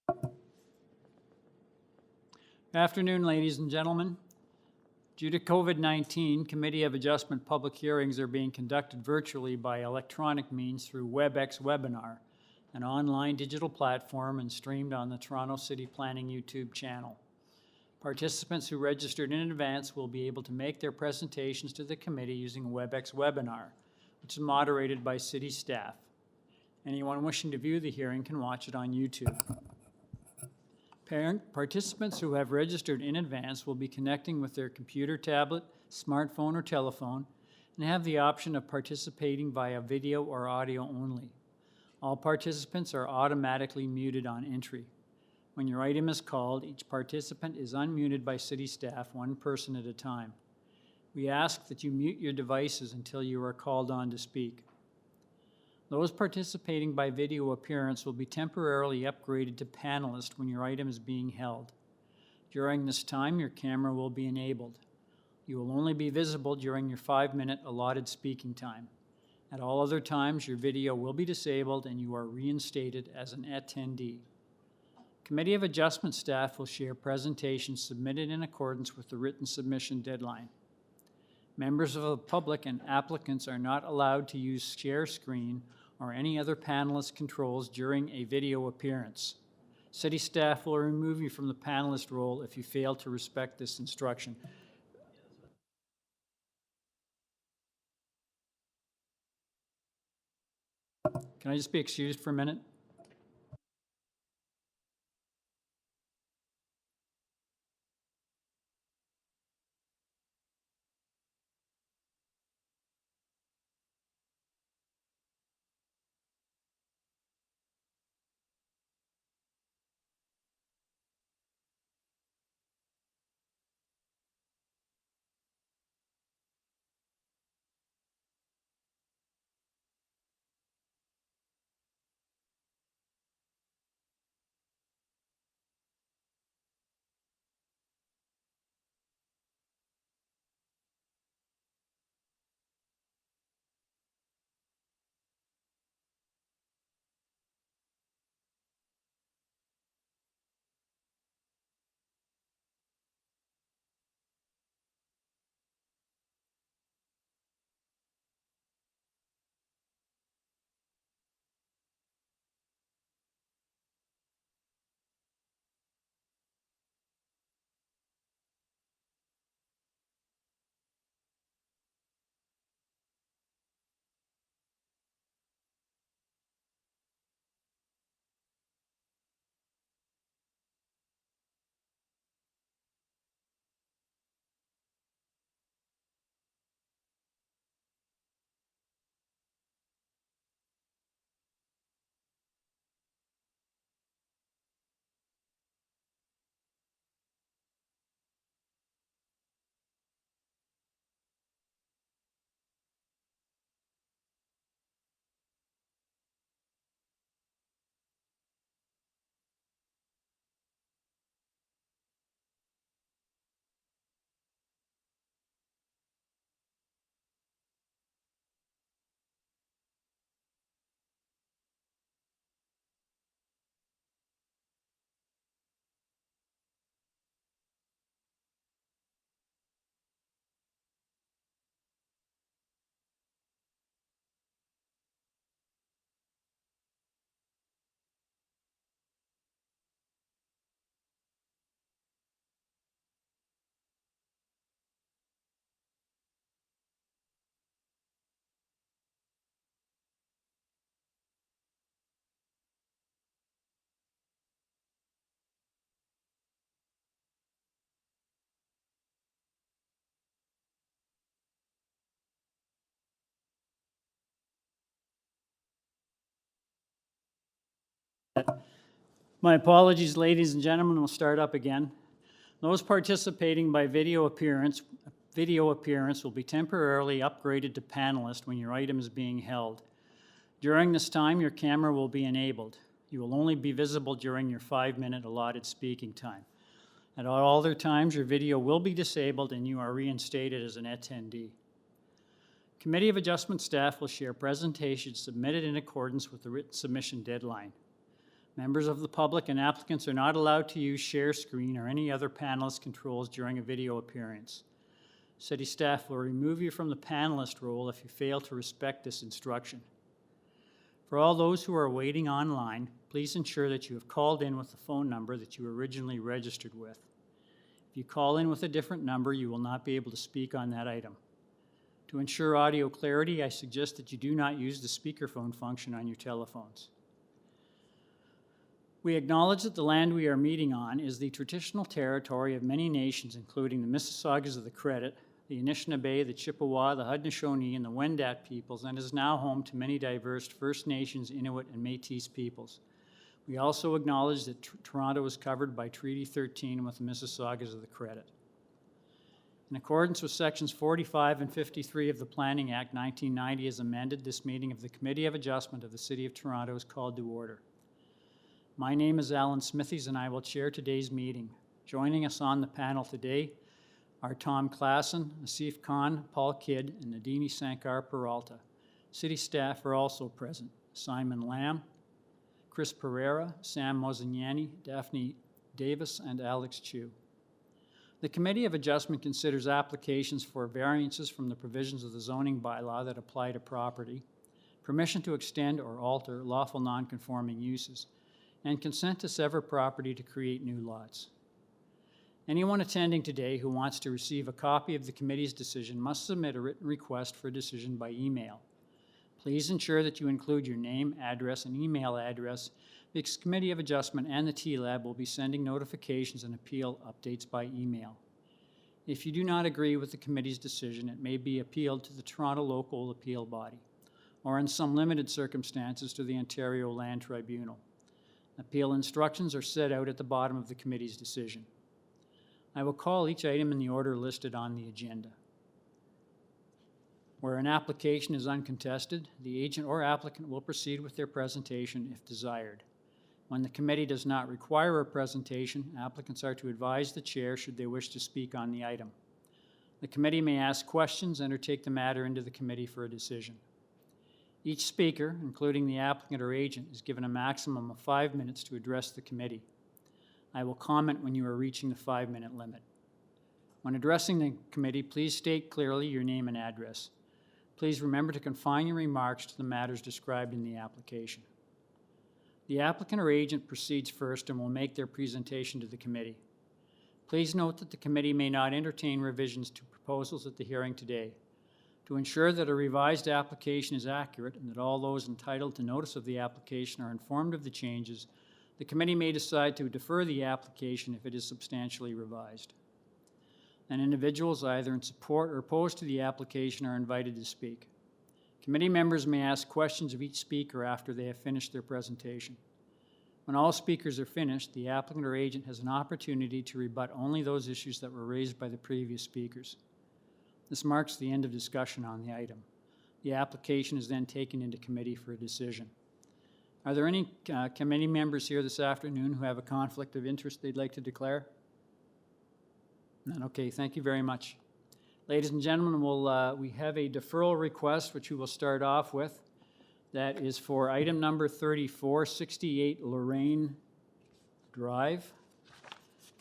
Good afternoon, ladies and gentlemen. Due to COVID-19, Committee of Adjustment public hearings are being conducted virtually by electronic means through WebEx Webinar, an online digital platform, and streamed on the Toronto City Planning YouTube channel. Participants who registered in advance will be able to make their presentations to the committee using WebEx Webinar, which is moderated by city staff. Anyone wishing to view the hearing can watch it on YouTube. Participants who have registered in advance will be connecting with their computer, tablet, smartphone, or telephone, and have the option of participating via video or audio only. All participants are automatically muted on entry. When your item is called, each participant is unmuted by city staff, one person at a time. We ask that you mute your devices until you are called on to speak. Those participating by video appearance will be temporarily upgraded to panelist when your item is being held. During this time, your camera will be enabled. You will only be visible during your 5-minute allotted speaking time. At all other times, your video will be disabled and you are reinstated as an attendee. Committee of Adjustment staff will share presentations submitted in accordance with the written submission deadline. Members of the public and applicants are not allowed to use share screen or any other panelist controls during a video appearance. City staff will remove you from the panelist role if you fail to respect this instruction. Can I just be excused for a minute? My apologies, ladies and gentlemen. We'll start up again. Those participating by video appearance will be temporarily upgraded to panelist when your item is being held. During this time, your camera will be enabled. You will only be visible during your 5-minute allotted speaking time. At all other times, your video will be disabled and you are reinstated as an attendee. Committee of Adjustment staff will share presentations submitted in accordance with the written submission deadline. Members of the public and applicants are not allowed to use share screen or any other panelist controls during a video appearance. City staff will remove you from the panelist role if you fail to respect this instruction. For all those who are waiting online, please ensure that you have called in with the phone number that you originally registered with. If you call in with a different number, you will not be able to speak on that item. To ensure audio clarity, I suggest that you do not use the speakerphone function on your telephones. We acknowledge that the land we are meeting on is the traditional territory of many nations, including the Mississaugas of the Credit, the Anishinaabe, the Chippewa, the Haudenosaunee, and the Wendat peoples, and is now home to many diverse First Nations, Inuit, and Métis peoples. We also acknowledge that Toronto is covered by Treaty 13 with the Mississaugas of the Credit. In accordance with Sections 45 and 53 of the Planning Act 1990 as amended, this meeting of the Committee of Adjustment of the City of Toronto is called to order. My name is Alan Smithies, and I will chair today's meeting. Joining us on the panel today are Tom Klassen, Asif Khan, Paul Kidd, and Nadini Sankar Peralta. City staff are also present: Simon Lamb, Chris Pereira, Sam Mozignani, Daphne Davis, and Alex Chu. The Committee of Adjustment considers applications for variances from the provisions of the zoning bylaw that apply to property, permission to extend or alter lawful non-conforming uses, and consent to sever property to create new lots. Anyone attending today who wants to receive a copy of the committee's decision must submit a written request for a decision by email. Please ensure that you include your name, address, and email address, because Committee of Adjustment and the TLAB will be sending notifications and appeal updates by email. If you do not agree with the committee's decision, it may be appealed to the Toronto Local Appeal Body, or in some limited circumstances to the Ontario Land Tribunal. Appeal instructions are set out at the bottom of the committee's decision. I will call each item in the order listed on the agenda. Where an application is uncontested, the agent or applicant will proceed with their presentation if desired. When the committee does not require a presentation, applicants are to advise the chair should they wish to speak on the item. The committee may ask questions and or take the matter into the committee for a decision. Each speaker, including the applicant or agent, is given a maximum of 5 minutes to address the committee. I will comment when you are reaching the 5-minute limit. When addressing the committee, please state clearly your name and address. Please remember to confine your remarks to the matters described in the application. The applicant or agent proceeds first and will make their presentation to the committee. Please note that the committee may not entertain revisions to proposals at the hearing today. To ensure that a revised application is accurate and that all those entitled to notice of the application are informed of the changes, the committee may decide to defer the application if it is substantially revised. And individuals either in support or opposed to the application are invited to speak. Committee members may ask questions of each speaker after they have finished their presentation. When all speakers are finished, the applicant or agent has an opportunity to rebut only those issues that were raised by the previous speakers. This marks the end of discussion on the item. The application is then taken into committee for a decision. Are there any committee members here this afternoon who have a conflict of interest they'd like to declare? None. Okay, thank you very much. Ladies and gentlemen, we have a deferral request, which we will start off with. That is for item number 34, 68 Lorraine Drive.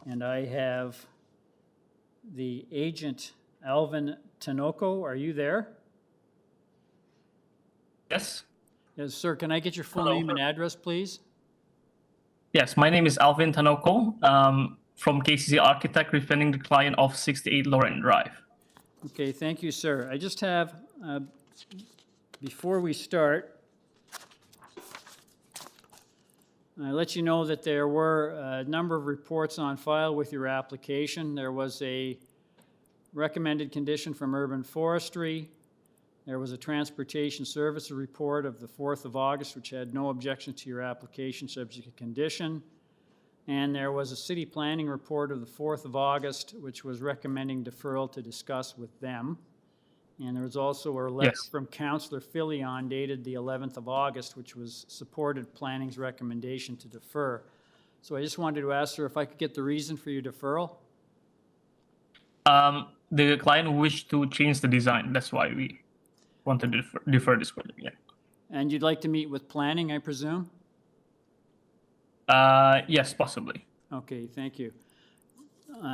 And I have the agent, Alvin Tinoco. Are you there? Yes. Yes, sir. Can I get your full name and address, please? Yes, my name is Alvin Tinoco from KCC Architect, representing the client of 68 Lorraine Drive. Okay, thank you, sir. I just have, before we start, I let you know that there were a number of reports on file with your application. There was a recommended condition from Urban Forestry. There was a transportation services report of the 4th of August, which had no objection to your application subject to condition. And there was a city planning report of the 4th of August, which was recommending deferral to discuss with them. And there was also a letter from Councillor Filion dated the 11th of August, which was supported planning's recommendation to defer. So I just wanted to ask her if I could get the reason for your deferral. The client wished to change the design. That's why we want to defer this project. Yeah. And you'd like to meet with planning, I presume? Yes, possibly. Okay, thank you.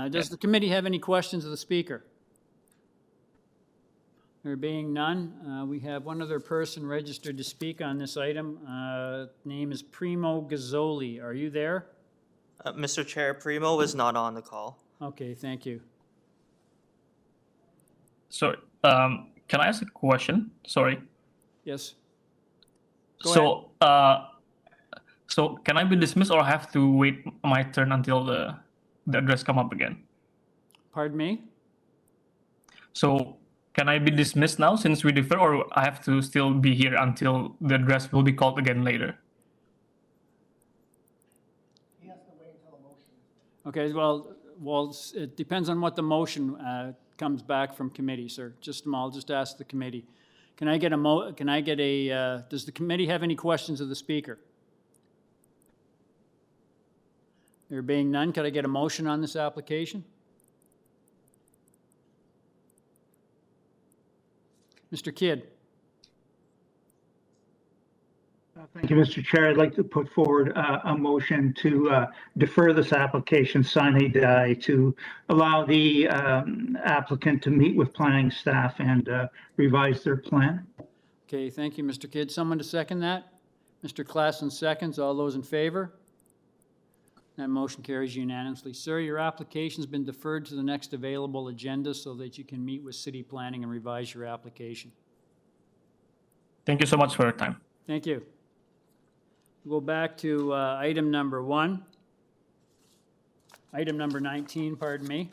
Does the committee have any questions of the speaker? There being none, we have one other person registered to speak on this item. Name is Primo Gazzoli. Are you there? Mr. Chair, Primo is not on the call. Okay, thank you. Sorry. Can I ask a question? Sorry. Yes. Go ahead. So can I be dismissed, or I have to wait my turn until the address come up again? Pardon me? So can I be dismissed now since we defer, or I have to still be here until the address will be called again later? He has to wait until a motion. Okay, well, it depends on what the motion comes back from committee, sir. I'll just ask the committee. Can I get does the committee have any questions of the speaker? There being none, could I get a motion on this application? Mr. Kidd. Thank you, Mr. Chair. I'd like to put forward a motion to defer this application sine die to allow the applicant to meet with planning staff and revise their plan. Okay, thank you, Mr. Kidd. Someone to second that? Mr. Klassen seconds. All those in favor? That motion carries unanimously. Sir, your application's been deferred to the next available agenda so that you can meet with city planning and revise your application. Thank you so much for your time. Thank you. We'll go back to item number 1. Item number 19, pardon me.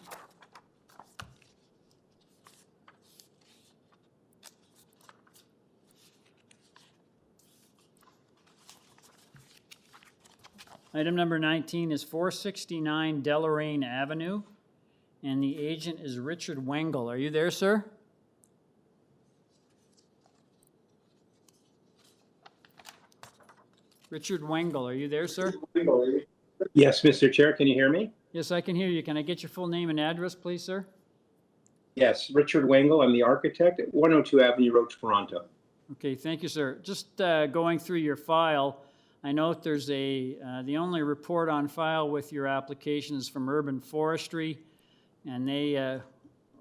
Item number 19 is 469 Deloraine Avenue, and the agent is Richard Wengel. Are you there, sir? Richard Wengel, are you there, sir? Yes, Mr. Chair, can you hear me? Yes, I can hear you. Can I get your full name and address, please, sir? Yes, Richard Wengel, I'm the architect at 102 Avenue Road, Toronto. Okay, thank you, sir. Just going through your file, I note there's the only report on file with your application is from Urban Forestry, and they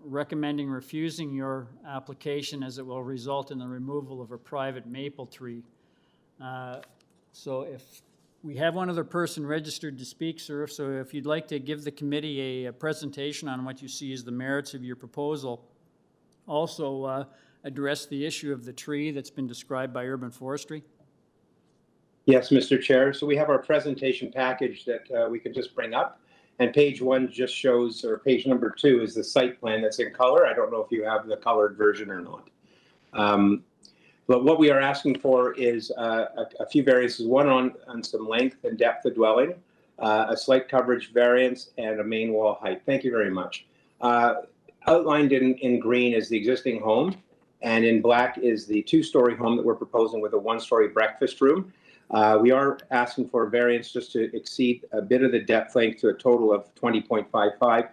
recommending refusing your application as it will result in the removal of a private maple tree. So if we have one other person registered to speak, sir, so if you'd like to give the committee a presentation on what you see as the merits of your proposal, also address the issue of the tree that's been described by Urban Forestry. Yes, Mr. Chair. So we have our presentation package that we could just bring up. And page 1 just shows, or page number 2 is the site plan that's in color. I don't know if you have the colored version or not. But what we are asking for is a few variances, one on some length and depth of dwelling, a slight coverage variance, and a main wall height. Thank you very much. Outlined in green is the existing home, and in black is the 2-story home that we're proposing with a 1-story breakfast room. We are asking for a variance just to exceed a bit of the depth length to a total of 20.55.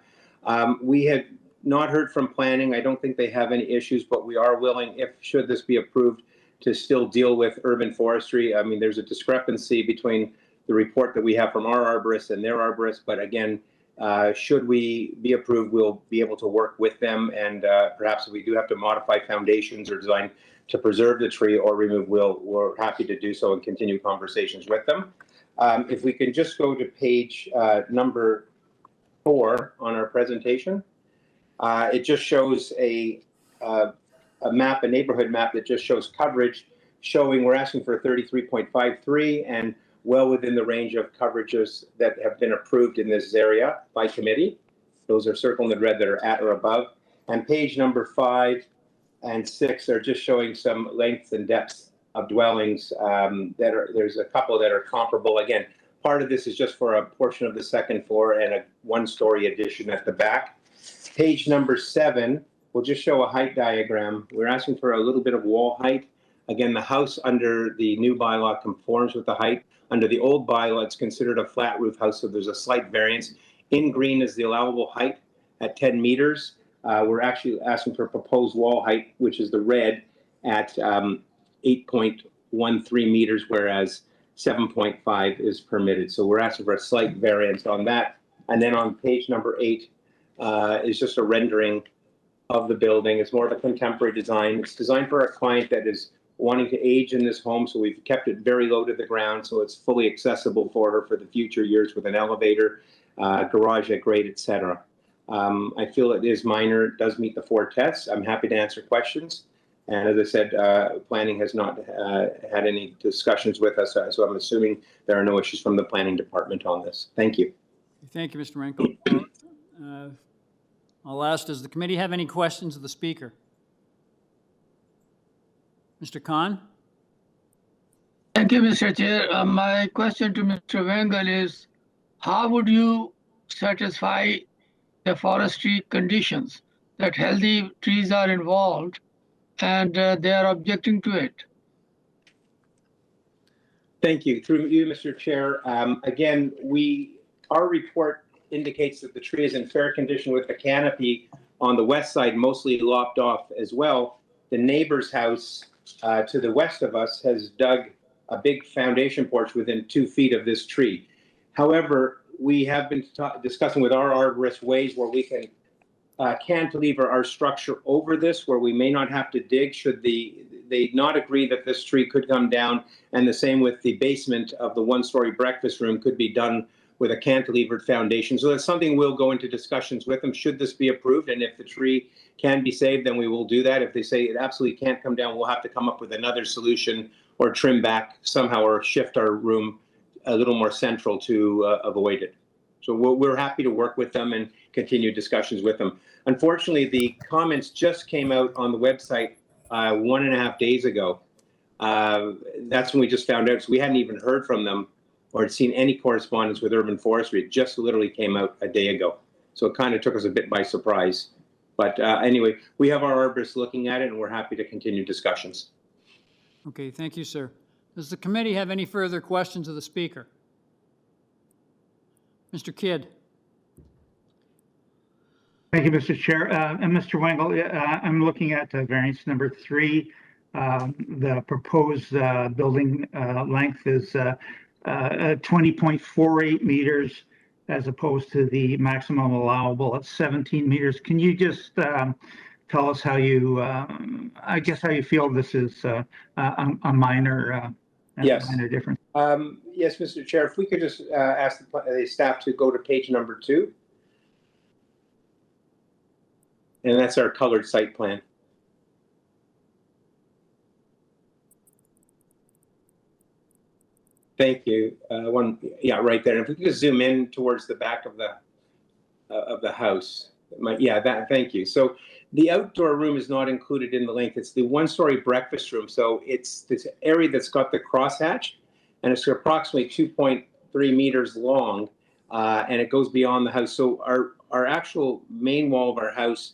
We had not heard from planning. I don't think they have any issues, but we are willing, should this be approved, to still deal with Urban Forestry. I mean, there's a discrepancy between the report that we have from our arborist and their arborist, but again, should we be approved, we'll be able to work with them, and perhaps if we do have to modify foundations or design to preserve the tree or remove, we're happy to do so and continue conversations with them. If we can just go to page number 4 on our presentation. It just shows a map, a neighborhood map that just shows coverage, showing we're asking for 33.53 and well within the range of coverages that have been approved in this area by committee. Those are circled in red that are at or above. And page number 5 and 6 are just showing some lengths and depths of dwellings there's a couple that are comparable. Again, part of this is just for a portion of the second floor and a 1-story addition at the back. Page number 7 will just show a height diagram. We're asking for a little bit of wall height. Again, the house under the new bylaw conforms with the height. Under the old bylaw, it's considered a flat roof house, so there's a slight variance. In green is the allowable height at 10 meters. We're actually asking for proposed wall height, which is the red, at 8.13 meters, whereas 7.5 is permitted. So we're asking for a slight variance on that. And then on page number 8 is just a rendering of the building. It's more of a contemporary design. It's designed for a client that is wanting to age in this home, so we've kept it very low to the ground, so it's fully accessible for her for the future years with an elevator, garage at grade, etc. I feel it is minor, it does meet the 4 tests. I'm happy to answer questions. And as I said, planning has not had any discussions with us, so I'm assuming there are no issues from the planning department on this. Thank you. Thank you, Mr. Renko. I'll ask, does the committee have any questions of the speaker? Mr. Khan? Thank you, Mr. Chair. My question to Mr. Wengel is, how would you satisfy the forestry conditions that healthy trees are involved and they are objecting to it? Thank you. Through you, Mr. Chair. Again, our report indicates that the tree is in fair condition with the canopy on the west side mostly lopped off as well. The neighbor's house to the west of us has dug a big foundation porch within 2 feet of this tree. However, we have been discussing with our arborist ways where we can cantilever our structure over this, where we may not have to dig should they not agree that this tree could come down, and the same with the basement of the 1-story breakfast room could be done with a cantilevered foundation. So that's something we'll go into discussions with them should this be approved, and if the tree can be saved, then we will do that. If they say it absolutely can't come down, we'll have to come up with another solution or trim back somehow or shift our room a little more central to avoid it. So we're happy to work with them and continue discussions with them. Unfortunately, the comments just came out on the website 1.5 days ago. That's when we just found out. So we hadn't even heard from them or had seen any correspondence with urban forestry. It just literally came out a day ago. So it kind of took us a bit by surprise. But anyway, we have our arborists looking at it, and we're happy to continue discussions. Okay, thank you, sir. Does the committee have any further questions of the speaker? Mr. Kidd? Thank you, Mr. Chair. And Mr. Wengel, I'm looking at variance number 3. The proposed building length is 20.48 meters as opposed to the maximum allowable at 17 meters. Can you just tell us how you, I guess, how you feel this is a minor, Yes. minor difference? Yes, Mr. Chair, if we could just ask the staff to go to page number 2. And that's our colored site plan. Thank you. Right there. If we could just zoom in towards the back of the house. Thank you. So the outdoor room is not included in the length. It's the 1-story breakfast room. So it's this area that's got the crosshatch, and it's approximately 2.3 meters long, and it goes beyond the house. So our actual main wall of our house,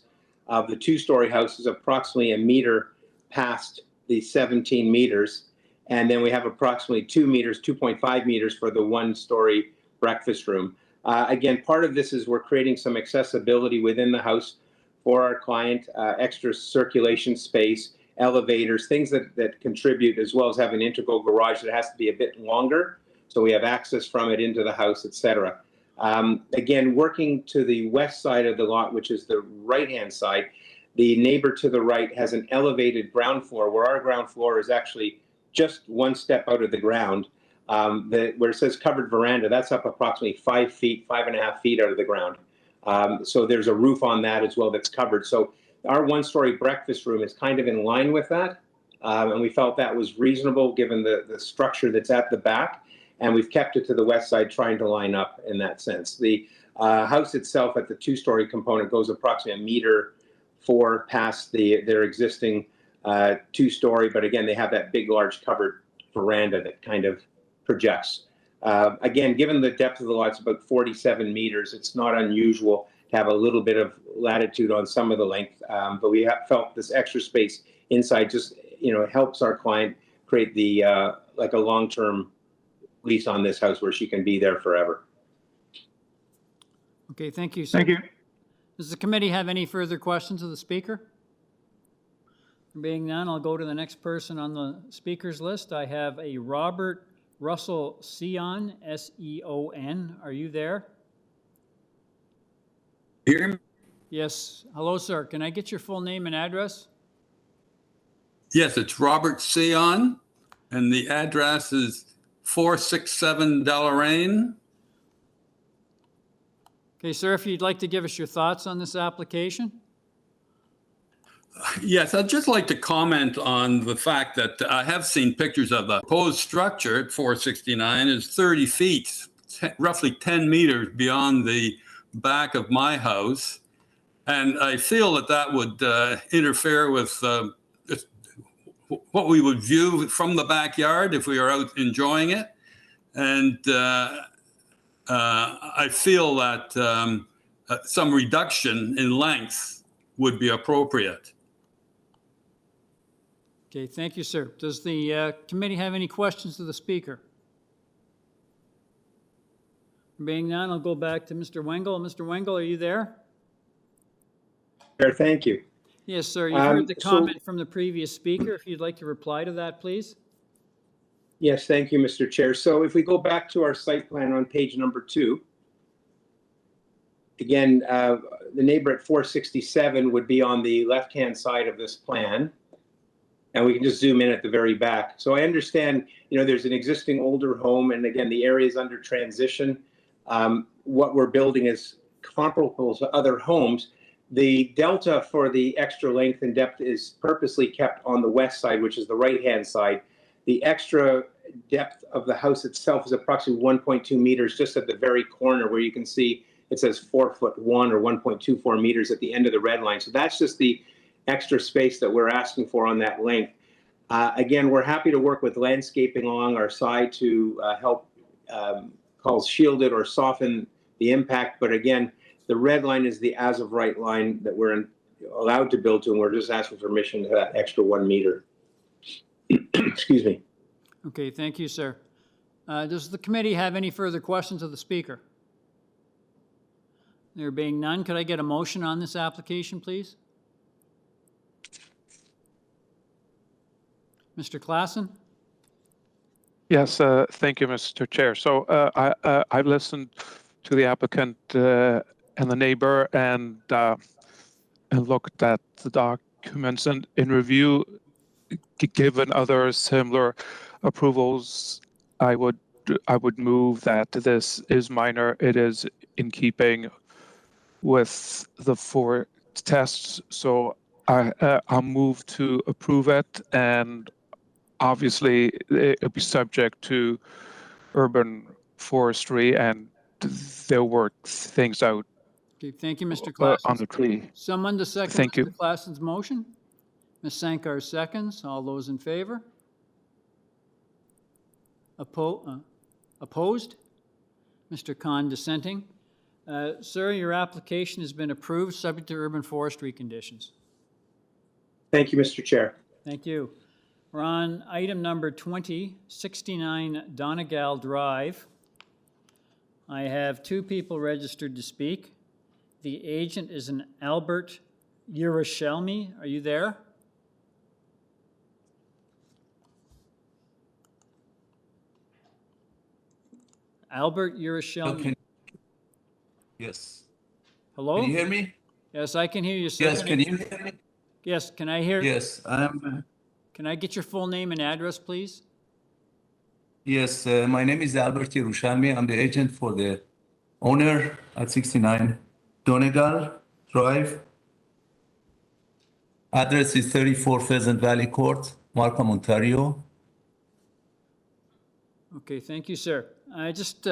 of the 2-story house, is approximately 1 meter past the 17 meters. And then we have approximately 2 meters, 2.5 meters for the 1-story breakfast room. Again, part of this is we're creating some accessibility within the house for our client, extra circulation space, elevators, things that contribute, as well as having an integral garage that has to be a bit longer, so we have access from it into the house, etc. Again, working to the west side of the lot, which is the right-hand side, the neighbor to the right has an elevated ground floor, where our ground floor is actually just 1 step out of the ground. Where it says covered veranda, that's up approximately 5 feet, 5.5 feet out of the ground. So there's a roof on that as well that's covered. So our 1-story breakfast room is kind of in line with that. And we felt that was reasonable given the structure that's at the back. And we've kept it to the west side, trying to line up in that sense. The house itself at the 2-story component goes approximately 1.4 meters past their existing 2-story. But again, they have that big, large covered veranda that kind of projects. Again, given the depth of the lot, it's about 47 meters. It's not unusual to have a little bit of latitude on some of the length, but we felt this extra space inside just helps our client create the like a long-term lease on this house where she can be there forever. Okay, thank you, sir. Thank you. Does the committee have any further questions of the speaker? Being none, I'll go to the next person on the speakers list. I have a Robert Russell Seon, S-E-O-N. Are you there? Hear me? Yes. Hello, sir. Can I get your full name and address? Yes, it's Robert Sion, and the address is 467 DELORAINE. Okay, sir, if you'd like to give us your thoughts on this application? Yes, I'd just like to comment on the fact that I have seen pictures of the proposed structure at 469 is 30 feet, roughly 10 meters beyond the back of my house. And I feel that that would interfere with what we would view from the backyard if we are out enjoying it. And I feel that some reduction in length would be appropriate. Okay, thank you, sir. Does the committee have any questions of the speaker? Being none, I'll go back to Mr. Wengel. Mr. Wengel, are you there? Chair, thank you. Yes, sir. You heard the So- comment from the previous speaker. If you'd like to reply to that, please. Yes, thank you, Mr. Chair. So if we go back to our site plan on page number 2, again, the neighbor at 467 would be on the left-hand side of this plan. And we can just zoom in at the very back. So I understand, there's an existing older home, and again, the area is under transition. What we're building is comparable to other homes. The delta for the extra length and depth is purposely kept on the west side, which is the right-hand side. The extra depth of the house itself is approximately 1.2 meters just at the very corner where you can see it says 4'1" or 1.24 meters at the end of the red line. So that's just the extra space that we're asking for on that length. Again, we're happy to work with landscaping along our side to help shield it or soften the impact. But again, the red line is the as of right line that we're allowed to build to, and we're just asking permission to that extra 1 meter. Excuse me. Okay, thank you, sir. Does the committee have any further questions of the speaker? There being none, could I get a motion on this application, please? Mr. Klassen? Yes, thank you, Mr. Chair. So I've listened to the applicant and the neighbor and looked at the documents and in review, given other similar approvals, I would move that this is minor. It is in keeping with the 4 tests. So I'll move to approve it, and obviously it'll be subject to urban forestry, and they'll work things out Okay, thank you, Mr. Klassen. on the tree. Someone to second Thank you. Mr. Klassen's motion? Ms. Sankar seconds. All those in favor? Opposed? Mr. Khan dissenting. Sir, your application has been approved, subject to urban forestry conditions. Thank you, Mr. Chair. Thank you. We're on item number 20, 69 Donegal Drive. I have 2 people registered to speak. The agent is an Albert Yerushalmi. Are you there? Albert Yerushalmi. Okay. Yes. Hello? Can you hear me? Yes, I can hear you, sir. Yes, can you hear me? Yes, can I hear? Yes, Can I get your full name and address, please? yes, my name is Albert Yerushalmi. I'm the agent for the owner at 69 Donegal Drive. Address is 34 Pheasant Valley Court, Markham, Ontario. Okay, thank you, sir. I just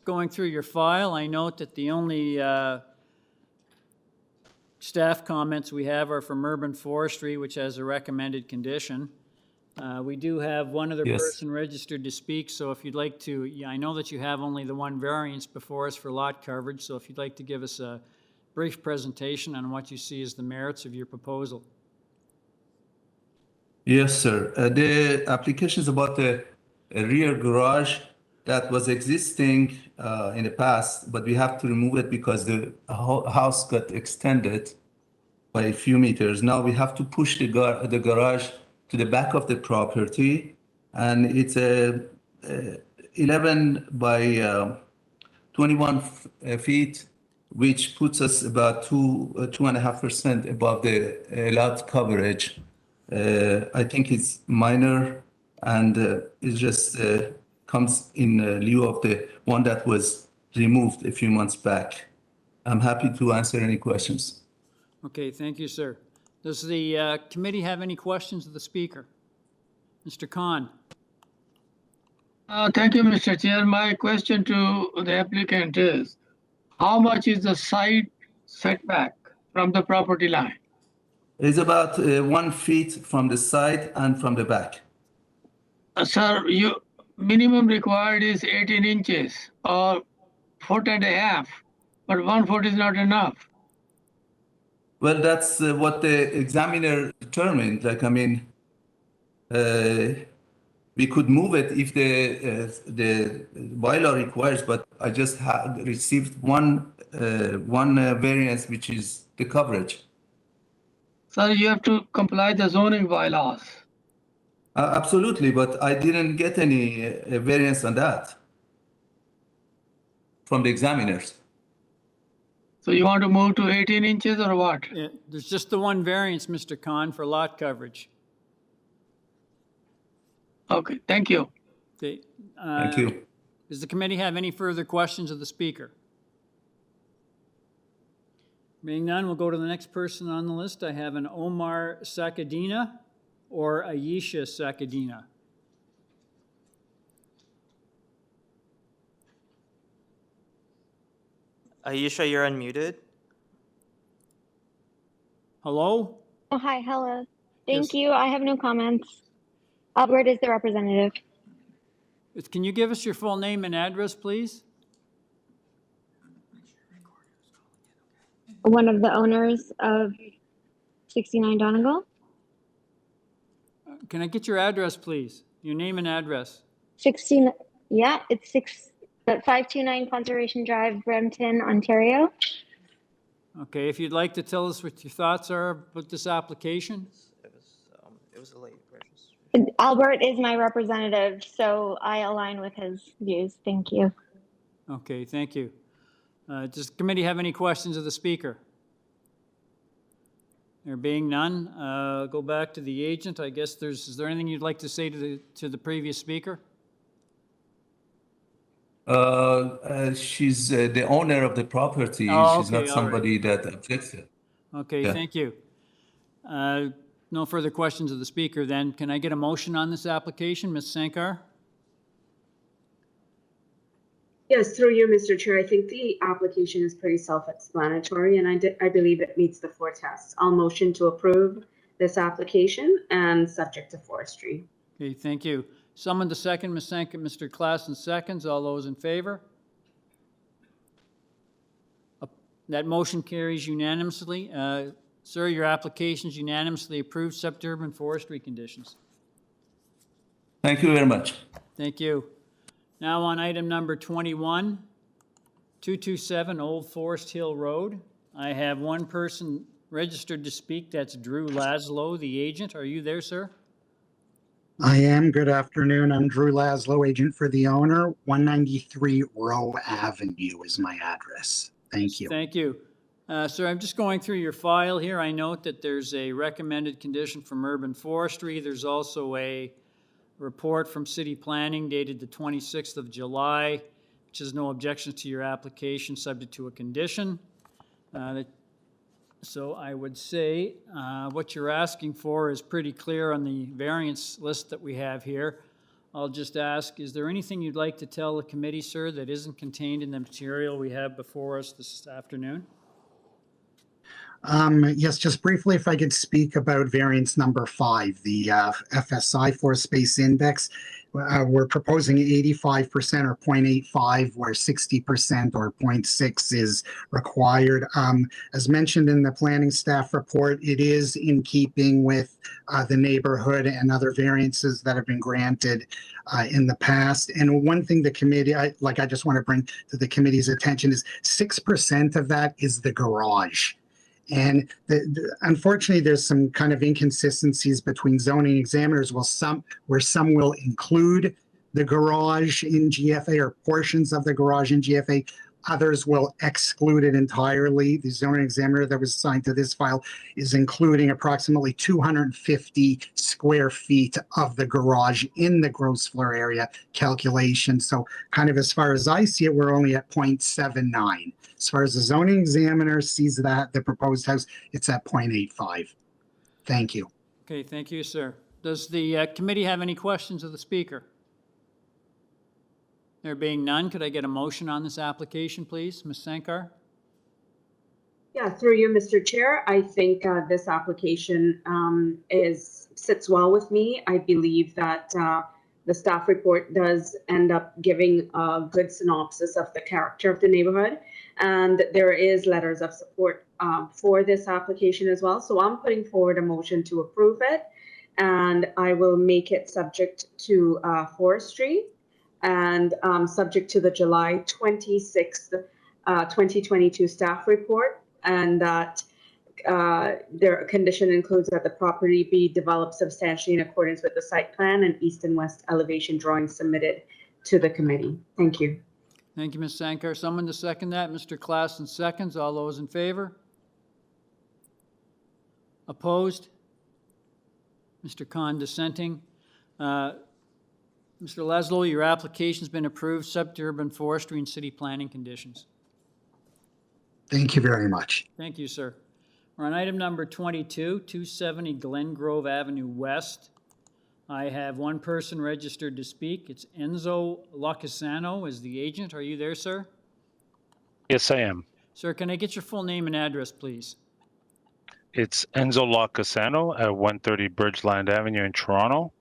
going through your file, I note that the only staff comments we have are from urban forestry, which has a recommended condition. We do have one other Yes. person registered to speak, so if you'd like to, I know that you have only the one variance before us for lot coverage, so if you'd like to give us a brief presentation on what you see as the merits of your proposal. Yes, sir. The application is about a rear garage that was existing in the past, but we have to remove it because the house got extended by a few meters. Now we have to push the garage to the back of the property, and it's a 11 by 21 feet, which puts us about 2.5% above the allowed coverage. I think it's minor, and it just comes in lieu of the one that was removed a few months back. I'm happy to answer any questions. Okay, thank you, sir. Does the committee have any questions of the speaker? Mr. Khan? Thank you, Mr. Chair. My question to the applicant is, how much is the side setback from the property line? It's about 1 feet from the side and from the back. Sir, you minimum required is 18 inches or 1.5 feet, but 1 foot is not enough. Well, that's what the examiner determined. Like, I mean, we could move it if the bylaw requires, but I just received one variance, which is the coverage. Sir, you have to comply the zoning bylaws. Absolutely, but I didn't get any variance on that from the examiners. So you want to move to 18 inches or what? Yeah, there's just the one variance, Mr. Khan, for lot coverage. Okay, thank you. Okay. Thank you. Does the committee have any further questions of the speaker? Being none, we'll go to the next person on the list. I have an Omar Sakadina or Ayesha Sakadina. Ayesha, you're unmuted. Hello? Oh, hi, hello. Yes. Thank you. I have no comments. Albert is the representative. Can you give us your full name and address, please? One of the owners of 69 Donegal. Can I get your address, please? Your name and address. 16, yeah, it's 529 Conservation Drive, Brampton, Ontario. Okay, if you'd like to tell us what your thoughts are about this application? It was a late purchase. Albert is my representative, so I align with his views. Thank you. Okay, thank you. Does the committee have any questions of the speaker? There being none, go back to the agent. I guess is there anything you'd like to say to the previous speaker? She's the owner of the property. Oh, She's okay, not somebody that objects it. Okay, Yeah. thank you. No further questions of the speaker then. Can I get a motion on this application, Ms. Sankar? Yes, through you, Mr. Chair. I think the application is pretty self-explanatory, and I believe it meets the 4 tests. I'll motion to approve this application and subject to forestry. Okay, thank you. Someone to second, Ms. Sankar, Mr. Klassen seconds. All those in favor? That motion carries unanimously. Sir, your application is unanimously approved, sub-urban forestry conditions. Thank you very much. Thank you. Now on item number 21, 227 Old Forest Hill Road. I have one person registered to speak. That's Drew Laszlo, the agent. Are you there, sir? I am. Good afternoon. I'm Drew Laszlo, agent for the owner. 193 Roe Avenue is my address. Thank you. Thank you. Sir, I'm just going through your file here. I note that there's a recommended condition from Urban Forestry. There's also a report from City Planning dated the 26th of July, which has no objections to your application subject to a condition. So I would say what you're asking for is pretty clear on the variance list that we have here. I'll just ask, is there anything you'd like to tell the committee, sir, that isn't contained in the material we have before us this afternoon? Yes, just briefly, if I could speak about variance number 5, the FSI Forest Space Index. We're proposing 85% or 0.85, where 60% or 0.6 is required. As mentioned in the planning staff report, it is in keeping with the neighborhood and other variances that have been granted in the past. And one thing the committee, I just want to bring to the committee's attention is 6% of that is the garage. And unfortunately, there's some kind of inconsistencies between zoning examiners where some will include the garage in GFA or portions of the garage in GFA. Others will exclude it entirely. The zoning examiner that was assigned to this file is including approximately 250 square feet of the garage in the gross floor area calculation. So kind of as far as I see it, we're only at 0.79. As far as the zoning examiner sees that, the proposed house, it's at 0.85. Thank you. Okay, thank you, sir. Does the committee have any questions of the speaker? There being none, could I get a motion on this application, please? Ms. Sankar? Yeah, through you, Mr. Chair, I think this application sits well with me. I believe that the staff report does end up giving a good synopsis of the character of the neighborhood. And there is letters of support for this application as well. So I'm putting forward a motion to approve it. And I will make it subject to forestry and subject to the July 26th, 2022 staff report. And that their condition includes that the property be developed substantially in accordance with the site plan and east and west elevation drawings submitted to the committee. Thank you. Thank you, Ms. Sankar. Someone to second that? Mr. Klassen seconds. All those in favor? Opposed? Mr. Khan dissenting. Mr. Laszlo, your application's been approved, subject to urban forestry and city planning conditions. Thank you very much. Thank you, sir. We're on item number 22, 270 Glengrove Avenue West. I have one person registered to speak. It's Enzo Locasano is the agent. Are you there, sir? Yes, I am. Sir, can I get your full name and address, please? It's Enzo Locasano at 130 Bridgeland Avenue in Toronto,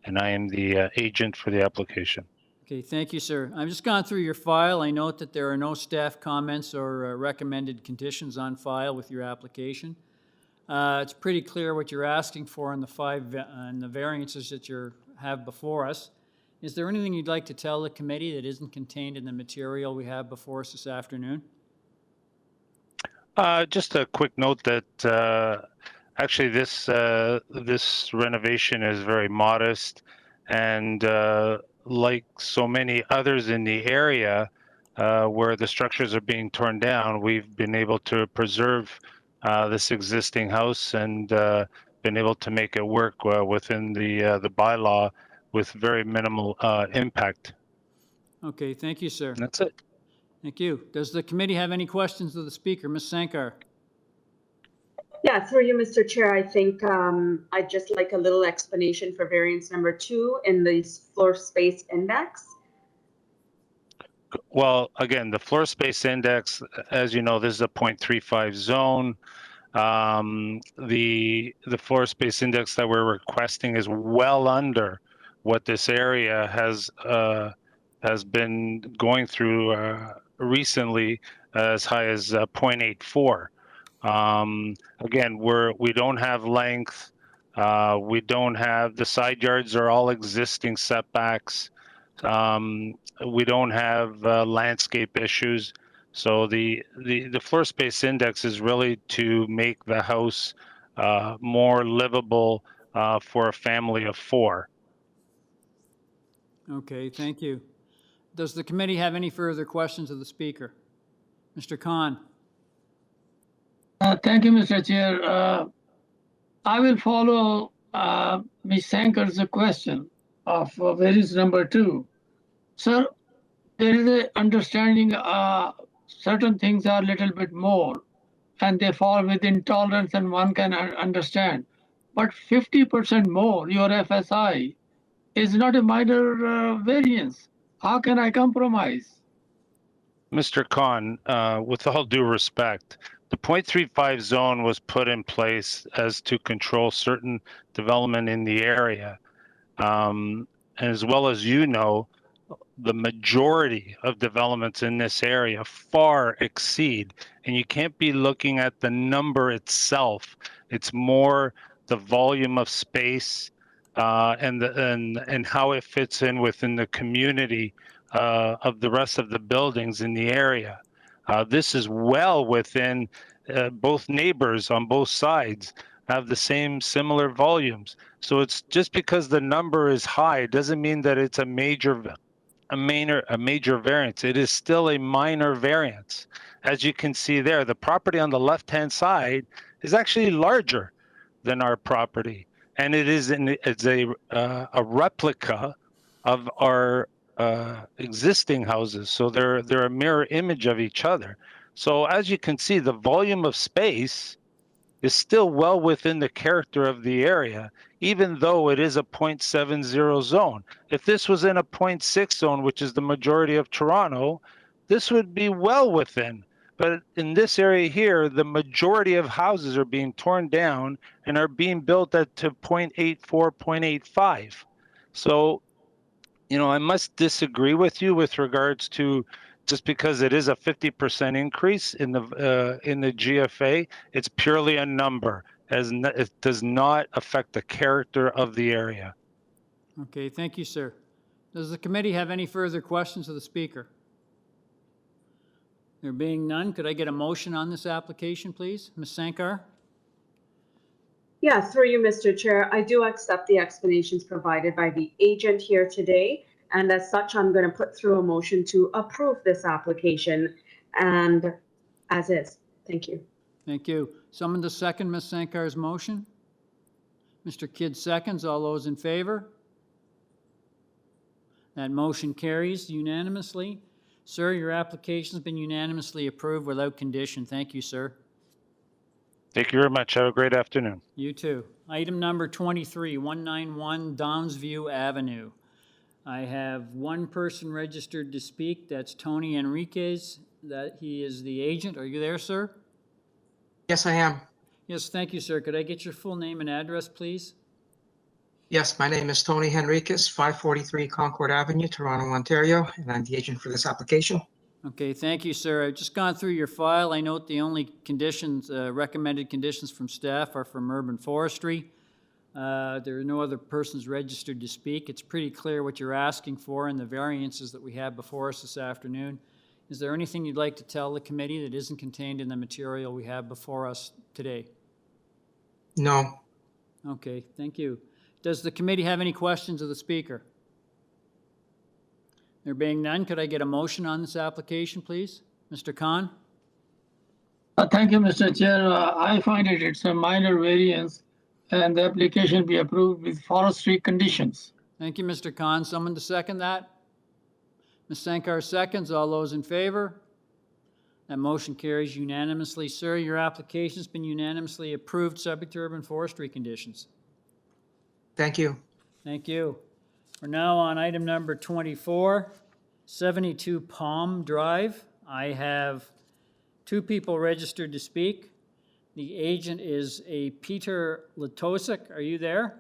and I am the agent for the application. Okay, thank you, sir. I've just gone through your file. I note that there are no staff comments or recommended conditions on file with your application. It's pretty clear what you're asking for in the variances that you have before us. Is there anything you'd like to tell the committee that isn't contained in the material we have before us this afternoon? Just a quick note that actually this renovation is very modest, and like so many others in the area where the structures are being torn down, we've been able to preserve this existing house and been able to make it work within the bylaw with very minimal impact. Okay, thank you, sir. And that's it. Thank you. Does the committee have any questions of the speaker? Ms. Sankar? Yeah, through you, Mr. Chair, I think I'd just like a little explanation for variance number 2 in the floor space index. Well, again, the floor space index, as you know, this is a 0.35 zone. The floor space index that we're requesting is well under what this area has been going through recently, as high as 0.84. Again, we don't have length. We don't have, the side yards are all existing setbacks. We don't have landscape issues. So the floor space index is really to make the house more livable for a family of 4. Okay, thank you. Does the committee have any further questions of the speaker? Mr. Khan? Thank you, Mr. Chair. I will follow Ms. Sankar's question of variance number 2. Sir, there is an understanding certain things are a little bit more and they fall within tolerance and one can understand. But 50% more, your FSI, is not a minor variance. How can I compromise? Mr. Khan, with all due respect, the 0.35 zone was put in place as to control certain development in the area. And as well as you know, the majority of developments in this area far exceed, and you can't be looking at the number itself. It's more the volume of space and how it fits in within the community of the rest of the buildings in the area. This is well within both neighbors on both sides have the same similar volumes. So it's just because the number is high doesn't mean that it's a major variance. It is still a minor variance. As you can see there, the property on the left-hand side is actually larger than our property, and it's a replica of our existing houses. So they're a mirror image of each other. So as you can see, the volume of space is still well within the character of the area, even though it is a 0.70 zone. If this was in a 0.6 zone, which is the majority of Toronto, this would be well within. But in this area here, the majority of houses are being torn down and are being built at to 0.84, 0.85. So, you know, I must disagree with you with regards to just because it is a 50% increase in the GFA, it's purely a number, as it does not affect the character of the area. Okay, thank you, sir. Does the committee have any further questions of the speaker? There being none, could I get a motion on this application, please? Ms. Sankar? Yeah, through you, Mr. Chair, I do accept the explanations provided by the agent here today. And as such, I'm going to put through a motion to approve this application and as is. Thank you. Thank you. Someone to second Ms. Sankar's motion? Mr. Kidd seconds. All those in favor? That motion carries unanimously. Sir, your application's been unanimously approved without condition. Thank you, sir. Thank you very much. Have a great afternoon. You too. Item number 23, 191 Domsview Avenue. I have one person registered to speak. That's Tony Enriquez. That he is the agent. Are you there, sir? Yes, I am. Yes, thank you, sir. Could I get your full name and address, please? Yes, my name is Tony Henriquez, 543 Concord Avenue, Toronto, Ontario, and I'm the agent for this application. Okay, thank you, sir. I've just gone through your file. I note the only conditions, recommended conditions from staff are from urban forestry. There are no other persons registered to speak. It's pretty clear what you're asking for and the variances that we have before us this afternoon. Is there anything you'd like to tell the committee that isn't contained in the material we have before us today? No. Okay, thank you. Does the committee have any questions of the speaker? There being none, could I get a motion on this application, please? Mr. Khan? Thank you, Mr. Chair. I find it's a minor variance and the application be approved with forestry conditions. Thank you, Mr. Khan. Someone to second that? Ms. Sankar seconds. All those in favor? That motion carries unanimously. Sir, your application's been unanimously approved, subject to urban forestry conditions. Thank you. Thank you. We're now on item number 24, 72 Palm Drive. I have two people registered to speak. The agent is a Peter Latosik. Are you there?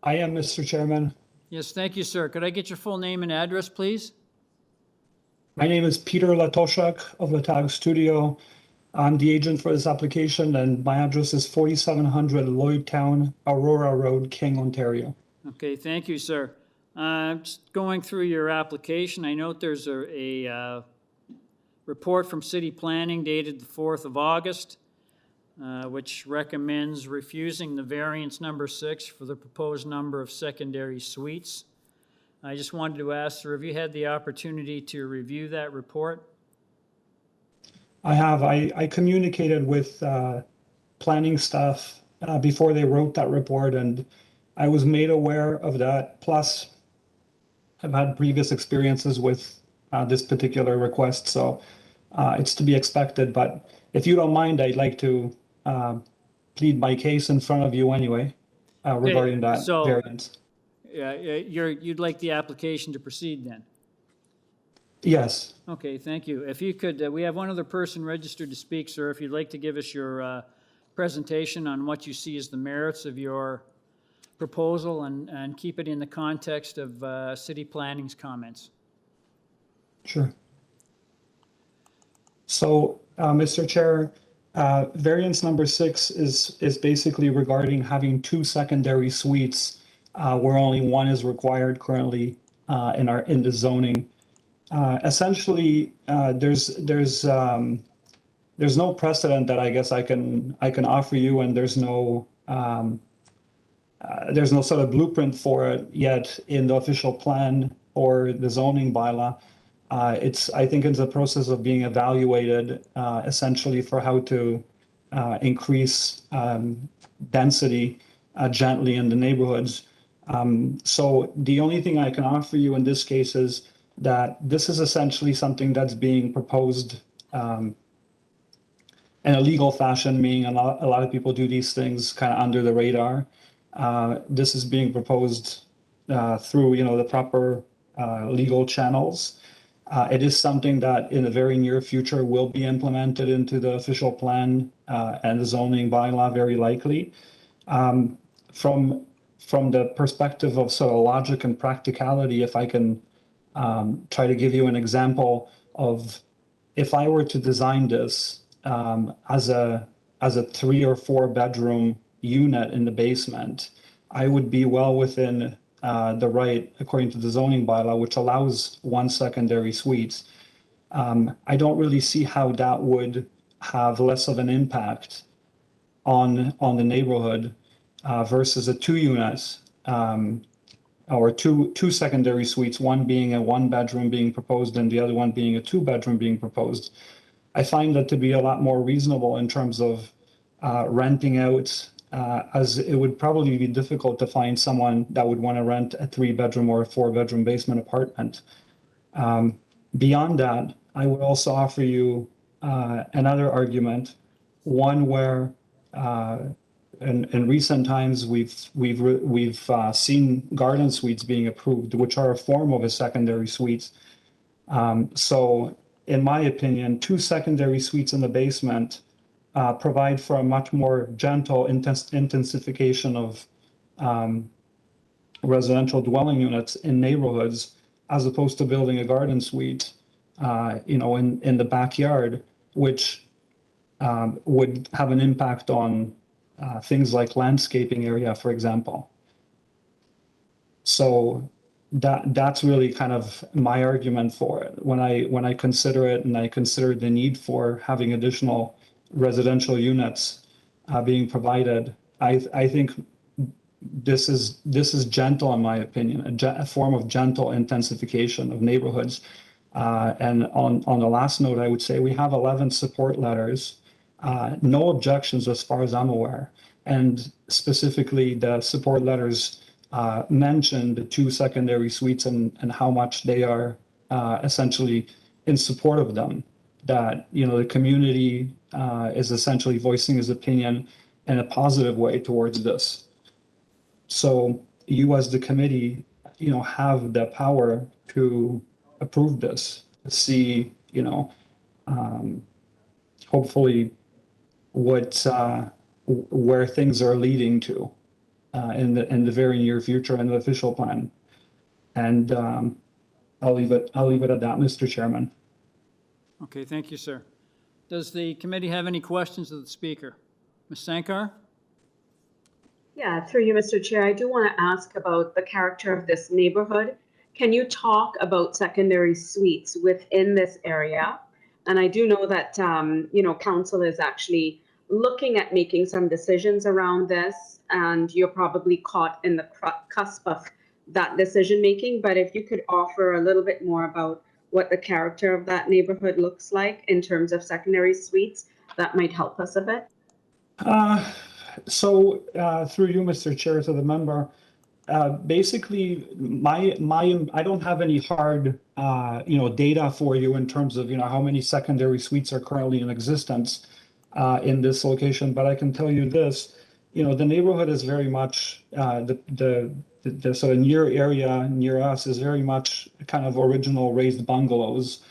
I am, Mr. Chairman. Yes, thank you, sir. Could I get your full name and address, please? My name is Peter Latoshak of the Tag Studio. I'm the agent for this application, and my address is 4700 Lloydtown, Aurora Road, King, Ontario. Okay, thank you, sir. Just going through your application, I note there's a report from City Planning dated the 4th of August, which recommends refusing the variance number 6 for the proposed number of secondary suites. I just wanted to ask, sir, have you had the opportunity to review that report? I have. I communicated with planning staff before they wrote that report, and I was made aware of that. Plus, I've had previous experiences with this particular request, so it's to be expected. But if you don't mind, I'd like to plead my case in front of you anyway regarding that variance. Yeah, you'd like the application to proceed then? Yes. Okay, thank you. If you could, we have one other person registered to speak, sir. If you'd like to give us your presentation on what you see as the merits of your proposal and keep it in the context of City Planning's comments. Sure. So, Mr. Chair, variance number 6 is basically regarding having 2 secondary suites where only one is required currently in the zoning. Essentially, there's there's no precedent that I guess I can offer you, and there's no sort of blueprint for it yet in the official plan or the zoning bylaw. I think it's a process of being evaluated essentially for how to increase density gently in the neighborhoods. So the only thing I can offer you in this case is that this is essentially something that's being proposed in a legal fashion, meaning a lot of people do these things kind of under the radar. This is being proposed through, the proper legal channels. It is something that in the very near future will be implemented into the official plan and the zoning bylaw, very likely. From the perspective of sort of logic and practicality, if I can try to give you an example of if I were to design this as a 3 or 4 bedroom unit in the basement, I would be well within the right, according to the zoning bylaw, which allows 1 secondary suite. I don't really see how that would have less of an impact on the neighborhood versus a 2 unit or two secondary suites, one being a 1 bedroom being proposed and the other one being a 2 bedroom being proposed. I find that to be a lot more reasonable in terms of renting out, as it would probably be difficult to find someone that would want to rent a 3 bedroom or a 4 bedroom basement apartment. Beyond that, I would also offer you another argument, one where in recent times we've seen garden suites being approved, which are a form of a secondary suite. So in my opinion, 2 secondary suites in the basement provide for a much more gentle intensification of residential dwelling units in neighborhoods, as opposed to building a garden suite, in the backyard, which would have an impact on things like landscaping area, for example. So that's really kind of my argument for it. When I consider it, and I consider the need for having additional residential units being provided, I think this is gentle, in my opinion, a form of gentle intensification of neighborhoods. And on the last note, I would say we have 11 support letters, no objections as far as I'm aware. And specifically, the support letters mention the 2 secondary suites and how much they are essentially in support of them. That the community is essentially voicing his opinion in a positive way towards this. So you, as the committee, have the power to approve this, to see, hopefully where things are leading to in the very near future in the official plan. And I'll leave it at that, Mr. Chairman. Okay, thank you, sir. Does the committee have any questions of the speaker? Ms. Sankar? Yeah, through you, Mr. Chair, I do want to ask about the character of this neighborhood. Can you talk about secondary suites within this area? And I do know that, council is actually looking at making some decisions around this, and you're probably caught in the cusp of that decision making. But if you could offer a little bit more about what the character of that neighborhood looks like in terms of secondary suites, that might help us a bit. So through you, Mr. Chair, to the member, basically I don't have any hard data for you in terms of how many secondary suites are currently in existence in this location, but I can tell you this, the neighborhood is very much the sort of near area near us is very much kind of original raised bungalows.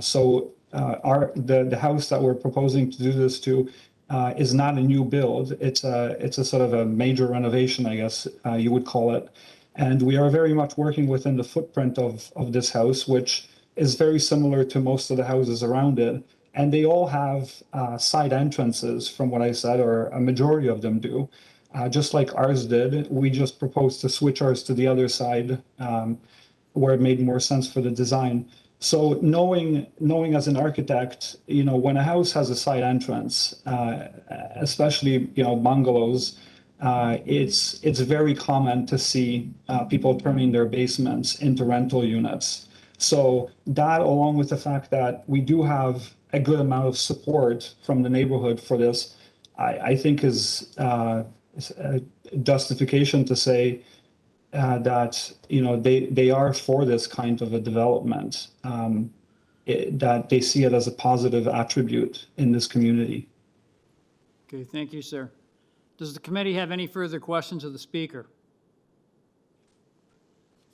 So the house that we're proposing to do this to is not a new build. It's a sort of a major renovation, I guess you would call it. And we are very much working within the footprint of this house, which is very similar to most of the houses around it. And they all have side entrances, from what I said, or a majority of them do. Just like ours did. We just proposed to switch ours to the other side where it made more sense for the design. So knowing as an architect, when a house has a side entrance, especially bungalows, it's very common to see people turning their basements into rental units. So that, along with the fact that we do have a good amount of support from the neighborhood for this, I think is a justification to say that they are for this kind of a development, that they see it as a positive attribute in this community. Okay, thank you, sir. Does the committee have any further questions of the speaker?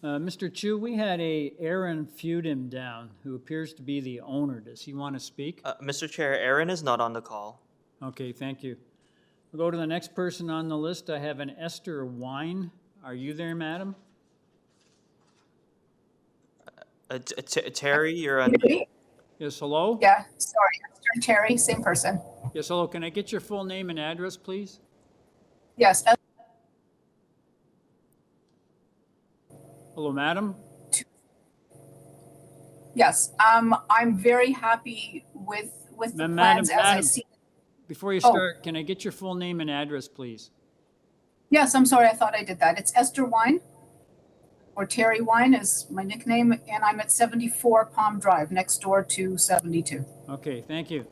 Mr. Chu, we had Aaron Feudham down, who appears to be the owner. Does he want to speak? Mr. Chair, Aaron is not on the call. Okay, thank you. We'll go to the next person on the list. I have an Esther Wine. Are you there, madam? Terry, you're on. Yes, hello? Yeah, sorry, Esther Terry, same person. Yes, hello. Can I get your full name and address, please? Yes. Hello, madam? Yes, I'm very happy with the plans as I see. Before you start, can I get your full name and address, please? Yes, I'm sorry, I thought I did that. It's Esther Wine, or Terry Wine is my nickname, and I'm at 74 Palm Drive, next door to 72. Okay, thank you.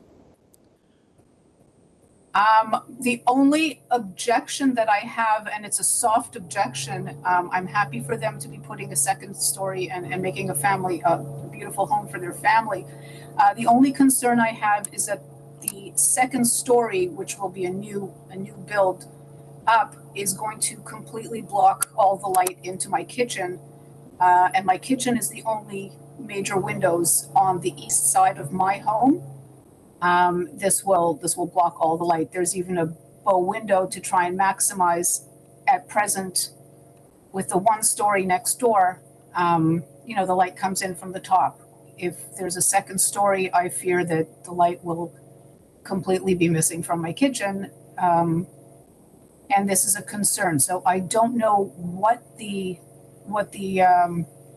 The only objection that I have, and it's a soft objection, I'm happy for them to be putting a second story and making a beautiful home for their family. The only concern I have is that the second story, which will be a new build up, is going to completely block all the light into my kitchen. And my kitchen is the only major windows on the east side of my home. This will block all the light. There's even a bow window to try and maximize at present with the one story next door. The light comes in from the top. If there's a second story, I fear that the light will completely be missing from my kitchen. And this is a concern. So I don't know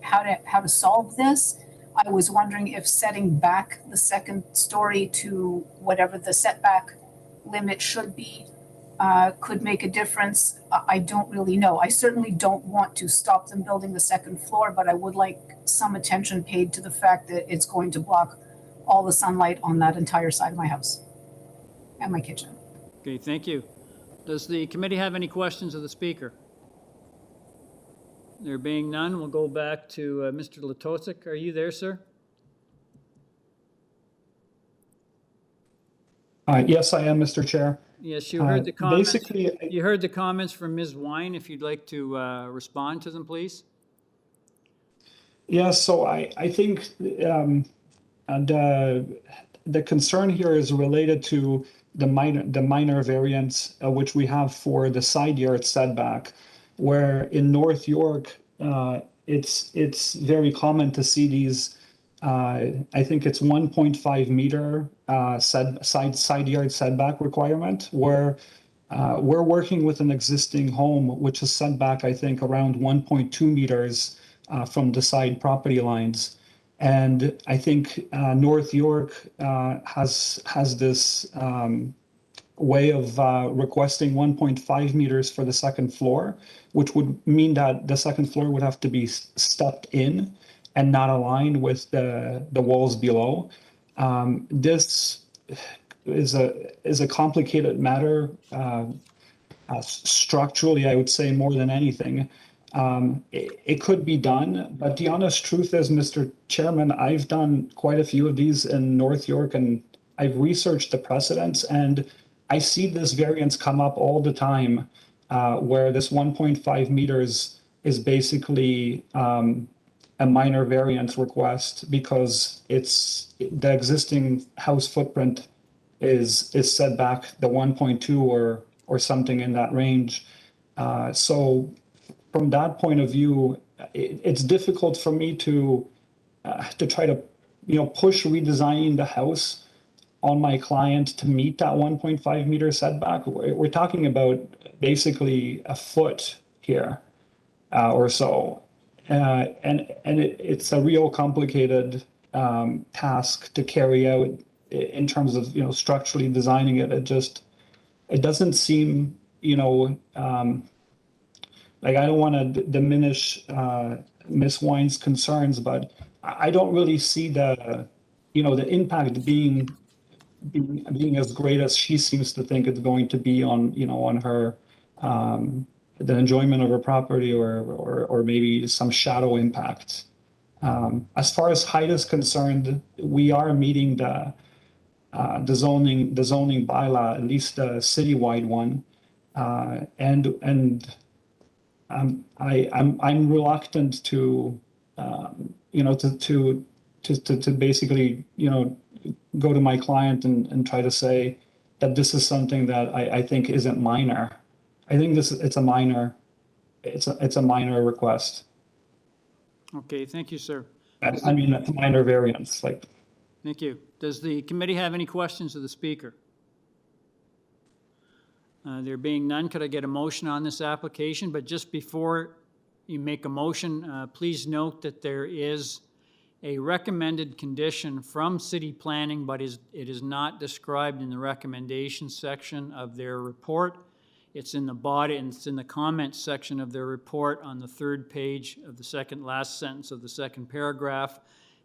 how to solve this. I was wondering if setting back the second story to whatever the setback limit should be could make a difference. I don't really know. I certainly don't want to stop them building the second floor, but I would like some attention paid to the fact that it's going to block all the sunlight on that entire side of my house and my kitchen. Okay, thank you. Does the committee have any questions of the speaker? There being none, we'll go back to Mr. Latosik. Are you there, sir? Yes, I am, Mr. Chair. Yes, you heard the comments. Basically, you heard the comments from Ms. Wine. If you'd like to respond to them, please. Yes, so I think the concern here is related to the minor variance which we have for the side yard setback, where in North York it's very common to see these. I think it's 1.5 meter side yard setback requirement, where we're working with an existing home which is set back, I think, around 1.2 meters from the side property lines. And I think North York has this way of requesting 1.5 meters for the second floor, which would mean that the second floor would have to be stepped in and not aligned with the walls below. This is a complicated matter structurally, I would say, more than anything. It could be done, but the honest truth is, Mr. Chairman, I've done quite a few of these in North York, and I've researched the precedents, and I see this variance come up all the time, where this 1.5 meters is basically a minor variance request because the existing house footprint is set back the 1.2 or something in that range. So from that point of view, it's difficult for me to try to push redesigning the house on my client to meet that 1.5 meter setback. We're talking about basically a foot here or so. And it's a real complicated task to carry out in terms of, structurally designing it. It doesn't seem, like, I don't want to diminish Ms. Wine's concerns, but I don't really see the impact being as great as she seems to think it's going to be on, on her, the enjoyment of her property or maybe some shadow impact. As far as height is concerned, we are meeting the zoning bylaw, at least the citywide one. I'm reluctant to, to basically, go to my client and try to say that this is something that I think isn't minor. I think it's a minor request. Okay, thank you, sir. I mean, it's a minor variance, like. Thank you. Does the committee have any questions of the speaker? There being none, could I get a motion on this application? But just before you make a motion, please note that there is a recommended condition from city planning, but it is not described in the recommendation section of their report. It's in the body and it's in the comments section of their report on the 3rd page of the second last sentence of the 2nd paragraph,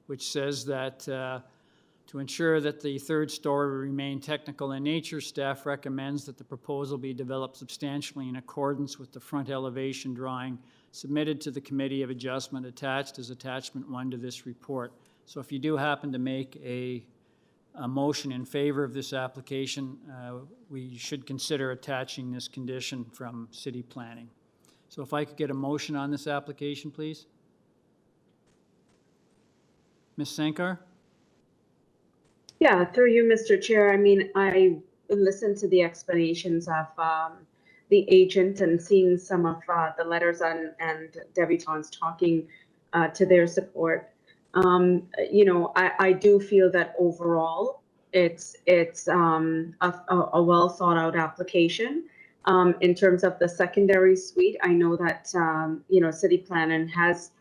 which says that to ensure that the 3rd story remain technical in nature, staff recommends that the proposal be developed substantially in accordance with the front elevation drawing submitted to the Committee of Adjustment attached as Attachment 1 to this report. So if you do happen to make a motion in favor of this application, we should consider attaching this condition from city planning. So if I could get a motion on this application, please. Ms. Sankar? Yeah, through you, Mr. Chair. I mean, I listened to the explanations of the agent and seeing some of the letters and debutants talking to their support. I do feel that overall it's a well thought out application. In terms of the secondary suite, I know that city planning has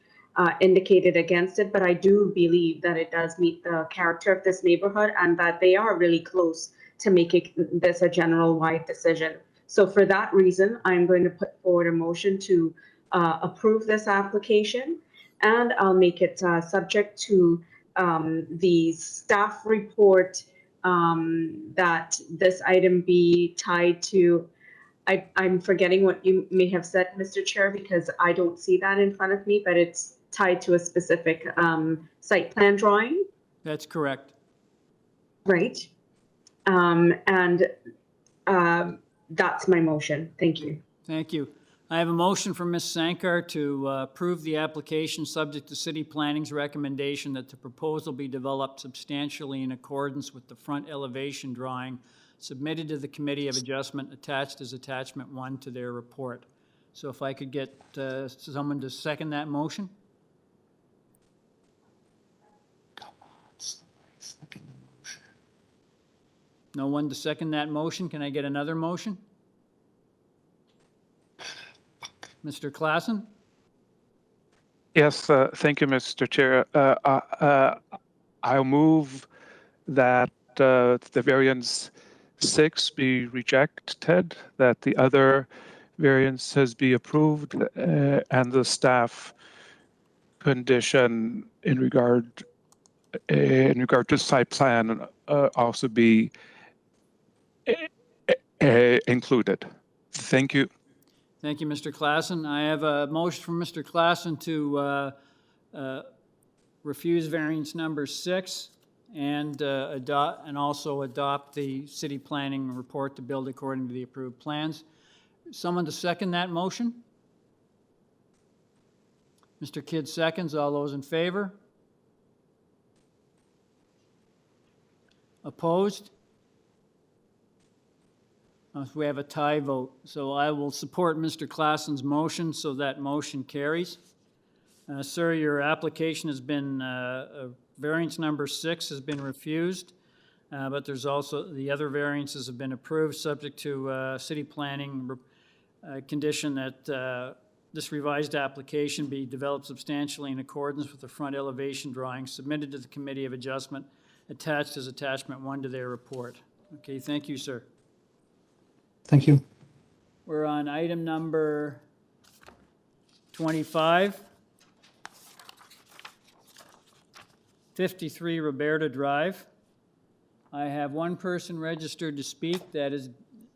indicated against it, but I do believe that it does meet the character of this neighborhood and that they are really close to making this a general wide decision. So for that reason, I'm going to put forward a motion to approve this application, and I'll make it subject to the staff report that this item be tied to. I'm forgetting what you may have said, Mr. Chair, because I don't see that in front of me, but it's tied to a specific site plan drawing. That's correct. Right. That's my motion. Thank you. Thank you. I have a motion from Ms. Sankar to approve the application subject to city planning's recommendation that the proposal be developed substantially in accordance with the front elevation drawing submitted to the Committee of Adjustment attached as Attachment 1 to their report. So if I could get someone to second that motion? No one to second that motion. Can I get another motion? Mr. Klassen? Yes, thank you, Mr. Chair. I'll move that the variance 6 be rejected, that the other variances be approved, and the staff condition in regard to site plan also be included. Thank you. Thank you, Mr. Klassen. I have a motion from Mr. Klassen to refuse variance number 6 and also adopt the city planning report to build according to the approved plans. Someone to second that motion? Mr. Kidd seconds. All those in favor? Opposed? We have a tie vote. So I will support Mr. Klassen's motion, so that motion carries. Sir, your application has been, variance number 6 has been refused, but there's also, the other variances have been approved subject to city planning condition that this revised application be developed substantially in accordance with the front elevation drawing submitted to the Committee of Adjustment attached as attachment 1 to their report. Okay, thank you, sir. Thank you. We're on item number 25. 53 Roberta Drive. I have one person registered to speak. That is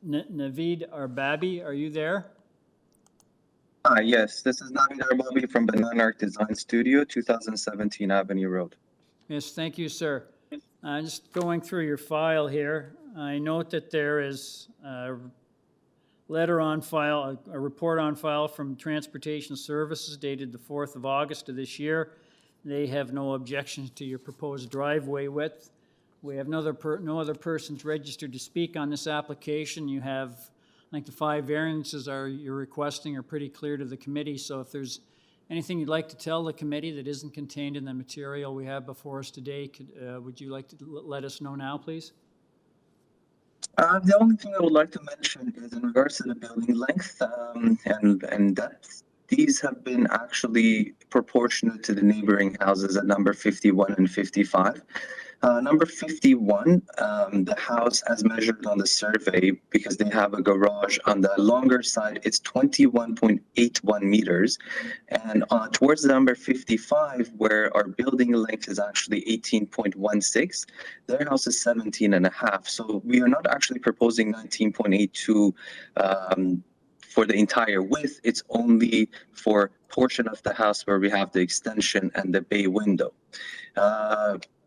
Naveed Arbabi. Are you there? Yes, this is Naveed Arbabi from Banana Art Design Studio, 2017 Avenue Road. Yes, thank you, sir. Just going through your file here, I note that there is a letter on file, a report on file from Transportation Services dated the 4th of August of this year. They have no objections to your proposed driveway width. We have no other persons registered to speak on this application. You have, I think the 5 variances you're requesting are pretty clear to the committee. So if there's anything you'd like to tell the committee that isn't contained in the material we have before us today, would you like to let us know now, please? The only thing I would like to mention is in regards to the building length and depth. These have been actually proportionate to the neighboring houses at number 51 and 55. Number 51, the house as measured on the survey, because they have a garage on the longer side, it's 21.81 meters. And towards the number 55, where our building length is actually 18.16, their house is 17.5. So we are not actually proposing 19.82 for the entire width. It's only for portion of the house where we have the extension and the bay window.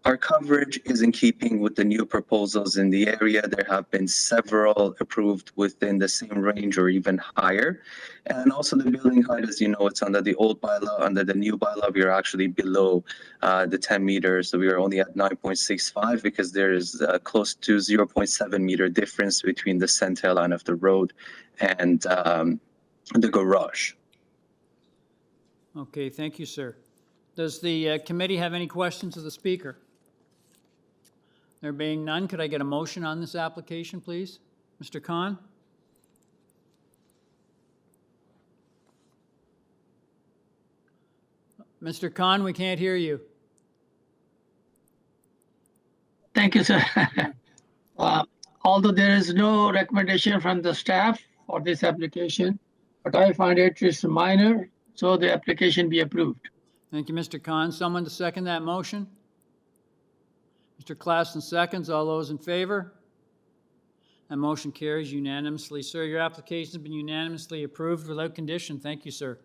Our coverage is in keeping with the new proposals in the area. There have been several approved within the same range or even higher. And also the building height, as you know, it's under the old bylaw. Under the new bylaw, we are actually below the 10 meters. So we are only at 9.65 because there is close to 0.7 meter difference between the center line of the road and the garage. Okay, thank you, sir. Does the committee have any questions of the speaker? There being none, could I get a motion on this application, please? Mr. Khan? Mr. Khan, we can't hear you. Thank you, sir. Although there is no recommendation from the staff for this application, but I find it is minor, so the application be approved. Thank you, Mr. Khan. Someone to second that motion? Mr. Klassen seconds. All those in favor? That motion carries unanimously. Sir, your application has been unanimously approved without condition. Thank you, sir.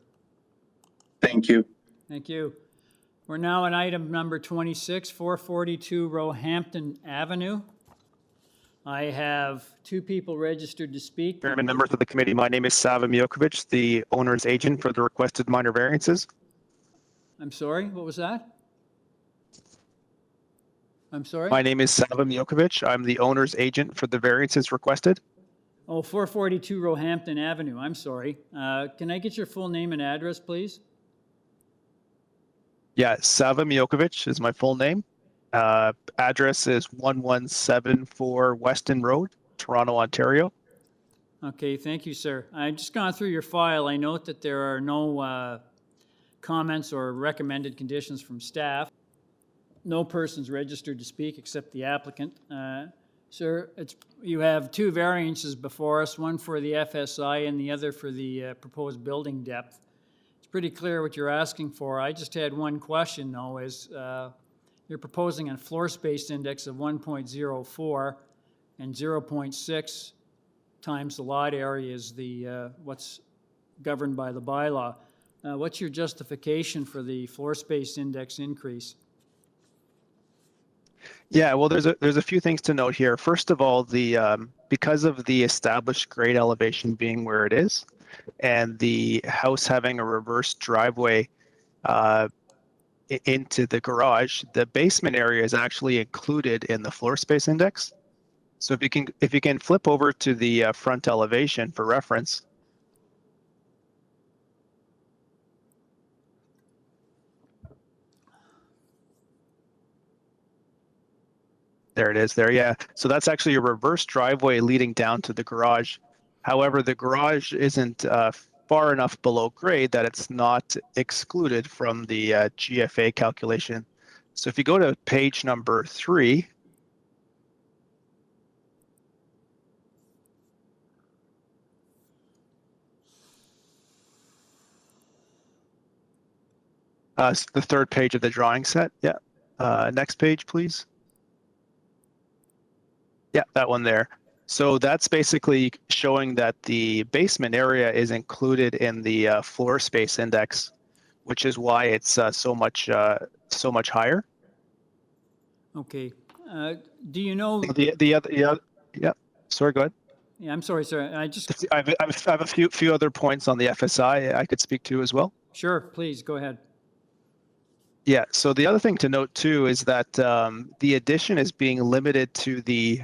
Thank you. Thank you. We're now on item number 26, 442 Roehampton Avenue. I have 2 people registered to speak. Chairman, members of the committee, my name is Sava Mijokovic, the owner's agent for the requested minor variances. I'm sorry, what was that? I'm sorry? My name is Sava Mijokovic. I'm the owner's agent for the variances requested. Oh, 442 Roehampton Avenue. I'm sorry. Can I get your full name and address, please? Yeah, Sava Mijokovic is my full name. Address is 1174 Weston Road, Toronto, Ontario. Okay, thank you, sir. I've just gone through your file. I note that there are no comments or recommended conditions from staff. No persons registered to speak except the applicant. Sir, you have 2 variances before us, one for the FSI and the other for the proposed building depth. It's pretty clear what you're asking for. I just had one question, though, is you're proposing a floor space index of 1.04 and 0.6 times the lot area is the what's governed by the bylaw. What's your justification for the floor space index increase? Yeah, well, there's a few things to note here. First of all, because of the established grade elevation being where it is, and the house having a reverse driveway into the garage, the basement area is actually included in the floor space index. So if you can flip over to the front elevation for reference. There it is there, yeah. So that's actually a reverse driveway leading down to the garage. However, the garage isn't far enough below grade that it's not excluded from the GFA calculation. So if you go to page number 3, the third page of the drawing set. Yeah. Next page, please. Yeah, that one there. So that's basically showing that the basement area is included in the floor space index, which is why it's so much higher. Okay. Do you know? The other, yeah. Sorry, go ahead. Yeah, I'm sorry, sir. I have a few other points on the FSI I could speak to as well. Sure, please go ahead. Yeah. So the other thing to note too is that the addition is being limited to the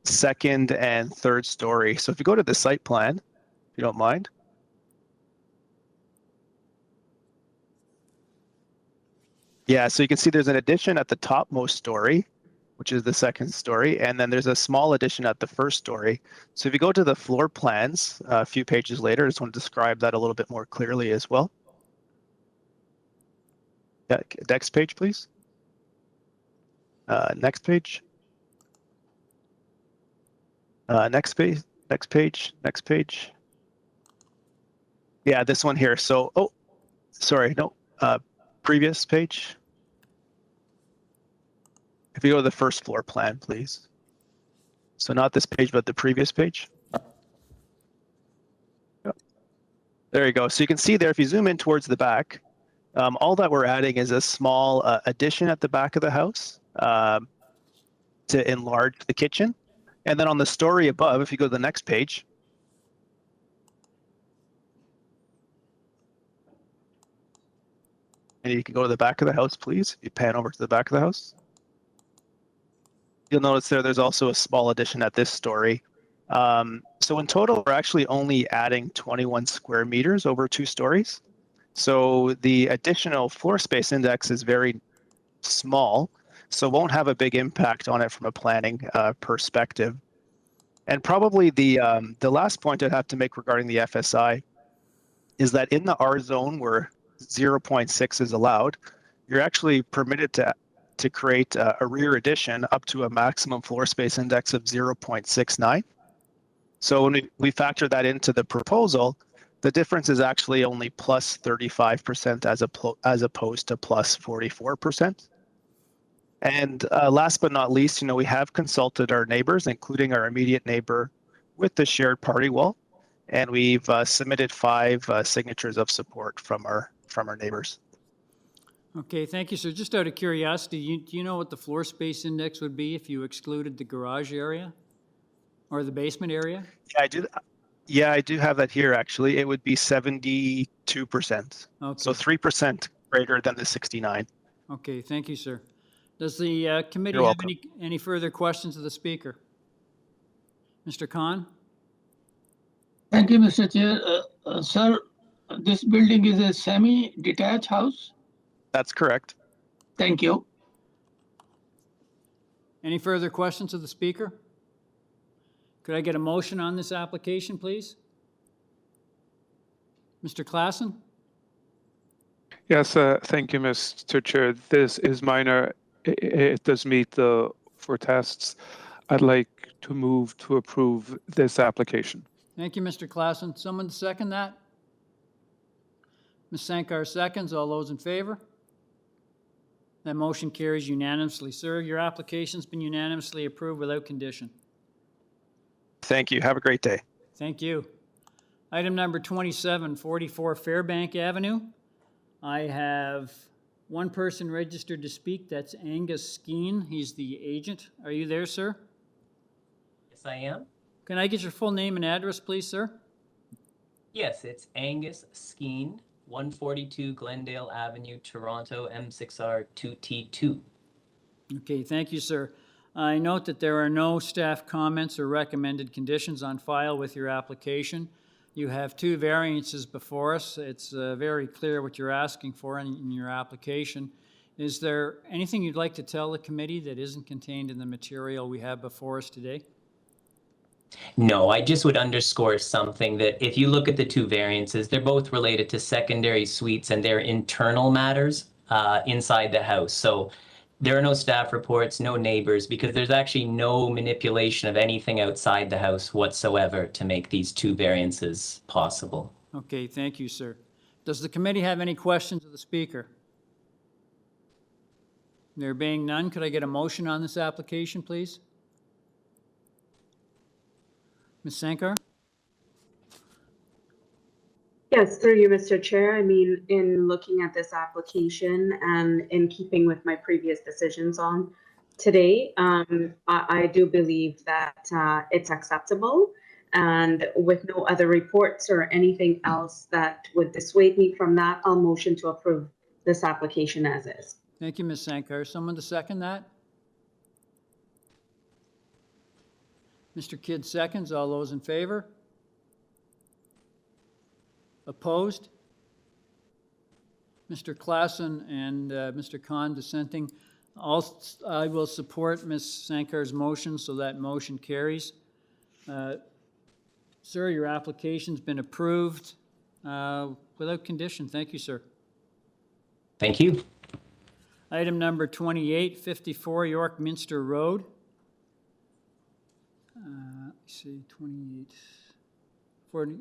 second and third story. So if you go to the site plan, if you don't mind. Yeah, so you can see there's an addition at the topmost story, which is the second story, and then there's a small addition at the first story. So if you go to the floor plans a few pages later, I just want to describe that a little bit more clearly as well. Yeah, next page, please. Next page. Next page, next page, next page. Yeah, this one here. So, oh, sorry, no, previous page. If you go to the first floor plan, please. So not this page, but the previous page. Yep. There you go. So you can see there, if you zoom in towards the back, all that we're adding is a small addition at the back of the house to enlarge the kitchen. And then on the story above, if you go to the next page, and you can go to the back of the house, please. If you pan over to the back of the house, you'll notice there's also a small addition at this story. So in total, we're actually only adding 21 square meters over 2 stories. So the additional floor space index is very small, so won't have a big impact on it from a planning perspective. And probably the last point I'd have to make regarding the FSI is that in the R zone where 0.6 is allowed, you're actually permitted to create a rear addition up to a maximum floor space index of 0.69. So when we factor that into the proposal, the difference is actually only plus 35% as opposed to plus 44%. And last but not least, we have consulted our neighbors, including our immediate neighbor, with the shared party wall, and we've submitted 5 signatures of support from our neighbors. Okay, thank you, sir. Just out of curiosity, do you know what the floor space index would be if you excluded the garage area or the basement area? Yeah, I do. Yeah, I do have that here, actually. It would be 72%. Okay. So 3% greater than the 69. Okay, thank you, sir. Does the committee have any further questions of the speaker? Mr. Khan? Thank you, Mr. Chair. Sir, this building is a semi-detached house? That's correct. Thank you. Any further questions of the speaker? Could I get a motion on this application, please? Mr. Klassen? Yes, thank you, Mr. Chair. This is minor. It does meet the 4 tests. I'd like to move to approve this application. Thank you, Mr. Klassen. Someone to second that? Ms. Sankar seconds. All those in favor? That motion carries unanimously. Sir, your application's been unanimously approved without condition. Thank you. Have a great day. Thank you. Item number 27, 44 Fairbank Avenue. I have one person registered to speak. That's Angus Skeen. He's the agent. Are you there, sir? Yes, I am. Can I get your full name and address, please, sir? Yes, it's Angus Skeen, 142 Glendale Avenue, Toronto, M6R 2T2. Okay, thank you, sir. I note that there are no staff comments or recommended conditions on file with your application. You have 2 variances before us. It's very clear what you're asking for in your application. Is there anything you'd like to tell the committee that isn't contained in the material we have before us today? No, I just would underscore something that if you look at the two variances, they're both related to secondary suites and their internal matters inside the house. So there are no staff reports, no neighbors, because there's actually no manipulation of anything outside the house whatsoever to make these two variances possible. Okay, thank you, sir. Does the committee have any questions of the speaker? There being none, could I get a motion on this application, please? Ms. Sankar? Yes, through you, Mr. Chair. I mean, in looking at this application and in keeping with my previous decisions on today, I do believe that it's acceptable. And with no other reports or anything else that would dissuade me from that, I'll motion to approve this application as is. Thank you, Ms. Sankar. Someone to second that? Mr. Kidd seconds. All those in favor? Opposed? Mr. Klassen and Mr. Khan dissenting. I will support Ms. Sankar's motion, so that motion carries. Sir, your application's been approved without condition. Thank you, sir. Thank you. Item number 28, 54 YORKMINSTER Road. Let's see, 28, 40,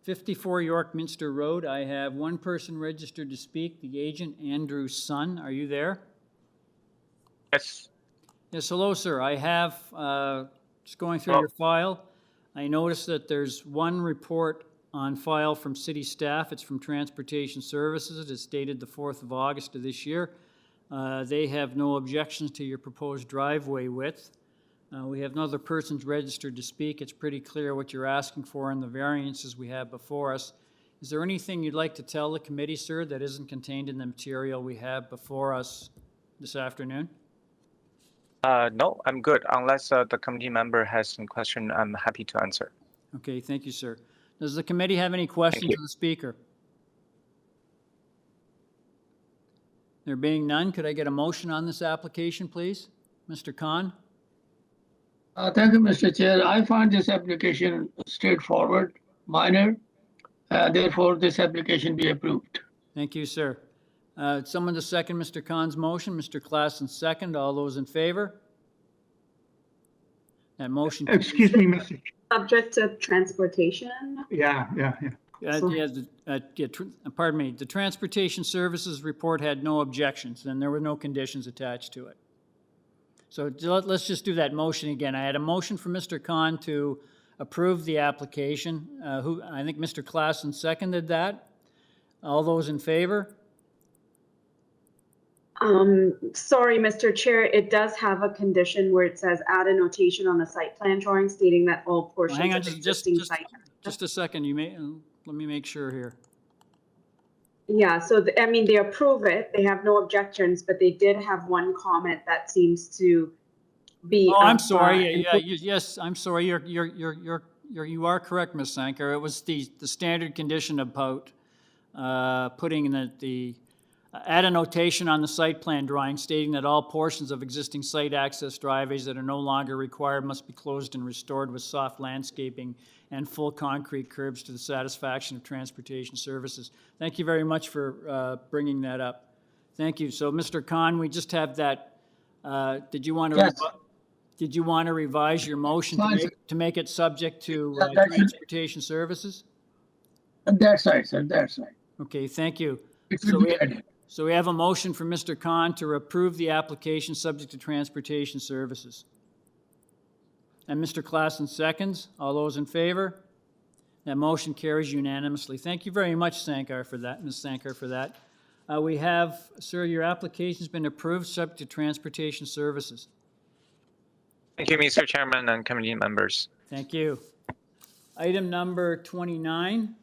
54 YORKMINSTER Road. I have one person registered to speak, the agent, Andrew Sun. Are you there? Yes. Yes, hello, sir. I have, just going through your file, I noticed that there's one report on file from city staff. It's from Transportation Services. It's dated the 4th of August of this year. They have no objections to your proposed driveway width. We have no other persons registered to speak. It's pretty clear what you're asking for in the variances we have before us. Is there anything you'd like to tell the committee, sir, that isn't contained in the material we have before us this afternoon? No, I'm good. Unless the committee member has some question, I'm happy to answer. Okay, thank you, sir. Does the committee have any questions of the speaker? There being none, could I get a motion on this application, please? Mr. Khan? Thank you, Mr. Chair. I find this application straightforward, minor, therefore this application be approved. Thank you, sir. Someone to second Mr. Khan's motion. Mr. Klassen second. All those in favor? That motion. Excuse me, Mr. Subject to transportation? Yeah. Pardon me. The Transportation Services report had no objections, and there were no conditions attached to it. So let's just do that motion again. I had a motion for Mr. Khan to approve the application. I think Mr. Klassen seconded that. All those in favor? Sorry, Mr. Chair, it does have a condition where it says add a notation on the site plan drawing stating that all portions Hang on, of existing site. just a second. Let me make sure here. Yeah, so I mean, they approve it. They have no objections, but they did have one comment that seems to be. Oh, I'm sorry. Yes, I'm sorry. You are correct, Ms. Sankar. It was the standard condition about putting in the add a notation on the site plan drawing stating that all portions of existing site access driveways that are no longer required must be closed and restored with soft landscaping and full concrete curbs to the satisfaction of Transportation Services. Thank you very much for bringing that up. Thank you. So, Mr. Khan, we just have that. Did you want to revise your motion to make it subject to Transportation Services? That's right, sir. That's right. Okay, thank you. So we have a motion from Mr. Khan to approve the application subject to Transportation Services. And Mr. Klassen seconds. All those in favor? That motion carries unanimously. Thank you very much, Sankar, for that, Ms. Sankar, for that. We have, sir, your application's been approved subject to Transportation Services. Thank you, Mr. Chairman and committee members. Thank you. Item number 29.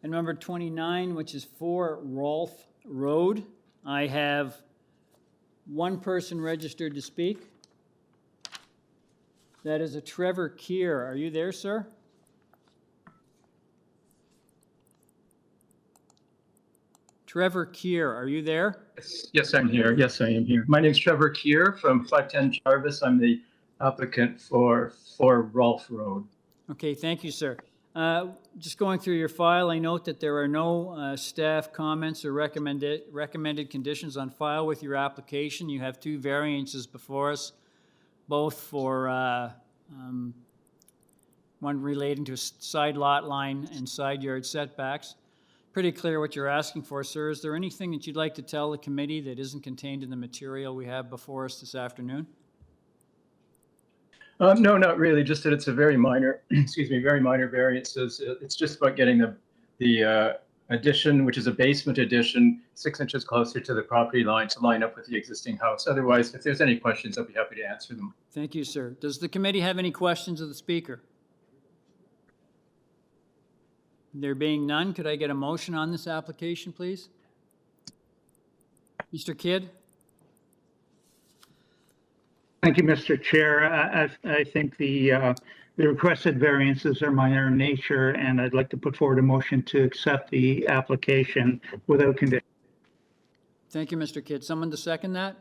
And number 29, which is 4 Rolf Road. I have one person registered to speak. That is a Trevor Keir. Are you there, sir? Trevor Keir, are you there? Yes, I'm here. Yes, I am here. My name's Trevor Keir from 510 Jarvis. I'm the applicant for Rolf Road. Okay, thank you, sir. Just going through your file, I note that there are no staff comments or recommended conditions on file with your application. You have 2 variances before us, both for one relating to side lot line and side yard setbacks. Pretty clear what you're asking for, sir. Is there anything that you'd like to tell the committee that isn't contained in the material we have before us this afternoon? No, not really. Just that it's a very minor, very minor variances. It's just about getting the addition, which is a basement addition, 6 inches closer to the property line to line up with the existing house. Otherwise, if there's any questions, I'll be happy to answer them. Thank you, sir. Does the committee have any questions of the speaker? There being none, could I get a motion on this application, please? Mr. Kidd? Thank you, Mr. Chair. I think the requested variances are minor in nature, and I'd like to put forward a motion to accept the application without condition. Thank you, Mr. Kidd. Someone to second that?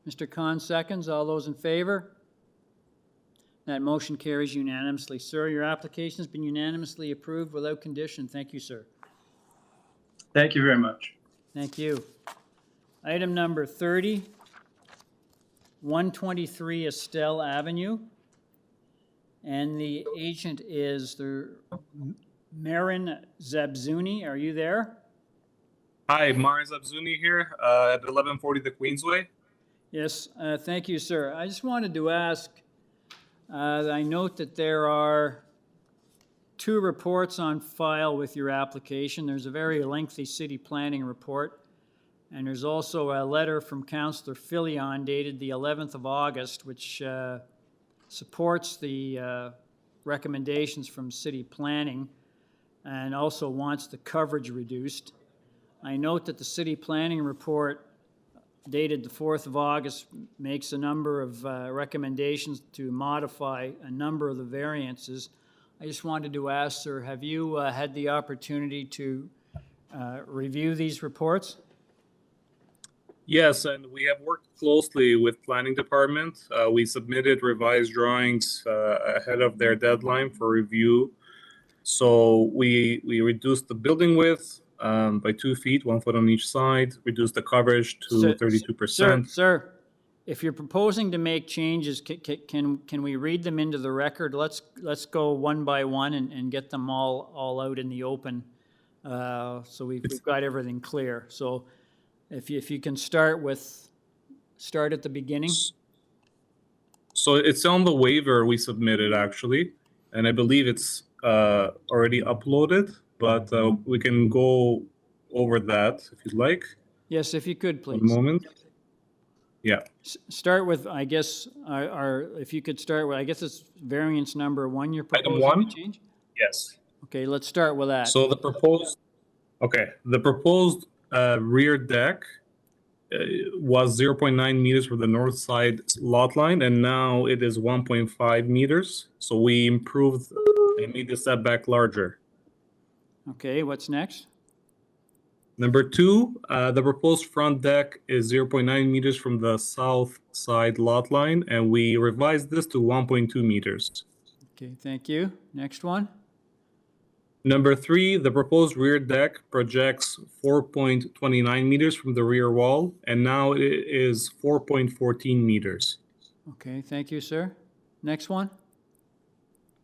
Mr. Khan seconds. All those in favor? That motion carries unanimously. Sir, your application has been unanimously approved without condition. Thank you, sir. Thank you very much. Thank you. Item number 30, 123 Estelle Avenue. And the agent is the Marin Zabzuni. Are you there? Hi, Marin Zabzuni here at 1140 the Queensway. Yes, thank you, sir. I just wanted to ask, I note that there are 2 reports on file with your application. There's a very lengthy city planning report, and there's also a letter from Councillor Filion dated the 11th of August, which supports the recommendations from city planning and also wants the coverage reduced. I note that the city planning report dated the 4th of August makes a number of recommendations to modify a number of the variances. I just wanted to ask, sir, have you had the opportunity to review these reports? Yes, and we have worked closely with Planning Department. We submitted revised drawings ahead of their deadline for review. So we reduced the building width by 2 feet, 1 foot on each side, reduced the coverage to 32%. Sir, if you're proposing to make changes, can we read them into the record? Let's go one by one and get them all out in the open, so we've got everything clear. So if you can start at the beginning. So it's on the waiver we submitted actually, and I believe it's already uploaded. But we can go over that if you'd like. Yes, if you could, please. One moment. Yeah. Start with, I guess, if you could start with, I guess it's variance number 1 you're proposing Item 1? to change? Yes. Okay, let's start with that. So the proposed rear deck was 0.9 meters for the north side lot line, and now it is 1.5 meters. So we improved and made the setback larger. Okay, what's next? Number 2, the proposed front deck is 0.9 meters from the south side lot line, and we revised this to 1.2 meters. Okay, thank you. Next one. Number 3, the proposed rear deck projects 4.29 meters from the rear wall, and now it is 4.14 meters. Okay, thank you, sir. Next one.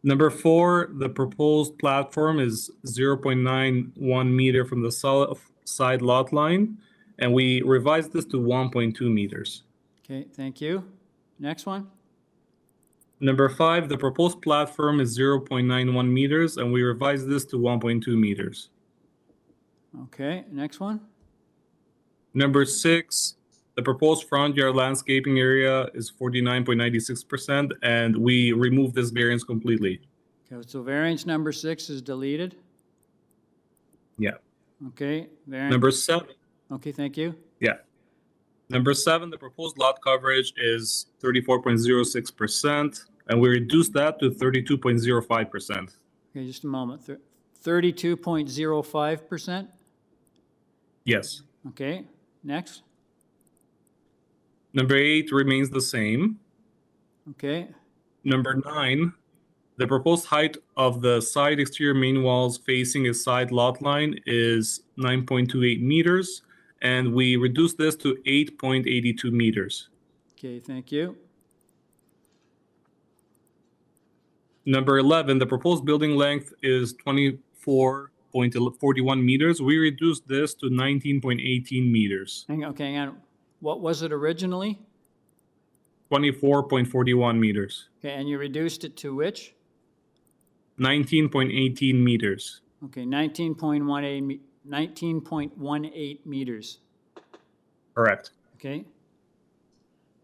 Number 4, the proposed platform is 0.91 meter from the south side lot line, and we revised this to 1.2 meters. Okay, thank you. Next one. Number 5, the proposed platform is 0.91 meters, and we revised this to 1.2 meters. Okay, next one. Number 6, the proposed front yard landscaping area is 49.96%, and we removed this variance completely. Okay, so variance number 6 is deleted. Yeah. Okay. Number 7. Okay, thank you. Yeah. Number 7, the proposed lot coverage is 34.06%, and we reduced that to 32.05%. Okay, just a moment. 32.05%? Yes. Okay, next. Number 8 remains the same. Okay, Number 9, the proposed height of the side exterior main walls facing a side lot line is 9.28 meters, and we reduced this to 8.82 meters. okay, thank you. Number 11, the proposed building length is 24.41 meters. We reduced this to 19.18 meters. Hang on. What was it originally? 24.41 meters. Okay, and you reduced it to which? 19.18 meters. Okay, 19.18 meters. Correct. Okay,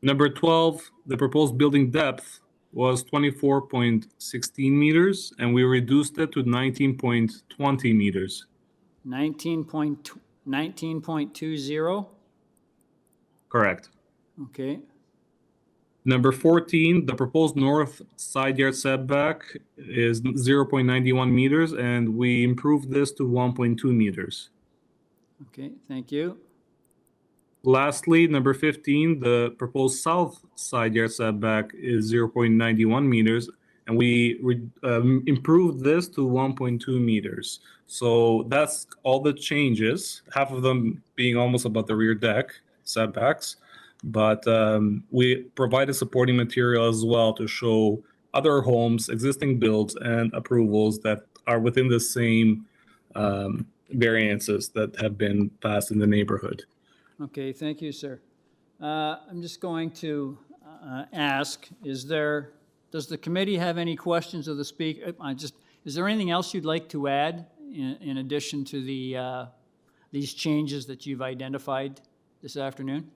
Number 12, the proposed building depth was 24.16 meters, and we reduced it to 19.20 meters. 19.20. Correct. Okay, Number 14, the proposed north side yard setback is 0.91 meters, and we improved this to 1.2 meters. okay, thank you. Lastly, number 15, the proposed south side yard setback is 0.91 meters, and we improved this to 1.2 meters. So that's all the changes, half of them being almost about the rear deck setbacks. But we provided supporting material as well to show other homes, existing builds, and approvals that are within the same variances that have been passed in the neighborhood. Okay, thank you, sir. I'm just going to ask, does the committee have any questions of the speaker? Is there anything else you'd like to add in addition to these changes that you've identified this afternoon?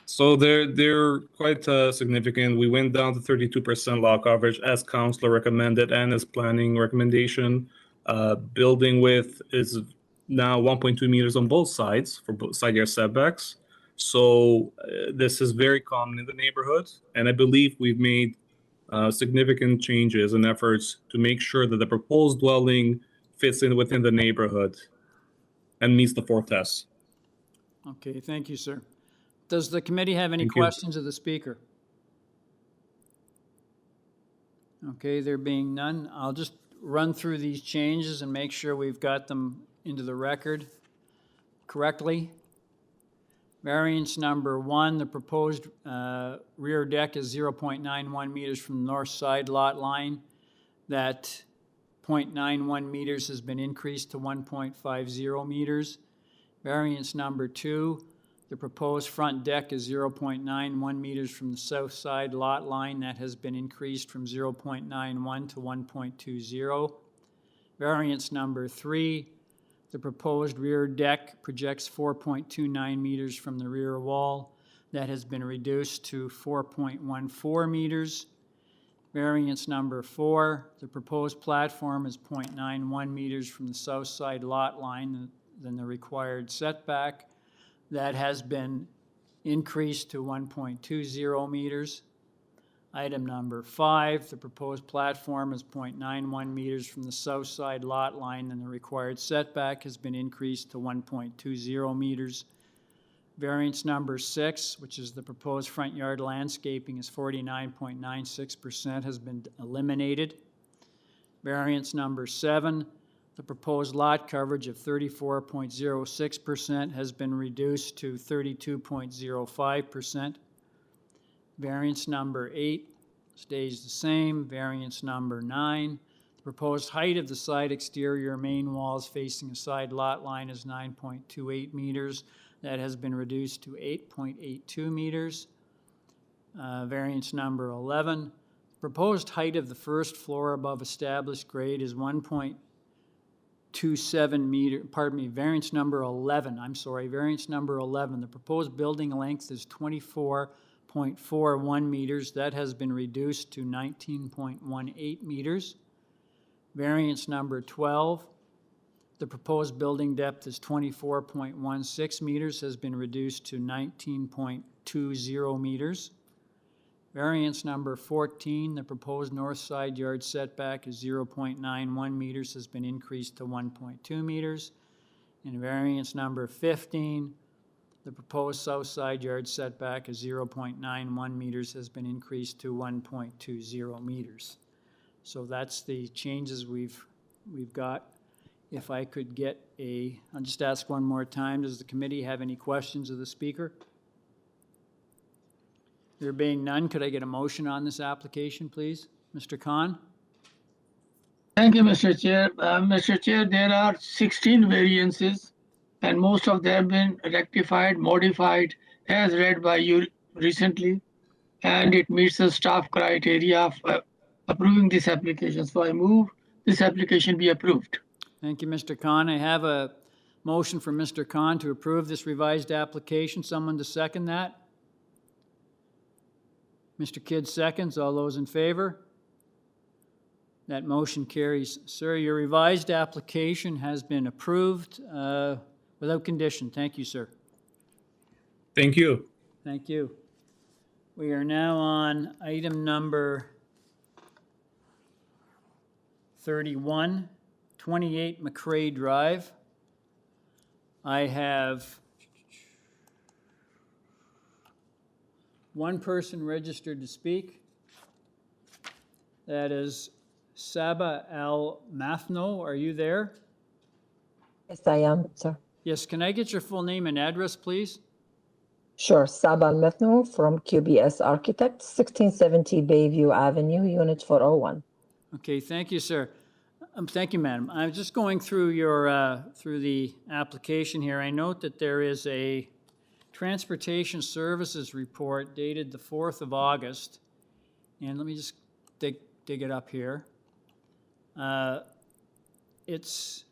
So they're quite significant. We went down to 32% lot coverage as council recommended and as planning recommendation. Building width is now 1.2 meters on both sides for both side yard setbacks. So this is very common in the neighborhood, and I believe we've made significant changes and efforts to make sure that the proposed dwelling fits in within the neighborhood and meets the 4 tests. Okay, thank you, sir. Does the committee have any Thank you. questions of the speaker? Okay, there being none, I'll just run through these changes and make sure we've got them into the record correctly. Variance number 1, the proposed rear deck is 0.91 meters from the north side lot line. That 0.91 meters has been increased to 1.50 meters. Variance number 2, the proposed front deck is 0.91 meters from the south side lot line. That has been increased from 0.91 to 1.20. Variance number 3, the proposed rear deck projects 4.29 meters from the rear wall. That has been reduced to 4.14 meters. Variance number 4, the proposed platform is 0.91 meters from the south side lot line than the required setback. That has been increased to 1.20 meters. Item number 5, the proposed platform is 0.91 meters from the south side lot line, and the required setback has been increased to 1.20 meters. Variance number 6, which is the proposed front yard landscaping, is 49.96%, has been eliminated. Variance number 7, the proposed lot coverage of 34.06% has been reduced to 32.05%. Variance number 8 stays the same. Variance number 9, the proposed height of the side exterior main walls facing a side lot line is 9.28 meters. That has been reduced to 8.82 meters. Variance number 11, the proposed height of the first floor above established grade is 1.27 meter, variance number 11, variance number 11. The proposed building length is 24.41 meters. That has been reduced to 19.18 meters. Variance number 12, the proposed building depth is 24.16 meters, has been reduced to 19.20 meters. Variance number 14, the proposed north side yard setback is 0.91 meters, has been increased to 1.2 meters. And variance number 15, The proposed south side yard setback is 0.91 meters has been increased to 1.20 meters. So that's the changes we've got. If I could get I'll just ask one more time, does the committee have any questions of the speaker? There being none, could I get a motion on this application, please? Mr. Khan? Thank you, Mr. Chair. Mr. Chair, there are 16 variances, and most of them have been rectified, modified, as read by you recently, and it meets the staff criteria of approving this application. So I move this application be approved. Thank you, Mr. Khan. I have a motion from Mr. Khan to approve this revised application. Someone to second that? Mr. Kidd seconds. All those in favor? That motion carries. Sir, your revised application has been approved without condition. Thank you, sir. Thank you. Thank you. We are now on item number 31, 28 McRae Drive. I have one person registered to speak. That is Saba Al Mathno. Are you there? Yes, I am, sir. Yes, can I get your full name and address, please? Sure. Saba Al Mathno from QBS Architects, 1670 Bayview Avenue, Unit 401. Okay, thank you, sir. Thank you, madam. I'm just going through your through the application here. I note that there is a transportation services report dated the 4th of August. And let me just dig it up here. It's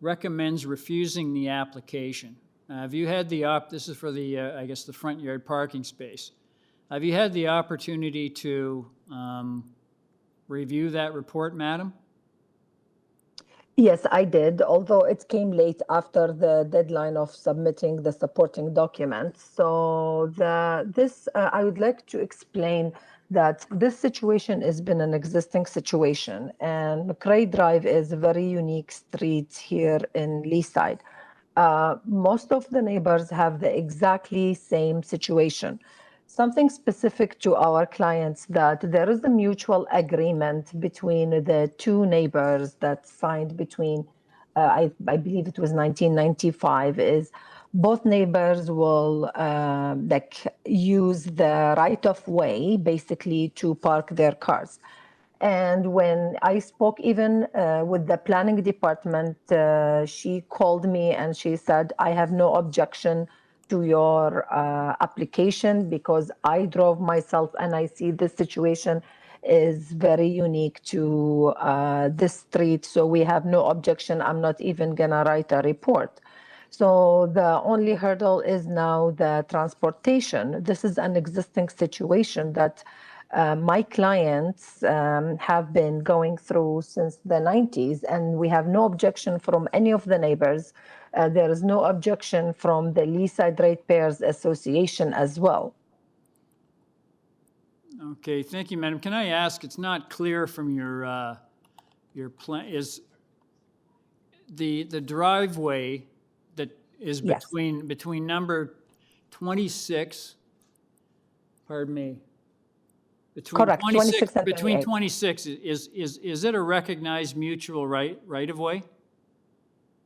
recommends refusing the application. Have you had the this is for the, I guess, the front yard parking space. Have you had the opportunity to review that report, madam? Yes, I did, although it came late after the deadline of submitting the supporting documents. So I would like to explain that this situation has been an existing situation, and McRae Drive is a very unique street here in Leaside. Most of the neighbors have the exactly same situation. Something specific to our clients that there is a mutual agreement between the two neighbors that signed between, I believe it was 1995, is both neighbors will use the right of way basically to park their cars. And when I spoke even with the planning department, she called me and she said, I have no objection to your application because I drove myself and I see this situation is very unique to this street. So we have no objection. I'm not even gonna write a report. So the only hurdle is now the transportation. This is an existing situation that my clients have been going through since the 90s, and we have no objection from any of the neighbors. There is no objection from the Leaside Ratepayers Association as well. Okay, thank you, madam. Can I ask, it's not clear from your plan, is the driveway that is between number 26, pardon me, between Correct, 26 and between 28. 26, is it a recognized mutual right of way?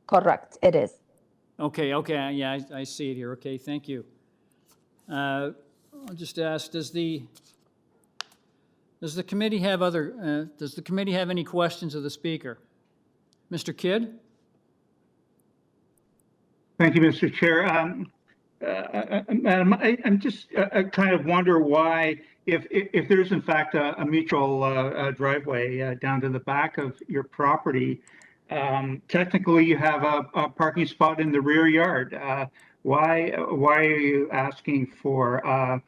Correct, it is. Okay, yeah, I see it here. Okay, thank you. I'll just ask, does the committee have does the committee have any questions of the speaker? Mr. Kidd? Thank you, Mr. Chair. Madam, I'm just kind of wonder why, if there's in fact a mutual driveway down to the back of your property, technically you have a parking spot in the rear yard. Why are you asking for a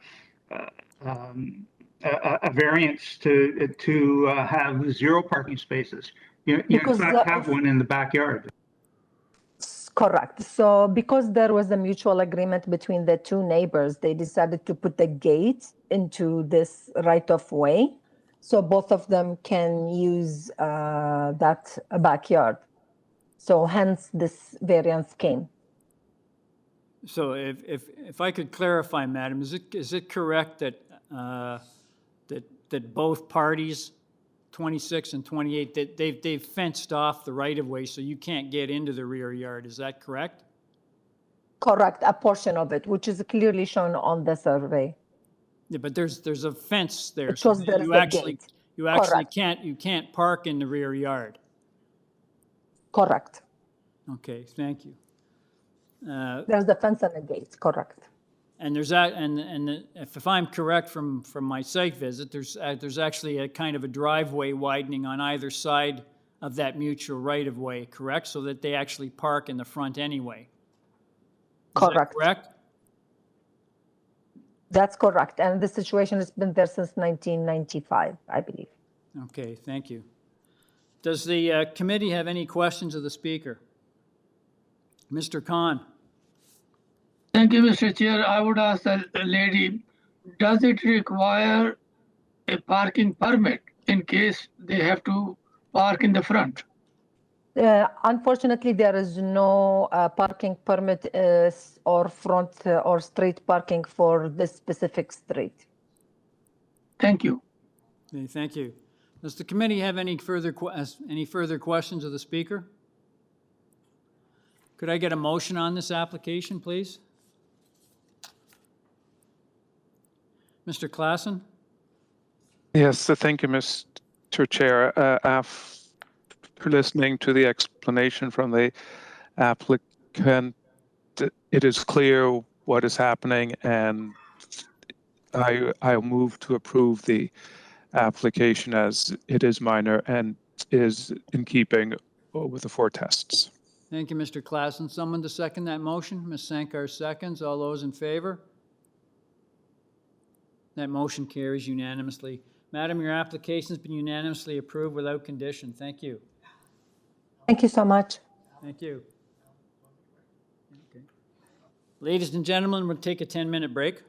variance to have 0 parking spaces? You in fact have one in the backyard. Correct. So because there was a mutual agreement between the two neighbors, they decided to put the gate into this right of way. So both of them can use that backyard. So hence this variance came. So if I could clarify, Madam, is it correct that, that both parties, 26 and 28, that they've fenced off the right-of-way so you can't get into the rear yard, is that correct? Correct, a portion of it, which is clearly shown on the survey. Yeah, but there's a fence there, It so shows there is you a actually, gate. you actually Correct. you can't park in the rear yard. Correct. Okay, thank you. There's a fence and a gate, correct. And there's that, and if I'm correct from my site visit, there's actually a kind of a driveway widening on either side of that mutual right-of-way, correct? So that they actually park in the front anyway. Is that Correct. correct? That's correct. And the situation has been there since 1995, I believe. Okay, thank you. Does the committee have any questions of the speaker? Mr. Khan? Thank you, Mr. Chair. I would ask the lady, does it require a parking permit in case they have to park in the front? Unfortunately, there is no parking permit or front or street parking for this specific street. Thank you. Okay, thank you. Does the committee have any further questions of the speaker? Could I get a motion on this application, please? Mr. Klassen? Yes, thank you, Mr. Chair. After listening to the explanation from the applicant, it is clear what is happening, and I'll move to approve the application as it is minor and is in keeping with the 4 tests. Thank you, Mr. Klassen. Someone to second that motion? Ms. Sankar seconds. All those in favor? That motion carries unanimously. Madam, your application has been unanimously approved without condition. Thank you. Thank you so much. Thank you. Okay. Ladies and gentlemen, we'll take a 10-minute break.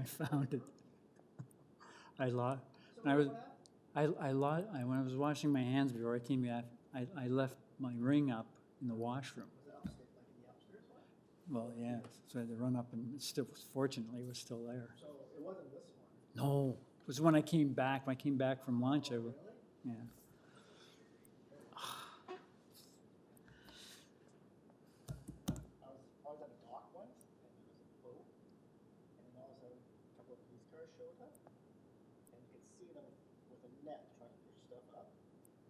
I found it. When I was washing my hands before I came back, I left my ring up in the washroom. Well, yeah, so I had to run up and fortunately, it was still there. So it wasn't this one? No, it was when I came back from lunch, yeah. I was at a dock once, and there was a boat, and then all of a sudden, a couple of police cars showed up, and you could see them with a net trying to push stuff up.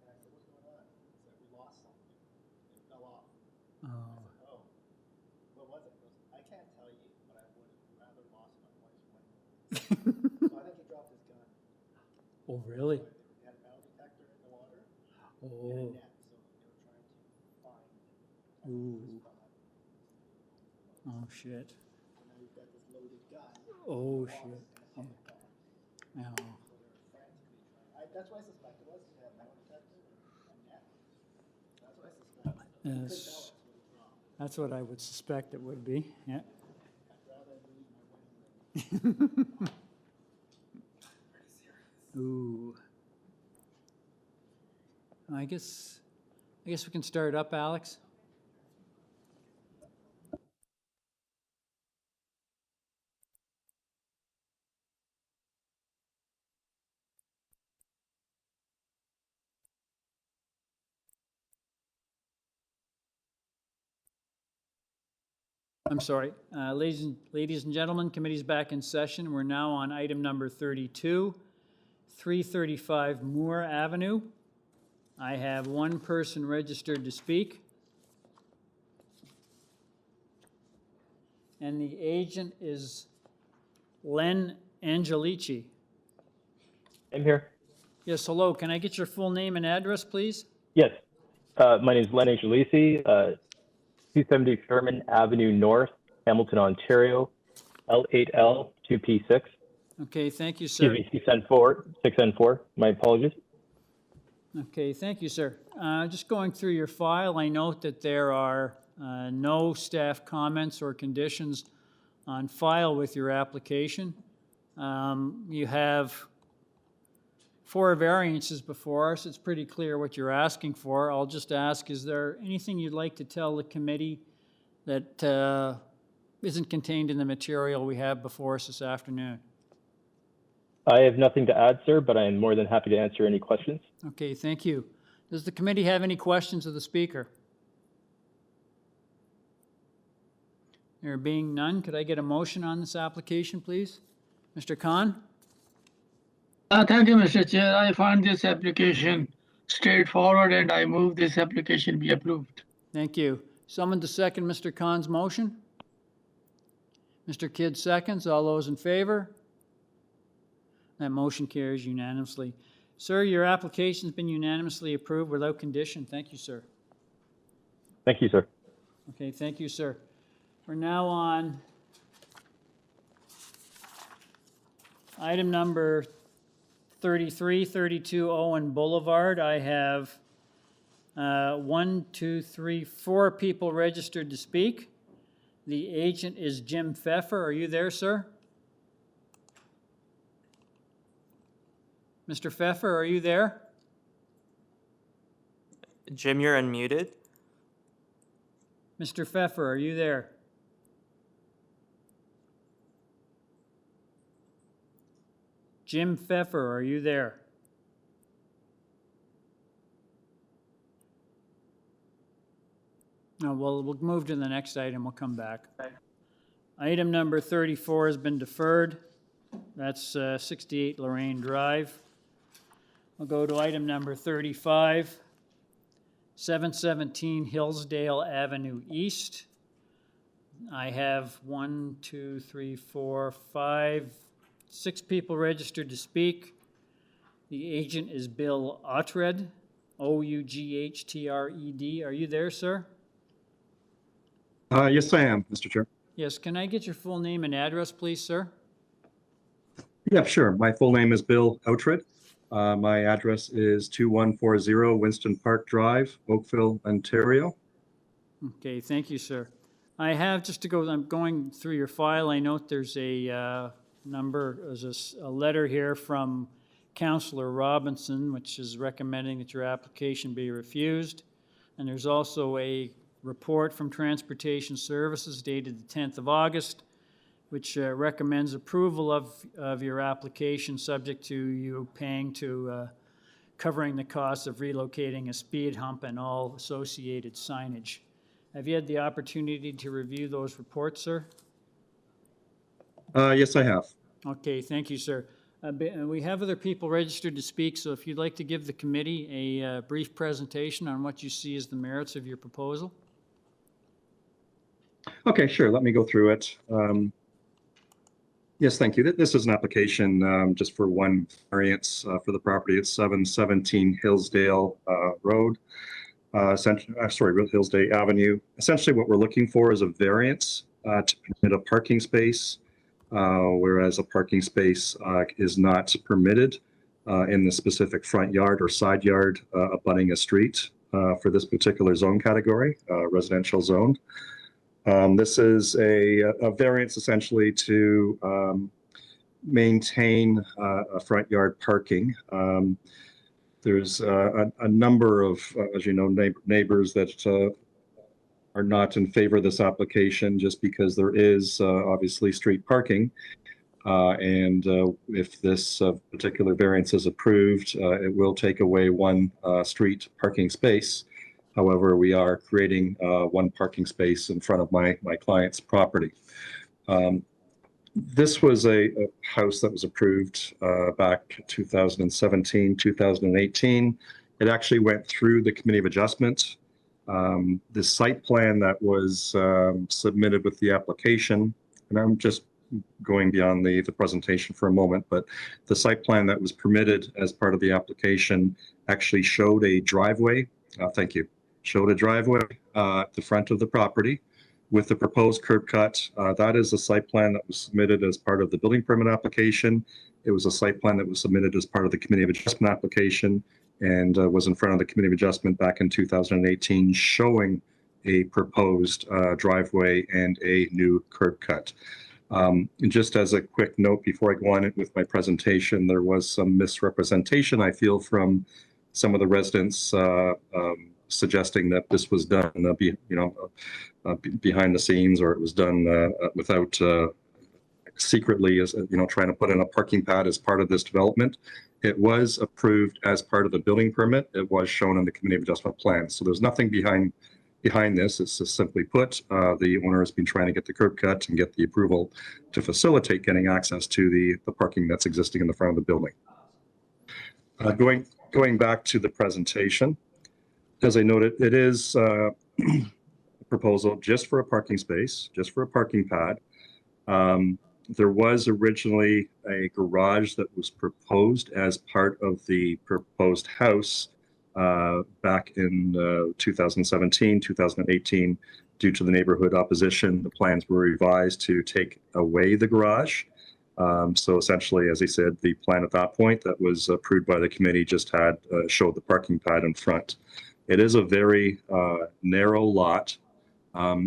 And I said, what's going on? He said, we lost something. It fell off. Oh. I said, oh, what was it? He goes, I can't tell you, but I would have rather lost my wife's wedding. So I think he dropped his gun. Oh, really? They had a metal detector in the water. Oh. And a net, so they were trying to find Ooh. Oh, shit. So now you've got this loaded gun. Oh, shit. Oh. No. So they're frantically trying. That's what I suspect it was. They had a metal detector and a net. That's what I suspect. Yes. That's what I would suspect it would be, yeah. I'd rather lose my wedding ring. Ooh. I guess we can start up, Alex. I'm sorry. Ladies and gentlemen, committee's back in session. We're now on item number 32, 335 Moore Avenue. I have one person registered to speak. And the agent is Len Angelici. I'm here. Yes, hello. Can I get your full name and address, please? Yes. My name is Len Angelici, 270 Sherman Avenue North, Hamilton, Ontario, L8L 2P6. Okay, thank you, sir. Excuse me, 6N4. My apologies. Okay, thank you, sir. Just going through your file, I note that there are no staff comments or conditions on file with your application. You have 4 variances before us. It's pretty clear what you're asking for. I'll just ask, is there anything you'd like to tell the committee that isn't contained in the material we have before us this afternoon? I have nothing to add, sir, but I am more than happy to answer any questions. Okay, thank you. Does the committee have any questions of the speaker? There being none, could I get a motion on this application, please? Mr. Khan? Thank you, Mr. Chair. I find this application straightforward and I move this application be approved. Thank you. Someone to second Mr. Khan's motion? Mr. Kidd seconds. All those in favor? That motion carries unanimously. Sir, your application's been unanimously approved without condition. Thank you, sir. Thank you, sir. Okay, thank you, sir. We're now on item number 3332 Owen Boulevard. I have 4 people registered to speak. The agent is Jim Pfeffer. Are you there, sir? Mr. Pfeffer, are you there? Jim, you're unmuted. Mr. Pfeffer, are you there? Jim Pfeffer, are you there? No, we'll move to the next item. We'll come back. Item number 34 has been deferred. That's 68 Lorraine Drive. We'll go to item number 35, 717 Hillsdale Avenue East. I have 6 people registered to speak. The agent is Bill Oughtred, Oughttred. Are you there, sir? Yes, I am, Mr. Chair. Yes, can I get your full name and address, please, sir? Yeah, sure. My full name is Bill Oughtred. My address is 2140 Winston Park Drive, Oakville, Ontario. Okay, thank you, sir. I have, just to go, I'm going through your file, I note there's a There's a letter here from Councillor Robinson, which is recommending that your application be refused. And there's also a report from Transportation Services dated the 10th of August, which recommends approval of your application subject to you paying to covering the cost of relocating a speed hump and all associated signage. Have you had the opportunity to review those reports, sir? Yes, I have. Okay, thank you, sir. We have other people registered to speak, so if you'd like to give the committee a brief presentation on what you see as the merits of your proposal. Okay, sure. Let me go through it. Yes, thank you. This is an application just for one variance for the property at 717 Hillsdale Road. Hillsdale Avenue. Essentially what we're looking for is a variance to permit a parking space, whereas a parking space is not permitted in the specific front yard or side yard abutting a street for this particular zone category, residential zone. This is a variance essentially to maintain a front yard parking. There's a number of, as you know, neighbors that are not in favor of this application just because there is obviously street parking. And if this particular variance is approved, it will take away one street parking space. However, we are creating one parking space in front of my client's property. This was a house that was approved back 2017, 2018. It actually went through the Committee of Adjustment. The site plan that was submitted with the application, and I'm just going beyond the presentation for a moment, but the site plan that was permitted as part of the application actually showed a driveway. Thank you. Showed a driveway at the front of the property with the proposed curb cut. That is a site plan that was submitted as part of the building permit application. It was a site plan that was submitted as part of the Committee of Adjustment application and was in front of the Committee of Adjustment back in 2018, showing a proposed driveway and a new curb cut. And just as a quick note before I go on with my presentation, there was some misrepresentation, I feel, from some of the residents suggesting that this was done, behind the scenes, or it was done without secretly, as trying to put in a parking pad as part of this development. It was approved as part of the building permit. It was shown in the Committee of Adjustment plan. So there's nothing behind this. It's just simply put, the owner has been trying to get the curb cut and get the approval to facilitate getting access to the parking that's existing in the front of the building. Going back to the presentation, as I noted, it is a proposal just for a parking space, just for a parking pad. There was originally a garage that was proposed as part of the proposed house back in 2017, 2018. Due to the neighborhood opposition, the plans were revised to take away the garage. So essentially, as I said, the plan at that point that was approved by the committee just had showed the parking pad in front. It is a very narrow lot.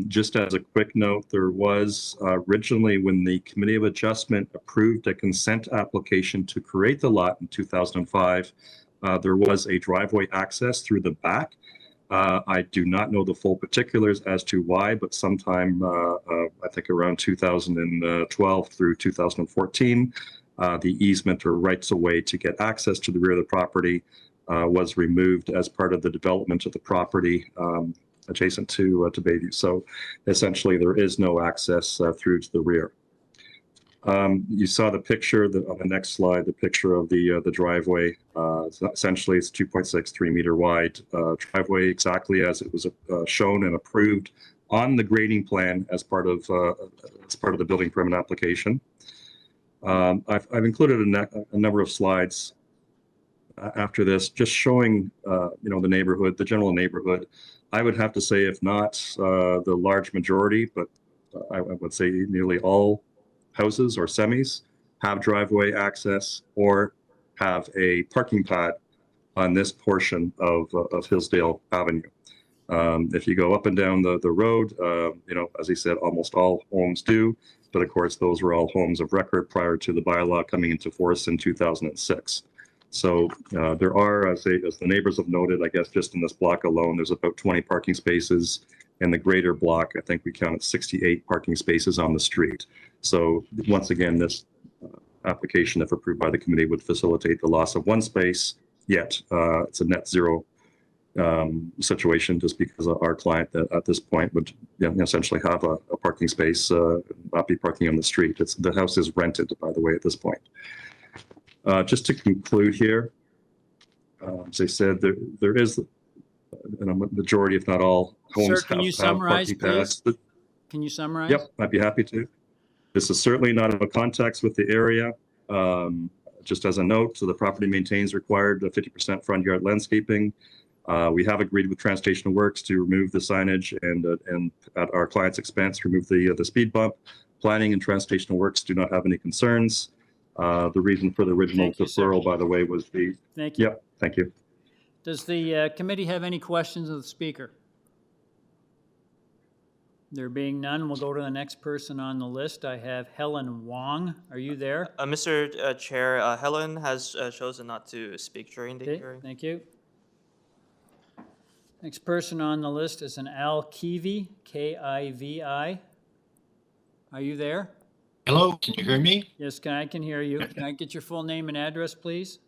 Just as a quick note, there was originally, when the Committee of Adjustment approved a consent application to create the lot in 2005, there was a driveway access through the back. I do not know the full particulars as to why, but sometime, I think around 2012 through 2014, the easement or rights of way to get access to the rear of the property was removed as part of the development of the property adjacent to Bayview. So essentially there is no access through to the rear. You saw the picture on the next slide, the picture of the driveway. Essentially it's 2.63 meter wide driveway, exactly as it was shown and approved on the grading plan as part of the building permit application. I've included a number of slides after this, just showing the neighborhood, the general neighborhood. I would have to say, if not the large majority, but I would say nearly all houses or semis have driveway access or have a parking pad on this portion of Hillsdale Avenue. If you go up and down the road, as I said, almost all homes do. but of course, those were all homes of record prior to the bylaw coming into force in 2006. So there are, as the neighbors have noted, I guess just in this block alone, there's about 20 parking spaces. In the greater block, I think we counted 68 parking spaces on the street. So once again, this application, if approved by the committee, would facilitate the loss of one space, yet it's a net zero situation just because our client at this point would essentially have a parking space, not be parking on the street. The house is rented, by the way, at this point. Just to conclude here, as I said, there is a majority, if not all, homes Sir, can you have summarize, parking pads. please? Can you summarize? Yep, I'd be happy to. This is certainly not out of context with the area. Just as a note, so the property maintains required 50% front yard landscaping. We have agreed with Transportation Works to remove the signage and at our client's expense, remove the speed bump. Planning and Transportation Works do not have any concerns. The reason for the original deferral, by the way, was the... Thank you. Yep, thank you. Does the committee have any questions of the speaker? There being none, we'll go to the next person on the list. I have Helen Wong. Are you there? Mr. Chair, Helen has chosen not to speak during the hearing. Thank you. Next person on the list is an Al Kivi, K-I-V-I. Are you there? Hello, can you hear me? Yes, I can hear you. Can I get your full name and address, please?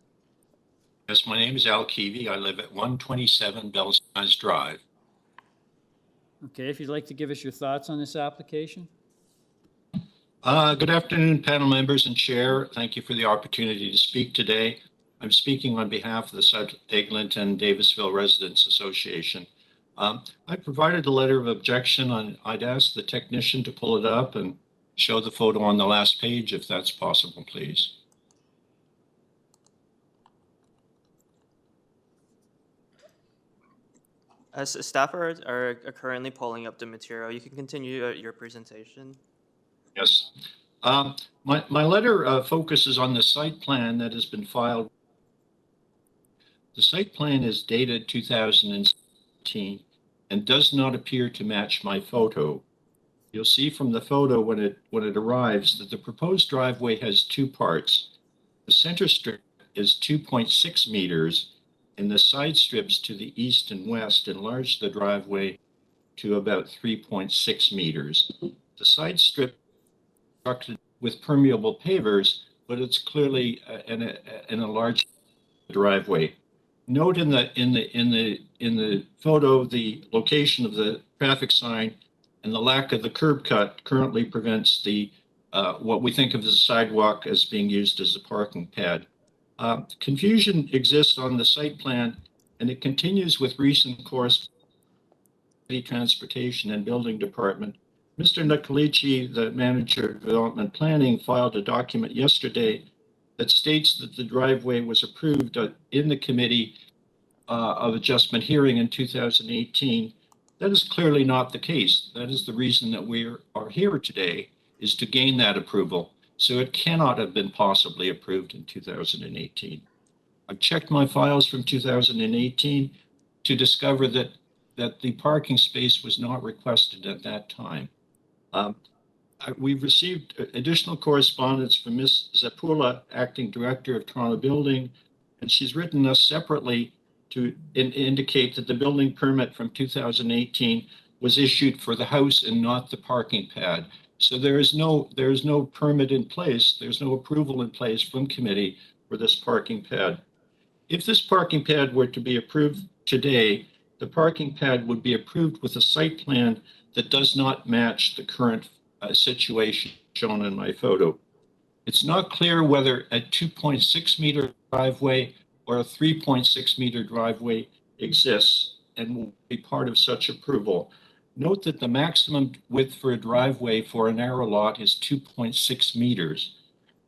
Yes, my name is Al Kivi. I live at 127 Belsize Drive. Okay, if you'd like to give us your thoughts on this application. Good afternoon, panel members and chair. Thank you for the opportunity to speak today. I'm speaking on behalf of the South Eglinton Davisville Residents Association. I provided a letter of objection. I'd ask the technician to pull it up and show the photo on the last page if that's possible, please. As staff are currently pulling up the material, you can continue your presentation. Yes. My letter focuses on the site plan that has been filed. The site plan is dated 2017 and does not appear to match my photo. You'll see from the photo when it arrives that the proposed driveway has two parts. The center strip is 2.6 meters, and the side strips to the east and west enlarge the driveway to about 3.6 meters. The side strip is constructed with permeable pavers, but it's clearly an enlarged driveway. Note in the photo the location of the traffic sign and the lack of the curb cut currently prevents the what we think of as a sidewalk as being used as a parking pad. Confusion exists on the site plan, and it continues with recent correspondence with the Transportation and Building Department. Mr. Nicolici, the manager of development planning, filed a document yesterday that states that the driveway was approved in the committee of adjustment hearing in 2018. That is clearly not the case. That is the reason that we are here today, is to gain that approval. So it cannot have been possibly approved in 2018. I've checked my files from 2018 to discover that the parking space was not requested at that time. We've received additional correspondence from Ms. Zapula, Acting Director of Toronto Building, and she's written us separately to indicate that the building permit from 2018 was issued for the house and not the parking pad. So there is no permit in place. There's no approval in place from committee for this parking pad. If this parking pad were to be approved today, the parking pad would be approved with a site plan that does not match the current situation shown in my photo. It's not clear whether a 2.6 meter driveway or a 3.6 meter driveway exists and will be part of such approval. Note that the maximum width for a driveway for a narrow lot is 2.6 meters.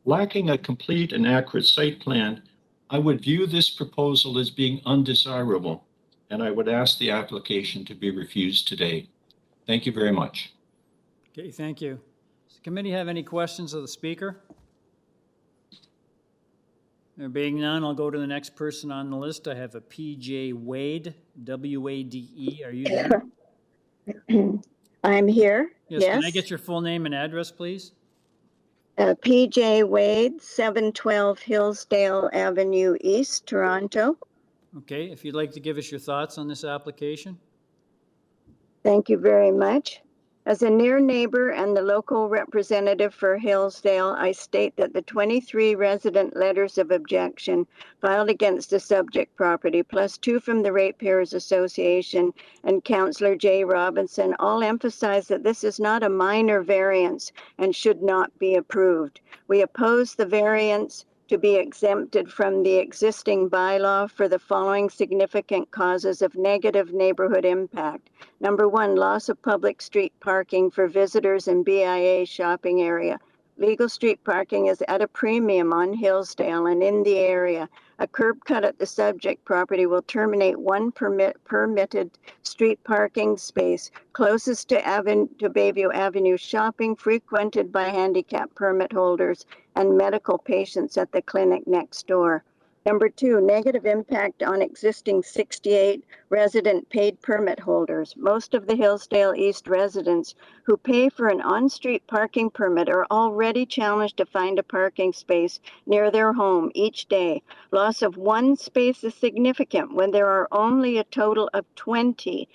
Lacking a complete and accurate site plan, I would view this proposal as being undesirable, and I would ask the application to be refused today. Thank you very much. Okay, thank you. Does the committee have any questions of the speaker? There being none, I'll go to the next person on the list. I have a P.J. Wade, W-A-D-E. Are you there? I'm here. Yes. Can I get your full name and address, please? PJ Wade, 712 Hillsdale Avenue East, Toronto. Okay, if you'd like to give us your thoughts on this application? Thank you very much. As a near neighbor and the local representative for Hillsdale, I state that the 23 resident letters of objection filed against the subject property, plus 2 from the Ratepayers Association and Councillor Jay Robinson, all emphasize that this is not a minor variance and should not be approved. We oppose the variance to be exempted from the existing bylaw for the following significant causes of negative neighborhood impact. Number 1, loss of public street parking for visitors in BIA shopping area. Legal street parking is at a premium on Hillsdale and in the area. A curb cut at the subject property will terminate one permitted street parking space closest to Bayview Avenue shopping, frequented by handicap permit holders and medical patients at the clinic next door. Number 2, negative impact on existing 68 resident paid permit holders. Most of the Hillsdale East residents who pay for an on-street parking permit are already challenged to find a parking space near their home each day. Loss of one space is significant when there are only a total of 20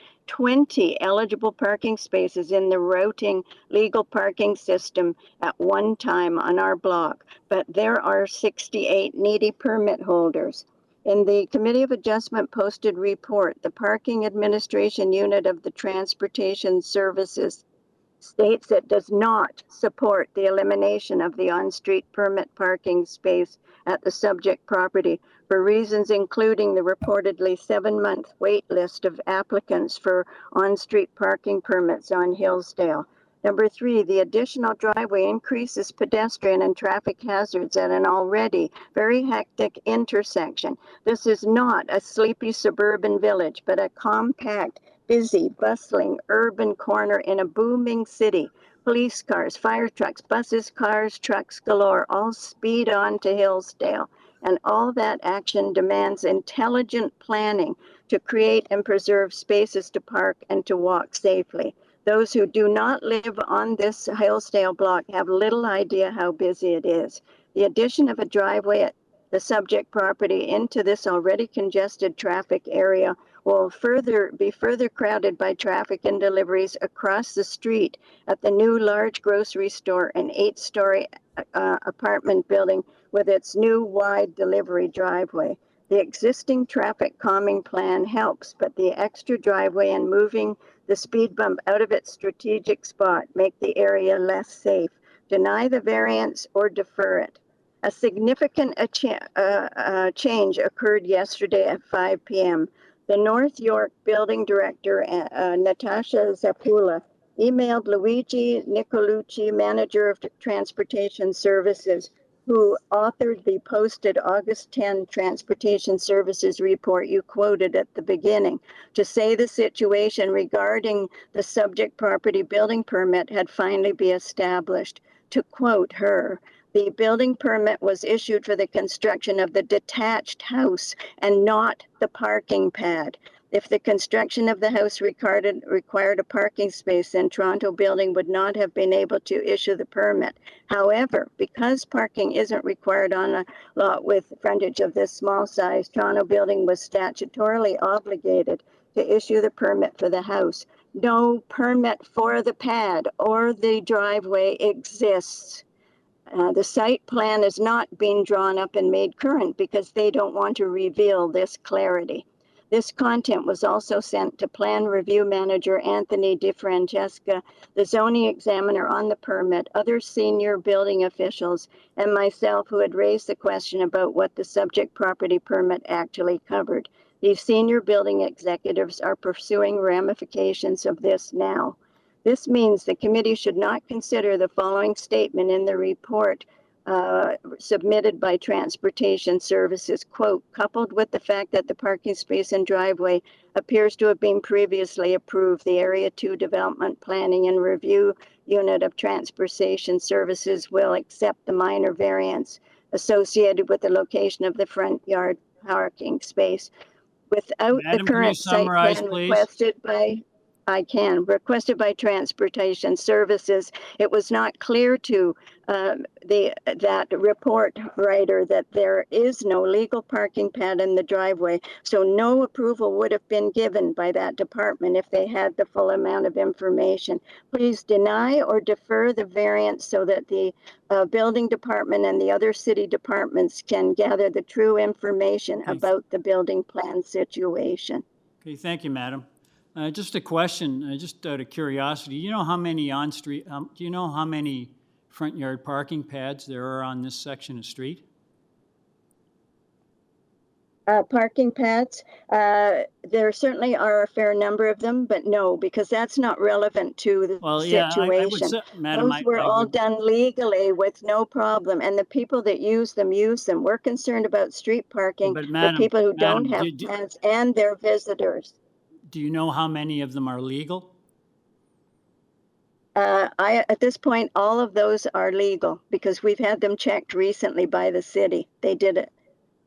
eligible parking spaces in the routing legal parking system at one time on our block, but there are 68 needy permit holders. In the Committee of Adjustment posted report, the Parking Administration Unit of the Transportation Services states it does not support the elimination of the on-street permit parking space at the subject property for reasons including the reportedly 7-month wait list of applicants for on-street parking permits on Hillsdale. Number 3, the additional driveway increases pedestrian and traffic hazards at an already very hectic intersection. This is not a sleepy suburban village, but a compact, busy, bustling urban corner in a booming city. Police cars, fire trucks, buses, cars, trucks galore all speed on to Hillsdale. And all that action demands intelligent planning to create and preserve spaces to park and to walk safely. Those who do not live on this Hillsdale block have little idea how busy it is. The addition of a driveway at the subject property into this already congested traffic area will be further crowded by traffic and deliveries across the street at the new large grocery store and 8-story apartment building with its new wide delivery driveway. The existing traffic calming plan helps, but the extra driveway and moving the speed bump out of its strategic spot make the area less safe. Deny the variance or defer it. A significant change occurred yesterday at 5 p.m. The North York Building Director, Natasha Zapula, emailed Luigi Nicolucci, Manager of Transportation Services, who authored the posted August 10 Transportation Services report you quoted at the beginning, to say the situation regarding the subject property building permit had finally been established. To quote her, the building permit was issued for the construction of the detached house and not the parking pad. If the construction of the house required a parking space, then Toronto Building would not have been able to issue the permit. However, because parking isn't required on a lot with frontage of this small size, Toronto Building was statutorily obligated to issue the permit for the house. No permit for the pad or the driveway exists. The site plan is not being drawn up and made current because they don't want to reveal this clarity. This content was also sent to Plan Review Manager Anthony DeFrancesca, the zoning examiner on the permit, other senior building officials, and myself, who had raised the question about what the subject property permit actually covered. These senior building executives are pursuing ramifications of this now. This means the committee should not consider the following statement in the report submitted by Transportation Services, quote, coupled with the fact that the parking space and driveway appears to have been previously approved, the Area 2 Development Planning and Review Unit of Transportation Services will accept the minor variance associated with the location of the front yard parking space without Madam, the current site plan requested by I can. Requested by Transportation Services. It was not clear to that report writer that there is no legal parking pad in the driveway, so no approval would have been given by that department if they had the full amount of information. Please deny or defer the variance so that the building department and the other city departments can gather the true information about the building plan situation. Okay, thank you, madam. Just a question, just out of curiosity, you know how many on-street, do you know how many front yard parking pads there are on this section of street? Parking pads, there certainly are a fair number of them, but no, because that's not relevant to the situation. Madam, Those were all done legally with no problem, and the people that use them. We're concerned about street parking for people who don't have pads and their visitors. Do you know how many of them are legal? At this point, all of those are legal because we've had them checked recently by the city. They did it.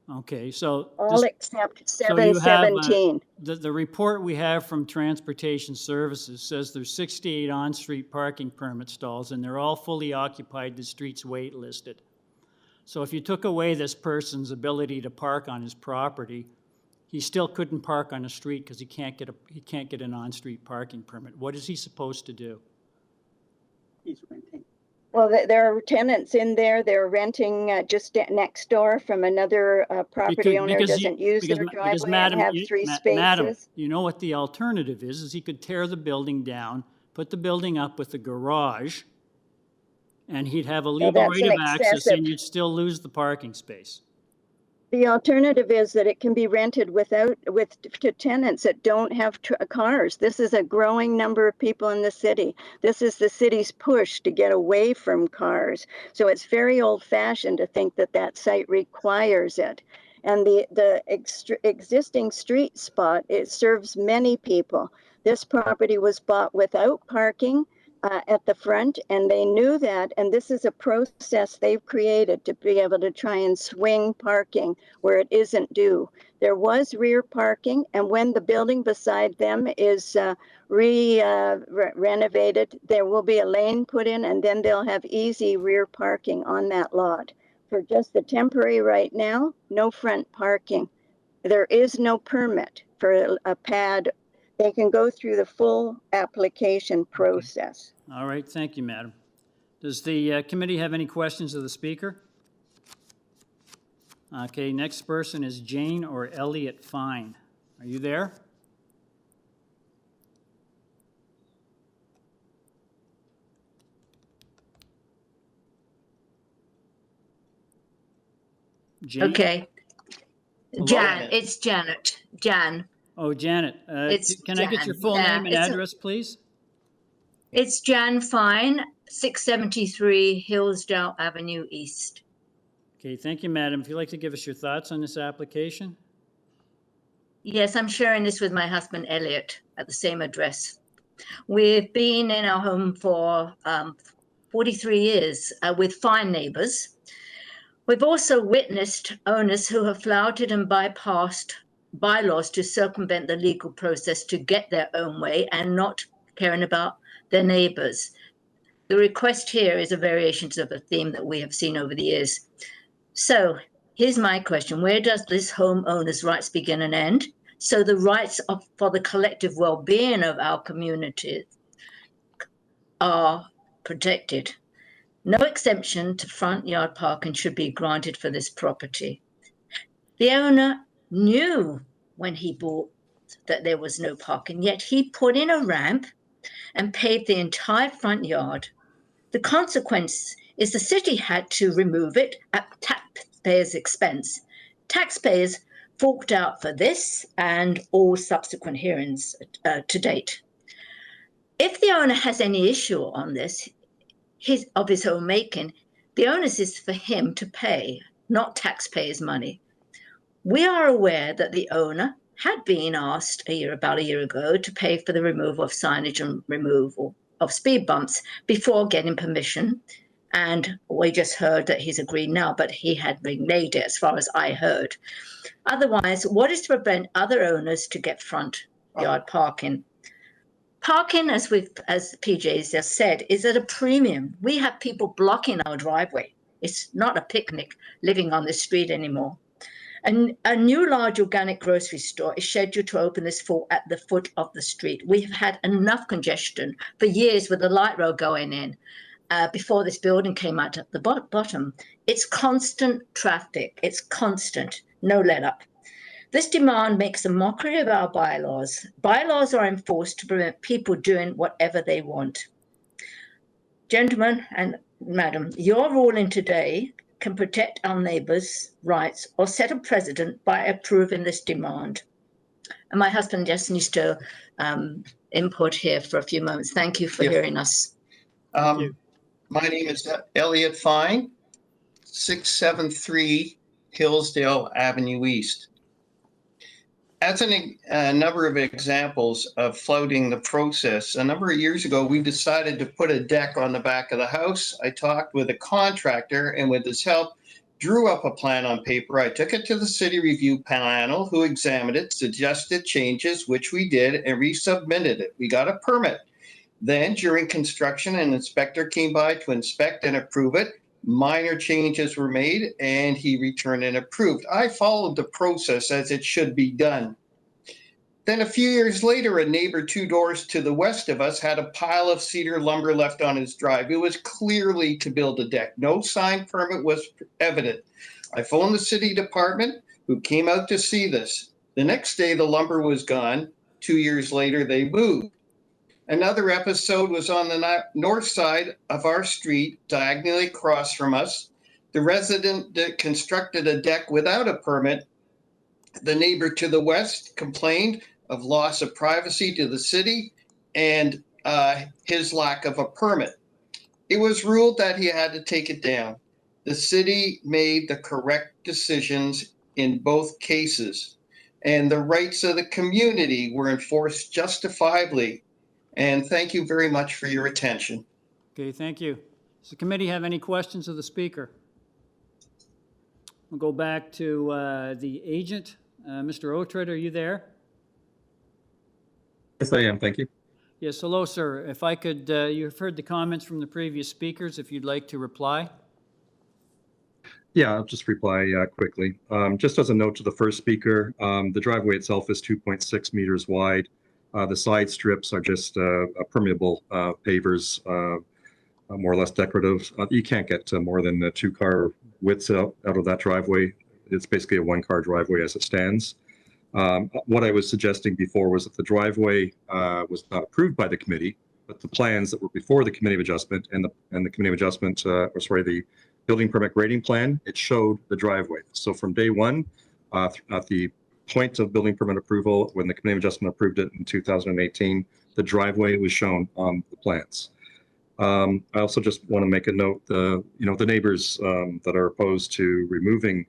Okay, so all except 717. The report we have from Transportation Services says there's 68 on-street parking permit stalls, and they're all fully occupied. The street's waitlisted. So if you took away this person's ability to park on his property, he still couldn't park on the street because he can't get an on-street parking permit. What is he supposed to do? He's renting. Well, there are tenants in there. They're renting just next door from another property owner who doesn't use their driveway and have three spaces. Madam, you know what the alternative is he could tear the building down, put the building up with a garage, and he'd have a legal right of access, and you'd still lose the parking space. The alternative is that it can be rented to tenants that don't have cars. This is a growing number of people in the city. This is the city's push to get away from cars. So it's very old-fashioned to think that that site requires it. And the existing street spot, it serves many people. This property was bought without parking at the front, and they knew that, and this is a process they've created to be able to try and swing parking where it isn't due. There was rear parking, and when the building beside them is renovated, there will be a lane put in, and then they'll have easy rear parking on that lot. For just the temporary right now, no front parking. There is no permit for a pad. They can go through the full application process. All right, thank you, madam. Does the committee have any questions of the speaker? Okay, next person is Jane or Elliot Fine. Are you there? Jane? Okay. Hello? It's Janet. Jan. Oh, Janet. Can I get your full name and address, please? It's Jan Fine, 673 Hillsdale Avenue East. Okay, thank you, madam. If you'd like to give us your thoughts on this application. Yes, I'm sharing this with my husband, Elliot, at the same address. We've been in our home for 43 years with fine neighbors. We've also witnessed owners who have flouted and bypassed bylaws to circumvent the legal process to get their own way and not caring about their neighbors. The request here is a variation of a theme that we have seen over the years. So here's my question. Where does this homeowner's rights begin and end? So the rights for the collective well-being of our community are protected. No exemption to front yard parking should be granted for this property. The owner knew when he bought that there was no parking, yet he put in a ramp and paved the entire front yard. The consequence is the city had to remove it at taxpayers' expense. Taxpayers forked out for this and all subsequent hearings to date. If the owner has any issue on this, of his own making, the onus is for him to pay, not taxpayers' money. We are aware that the owner had been asked about a year ago to pay for the removal of signage and removal of speed bumps before getting permission. And we just heard that he's agreed now, but he had reneged it as far as I heard. Otherwise, what is to prevent other owners to get front yard parking? Parking, as PJ just said, is at a premium. We have people blocking our driveway. It's not a picnic living on this street anymore. And a new large organic grocery store is scheduled to open this fall at the foot of the street. We've had enough congestion for years with the light rail going in before this building came out at the bottom. It's constant traffic. It's constant, no let up. This demand makes a mockery of our bylaws. Bylaws are enforced to prevent people doing whatever they want. Gentlemen and madam, your ruling today can protect our neighbours' rights or set a precedent by approving this demand. And my husband just needs to input here for a few moments. Thank you for hearing us. My name is Elliot Fine, 673 Hillsdale Avenue East. As a number of examples of flouting the process, a number of years ago, we decided to put a deck on the back of the house. I talked with a contractor and with his help, drew up a plan on paper. I took it to the city review panel who examined it, suggested changes, which we did, and resubmitted it. We got a permit. Then during construction, an inspector came by to inspect and approve it. Minor changes were made and he returned and approved. I followed the process as it should be done. Then a few years later, a neighbor 2 doors to the west of us had a pile of cedar lumber left on his drive. It was clearly to build a deck. No signed permit was evident. I phoned the city department who came out to see this. The next day, the lumber was gone. 2 years later, they moved. Another episode was on the north side of our street, diagonally across from us. The resident constructed a deck without a permit. The neighbor to the west complained of loss of privacy to the city and his lack of a permit. It was ruled that he had to take it down. The city made the correct decisions in both cases, and the rights of the community were enforced justifiably. And thank you very much for your attention. Okay, thank you. Does the committee have any questions of the speaker? We'll go back to the agent. Mr. Otrud, are you there? Yes, I am. Thank you. Yes, hello, sir. If I could, you've heard the comments from the previous speakers, if you'd like to reply. Yeah, I'll just reply quickly. Just as a note to the first speaker, the driveway itself is 2.6 meters wide. The side strips are just permeable pavers, more or less decorative. You can't get more than 2-car widths out of that driveway. It's basically a 1-car driveway as it stands. What I was suggesting before was that the driveway was not approved by the committee, but the plans that were before the committee of adjustment and the committee of adjustment, the building permit grading plan, it showed the driveway. So from day one, at the point of building permit approval, when the committee of adjustment approved it in 2018, the driveway was shown on the plans. I also just want to make a note, the neighbors that are opposed to removing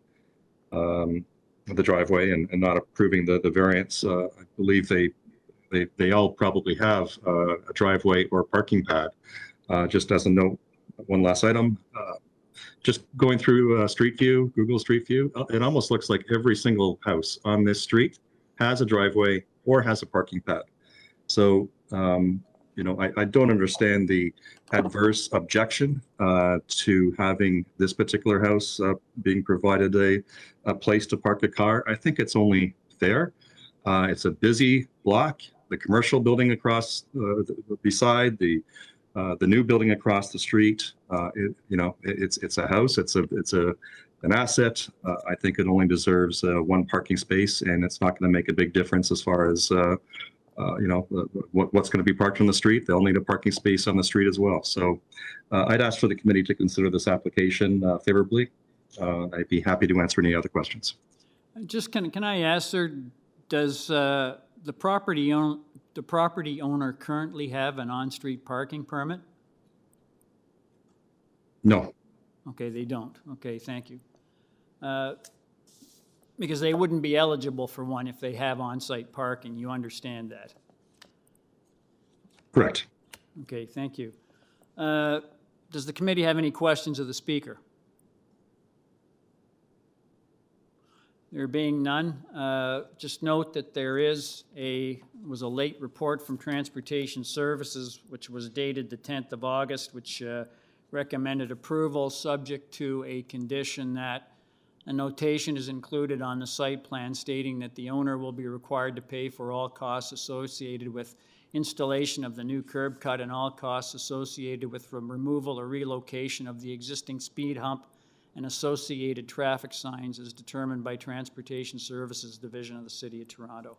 the driveway and not approving the variance, I believe they all probably have a driveway or parking pad. Just as a note, one last item. Just going through Street View, Google Street View, it almost looks like every single house on this street has a driveway or has a parking pad. So, I don't understand the adverse objection to having this particular house being provided a place to park a car. I think it's only fair. It's a busy block. The commercial building across beside the new building across the street, it's a house. It's an asset. I think it only deserves one parking space, and it's not going to make a big difference as far as what's going to be parked on the street. They'll need a parking space on the street as well. So I'd ask for the committee to consider this application favorably. I'd be happy to answer any other questions. Just can I ask, sir, does the property owner currently have an on-street parking permit? No. Okay, they don't. Okay, thank you. Because they wouldn't be eligible for one if they have on-site parking. You understand that? Correct. Okay, thank you. Does the committee have any questions of the speaker? There being none, just note that there was a late report from Transportation Services, which was dated the 10th of August, which recommended approval subject to a condition that a notation is included on the site plan stating that the owner will be required to pay for all costs associated with installation of the new curb cut and all costs associated with removal or relocation of the existing speed hump and associated traffic signs as determined by Transportation Services Division of the City of Toronto.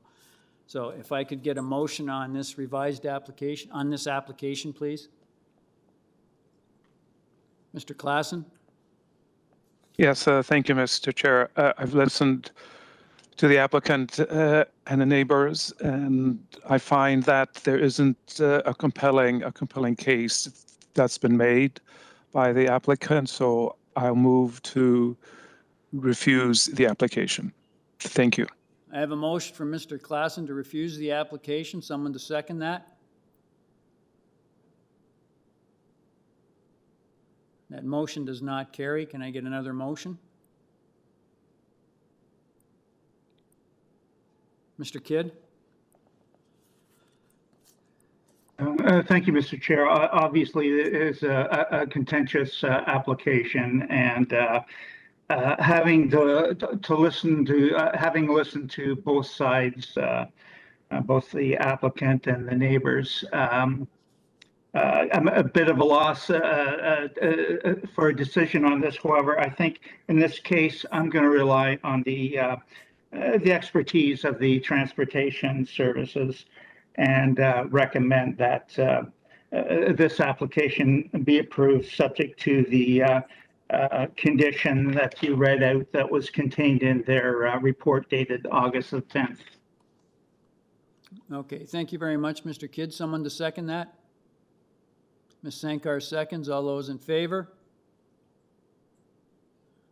So if I could get a motion on this revised application, please. Mr. Klassen? Yes, thank you, Mr. Chair. I've listened to the applicant and the neighbors, and I find that there isn't a compelling case that's been made by the applicant, so I'll move to refuse the application. Thank you. I have a motion from Mr. Klassen to refuse the application. Someone to second that? That motion does not carry. Can I get another motion? Mr. Kidd? Thank you, Mr. Chair. Obviously, it is a contentious application, and having listened to both sides, both the applicant and the neighbors, I'm a bit of a loss for a decision on this. However, I think in this case, I'm going to rely on the expertise of the Transportation Services and recommend that this application be approved subject to the condition that you read out that was contained in their report dated August the 10th. Okay, thank you very much, Mr. Kidd. Someone to second that? Ms. Sankar seconds. All those in favor?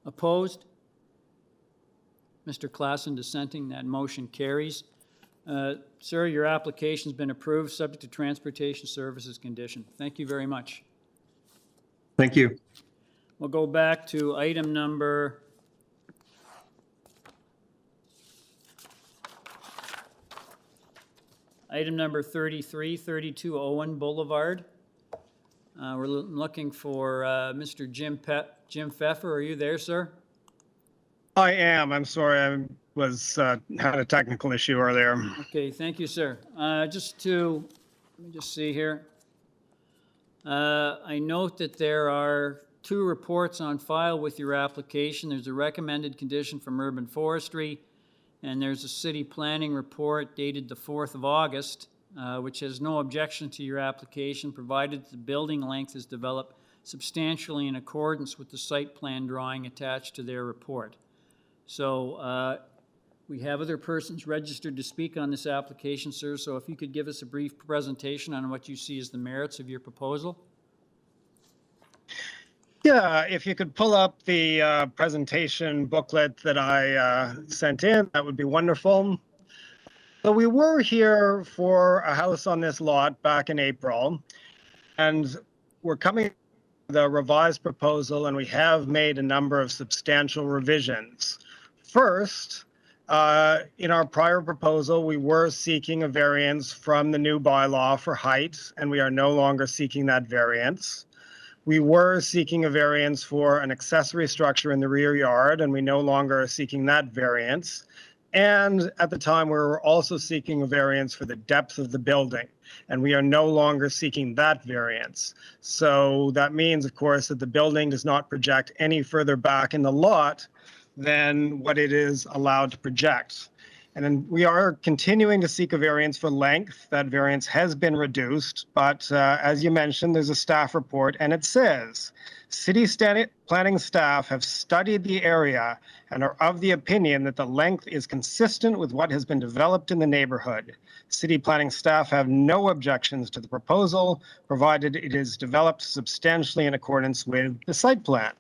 Opposed? Mr. Klassen dissenting. That motion carries. Sir, your application's been approved subject to Transportation Services condition. Thank you very much. Thank you. We'll go back to item number Item number 33, 32 Owen Boulevard. We're looking for Mr. Jim Pfeffer. Are you there, sir? I am. I'm sorry. I had a technical issue earlier. Okay, thank you, sir. Let me just see here. I note that there are 2 reports on file with your application. There's a recommended condition from Urban Forestry, and there's a city planning report dated the 4th of August, which has no objection to your application, provided the building length is developed substantially in accordance with the site plan drawing attached to their report. So we have other persons registered to speak on this application, sir, so if you could give us a brief presentation on what you see as the merits of your proposal. Yeah, if you could pull up the presentation booklet that I sent in, that would be wonderful. So we were here for a house on this lot back in April, and we're coming to the revised proposal, and we have made a number of substantial revisions. First, in our prior proposal, we were seeking a variance from the new bylaw for height, and we are no longer seeking that variance. We were seeking a variance for an accessory structure in the rear yard, and we no longer are seeking that variance. And at the time, we were also seeking a variance for the depth of the building, and we are no longer seeking that variance. So that means, of course, that the building does not project any further back in the lot than what it is allowed to project. And then we are continuing to seek a variance for length. That variance has been reduced, but as you mentioned, there's a staff report, and it says, city planning staff have studied the area and are of the opinion that the length is consistent with what has been developed in the neighborhood. City planning staff have no objections to the proposal, provided it is developed substantially in accordance with the site plan.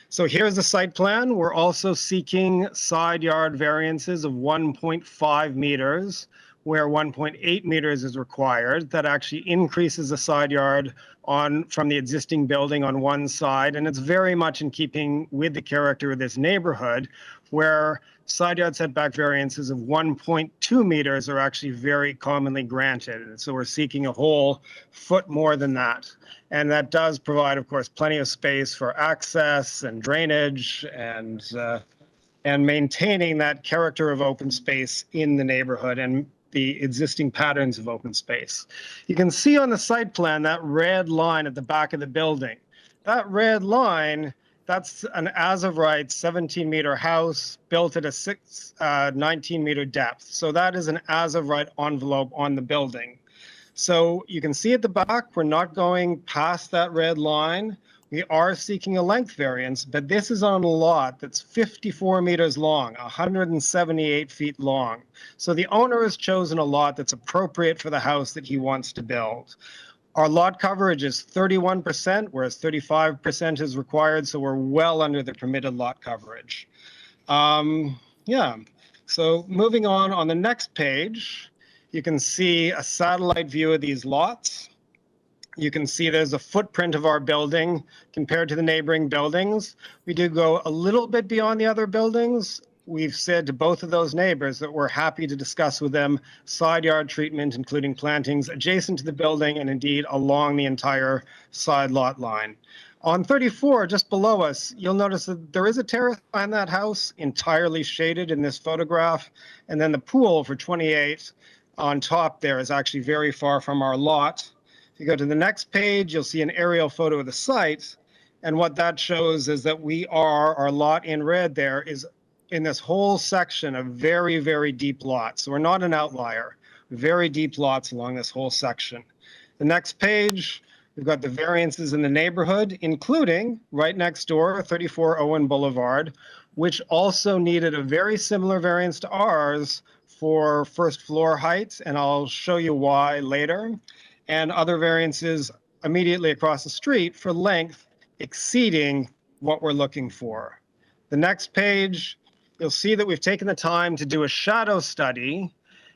So here's the site plan. We're also seeking side yard variances of 1.5 meters. where 1.8 meters is required. That actually increases the side yard from the existing building on one side, and it's very much in keeping with the character of this neighborhood, where side yard setback variances of 1.2 meters are actually very commonly granted. And so we're seeking a whole foot more than that. And that does provide, of course, plenty of space for access and drainage and maintaining that character of open space in the neighborhood and the existing patterns of open space. You can see on the site plan that red line at the back of the building. That red line, that's an as-of-right 17-meter house built at a 19-meter depth. So that is an as-of-right envelope on the building. So you can see at the back, we're not going past that red line. We are seeking a length variance, but this is on a lot that's 54 meters long, 178 feet long. So the owner has chosen a lot that's appropriate for the house that he wants to build. Our lot coverage is 31%, whereas 35% is required, so we're well under the permitted lot coverage. Yeah, so moving on the next page, you can see a satellite view of these lots. You can see there's a footprint of our building compared to the neighboring buildings. We do go a little bit beyond the other buildings. We've said to both of those neighbors that we're happy to discuss with them side yard treatment, including plantings adjacent to the building and indeed along the entire side lot line. On 34, just below us, you'll notice that there is a terrace behind that house, entirely shaded in this photograph. And then the pool for 28 on top there is actually very far from our lot. If you go to the next page, you'll see an aerial photo of the site. And what that shows is that our lot in red there is in this whole section of very, very deep lots. So we're not an outlier, very deep lots along this whole section. The next page, we've got the variances in the neighborhood, including right next door, 34 Owen Boulevard, which also needed a very similar variance to ours for first floor height, and I'll show you why later. And other variances immediately across the street for length exceeding what we're looking for. The next page, you'll see that we've taken the time to do a shadow study.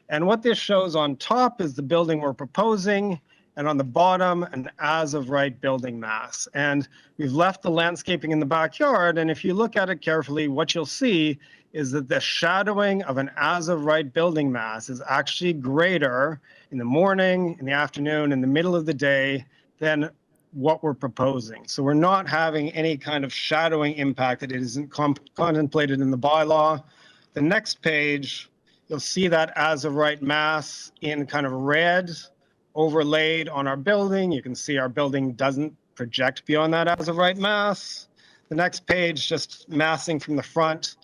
And what this shows on top is the building we're proposing, and on the bottom, an as-of-right building mass. And we've left the landscaping in the backyard, and if you look at it carefully, what you'll see is that the shadowing of an as-of-right building mass is actually greater in the morning, in the afternoon, in the middle of the day than what we're proposing. So we're not having any kind of shadowing impact that isn't contemplated in the bylaw. The next page, you'll see that as-of-right mass in kind of red overlaid on our building. You can see our building doesn't project beyond that as-of-right mass. The next page, just massing from the front.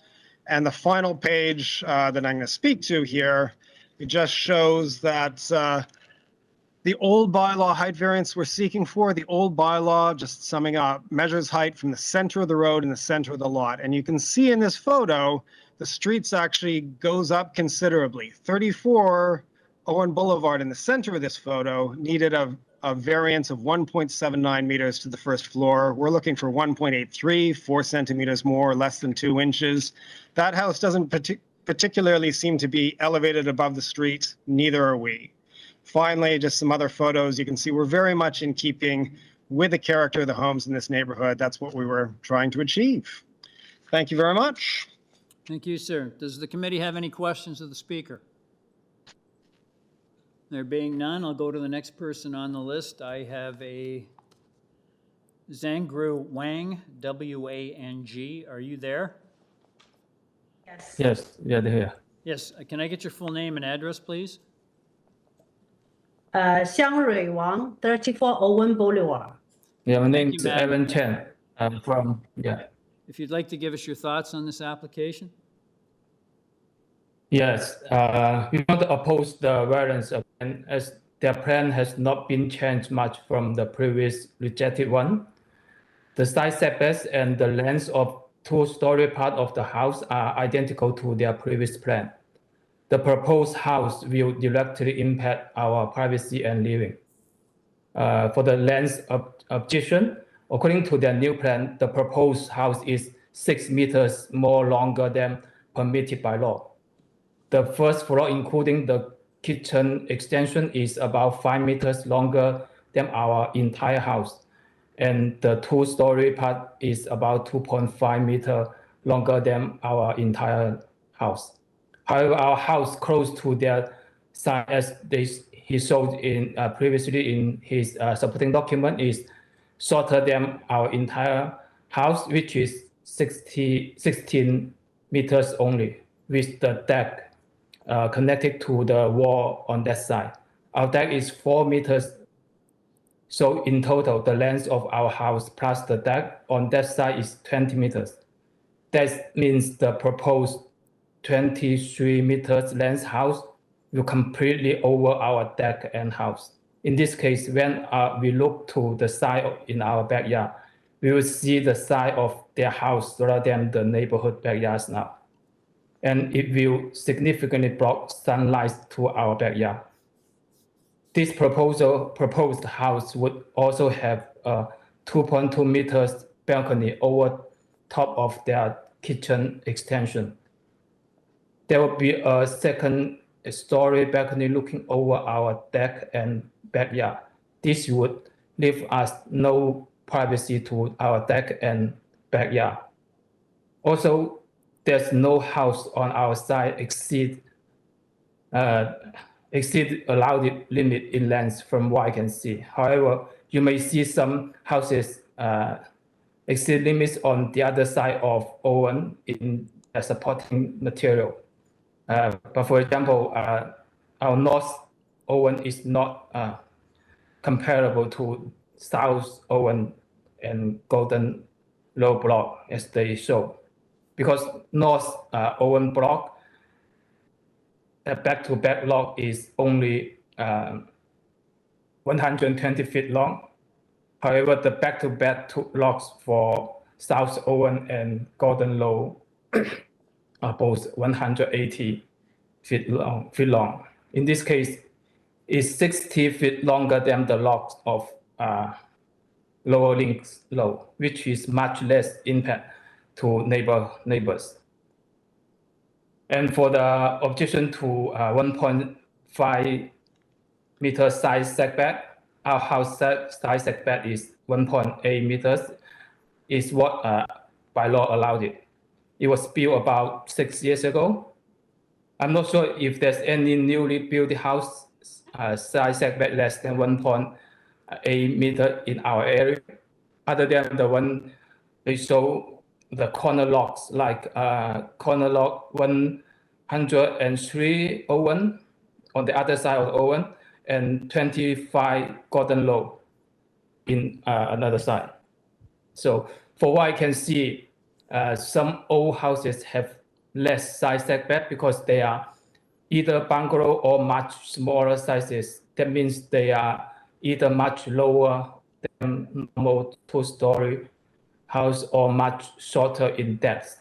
And the final page that I'm going to speak to here, it just shows that the old bylaw height variance we're seeking for, the old bylaw, just summing up, measures height from the center of the road and the center of the lot. And you can see in this photo, the streets actually goes up considerably. 34 Owen Boulevard in the center of this photo needed a variance of 1.79 meters to the first floor. We're looking for 1.83, 4 centimeters more, less than 2 inches. That house doesn't particularly seem to be elevated above the street, neither are we. Finally, just some other photos. You can see we're very much in keeping with the character of the homes in this neighborhood. That's what we were trying to achieve. Thank you very much. Thank you, sir. Does the committee have any questions of the speaker? There being none, I'll go to the next person on the list. I have a Zhangru Wang, W-A-N-G. Are you there? Yes. Yes, yeah, they're here. Yes. Can I get your full name and address, please? Xiangrui Wang, 34 Owen Boulevard. Yeah, my name you, is Matt. Evan Chen. I'm from, yeah. If you'd like to give us your thoughts on this application? Yes, we want to oppose the variance and as their plan has not been changed much from the previous rejected one. The side setbacks and the length of two-story part of the house are identical to their previous plan. The proposed house will directly impact our privacy and living. For the length of objection, according to their new plan, the proposed house is 6 meters more longer than permitted by law. The first floor, including the kitchen extension is about 5 meters longer than our entire house. And the two-story part is about 2.5 meters longer than our entire house. However, our house close to their side, as he showed in previously in his supporting document, is shorter than our entire house, which is 16 meters only, with the deck connected to the wall on that side. Our deck is 4 meters. So in total, the length of our house plus the deck on that side is 20 meters. That means the proposed 23 meters length house will completely over our deck and house. In this case, when we look to the side in our backyard, we will see the side of their house rather than the neighborhood backyards now. And it will significantly block sunlight to our backyard. This proposed house would also have a 2.2 meters balcony over top of their kitchen extension. There will be a second story balcony looking over our deck and backyard. This would leave us no privacy to our deck and backyard. Also, there's no house on our side exceed allowed limit in length from what I can see. However, you may see some houses exceed limits on the other side of OWEN in the supporting material. But for example, our north OWEN is not comparable to south OWEN and golden low block as they show. Because north OWEN block, the back-to-back lock is only 120 feet long. However, the back-to-back locks for South OWEN and Golden Low are both 180 feet long. In this case, it's 60 feet longer than the locks of Lower Links Low, which is much less impact to neighbors. And for the objection to 1.5 meter side setback, our house side setback is 1.8 meters, is what by law allowed it. It was built about 6 years ago. I'm not sure if there's any newly built house side setback less than 1.8 meter in our area, other than the one they show the corner locks, like corner lock 103 OWEN on the other side of OWEN, and 25 Golden Low in another side. So for what I can see, some old houses have less side setback because they are either bungalow or much smaller sizes. That means they are either much lower than normal two-story house or much shorter in depth.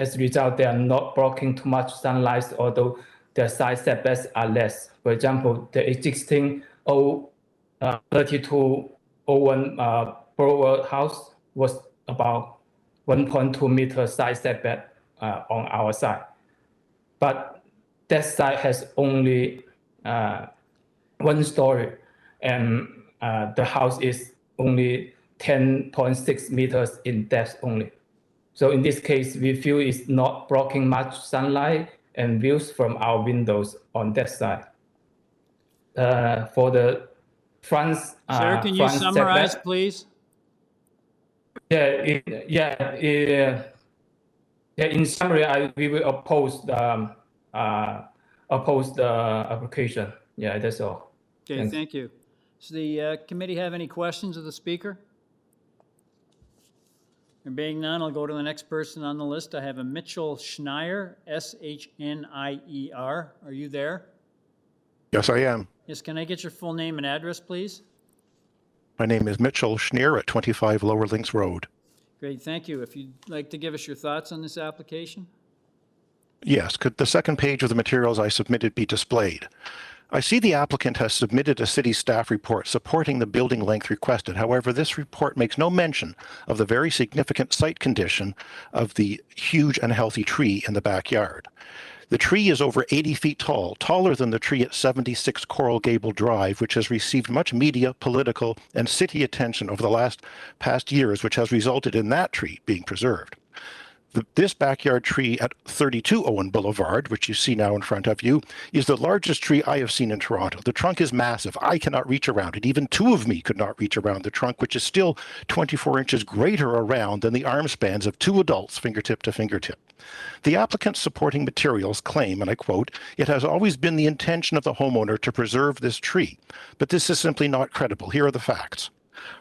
As a result, they are not blocking too much sunlight, although their side setbacks are less. For example, the existing 32 OWEN Boulevard house was about 1.2 meter side setback on our side. But that side has only 1 story, and the house is only 10.6 meters in depth only. So in this case, we feel it's not blocking much sunlight and views from our windows on that side. For the front, Sir, can you summarize, setback, please? In summary, we will oppose the application. Yeah, that's all. Okay, Thanks. thank you. Does the committee have any questions of the speaker? There being none, I'll go to the next person on the list. I have a Mitchell Schneier, S-H-N-I-E-R. Are you there? Yes, I am. Yes, can I get your full name and address, please? My name is Mitchell Schneer at 25 Lower Links Road. Great, thank you. If you'd like to give us your thoughts on this application? Yes, could the second page of the materials I submitted be displayed? I see the applicant has submitted a city staff report supporting the building length requested. However, this report makes no mention of the very significant site condition of the huge and healthy tree in the backyard. The tree is over 80 feet tall, taller than the tree at 76 Coral Gable Drive, which has received much media, political, and city attention over the past years, which has resulted in that tree being preserved. This backyard tree at 32 Owen Boulevard, which you see now in front of you, is the largest tree I have seen in Toronto. The trunk is massive. I cannot reach around it. Even two of me could not reach around the trunk, which is still 24 inches greater around than the arm spans of two adults, fingertip to fingertip. The applicant's supporting materials claim, and I quote, "It has always been the intention of the homeowner to preserve this tree, but this is simply not credible. Here are the facts."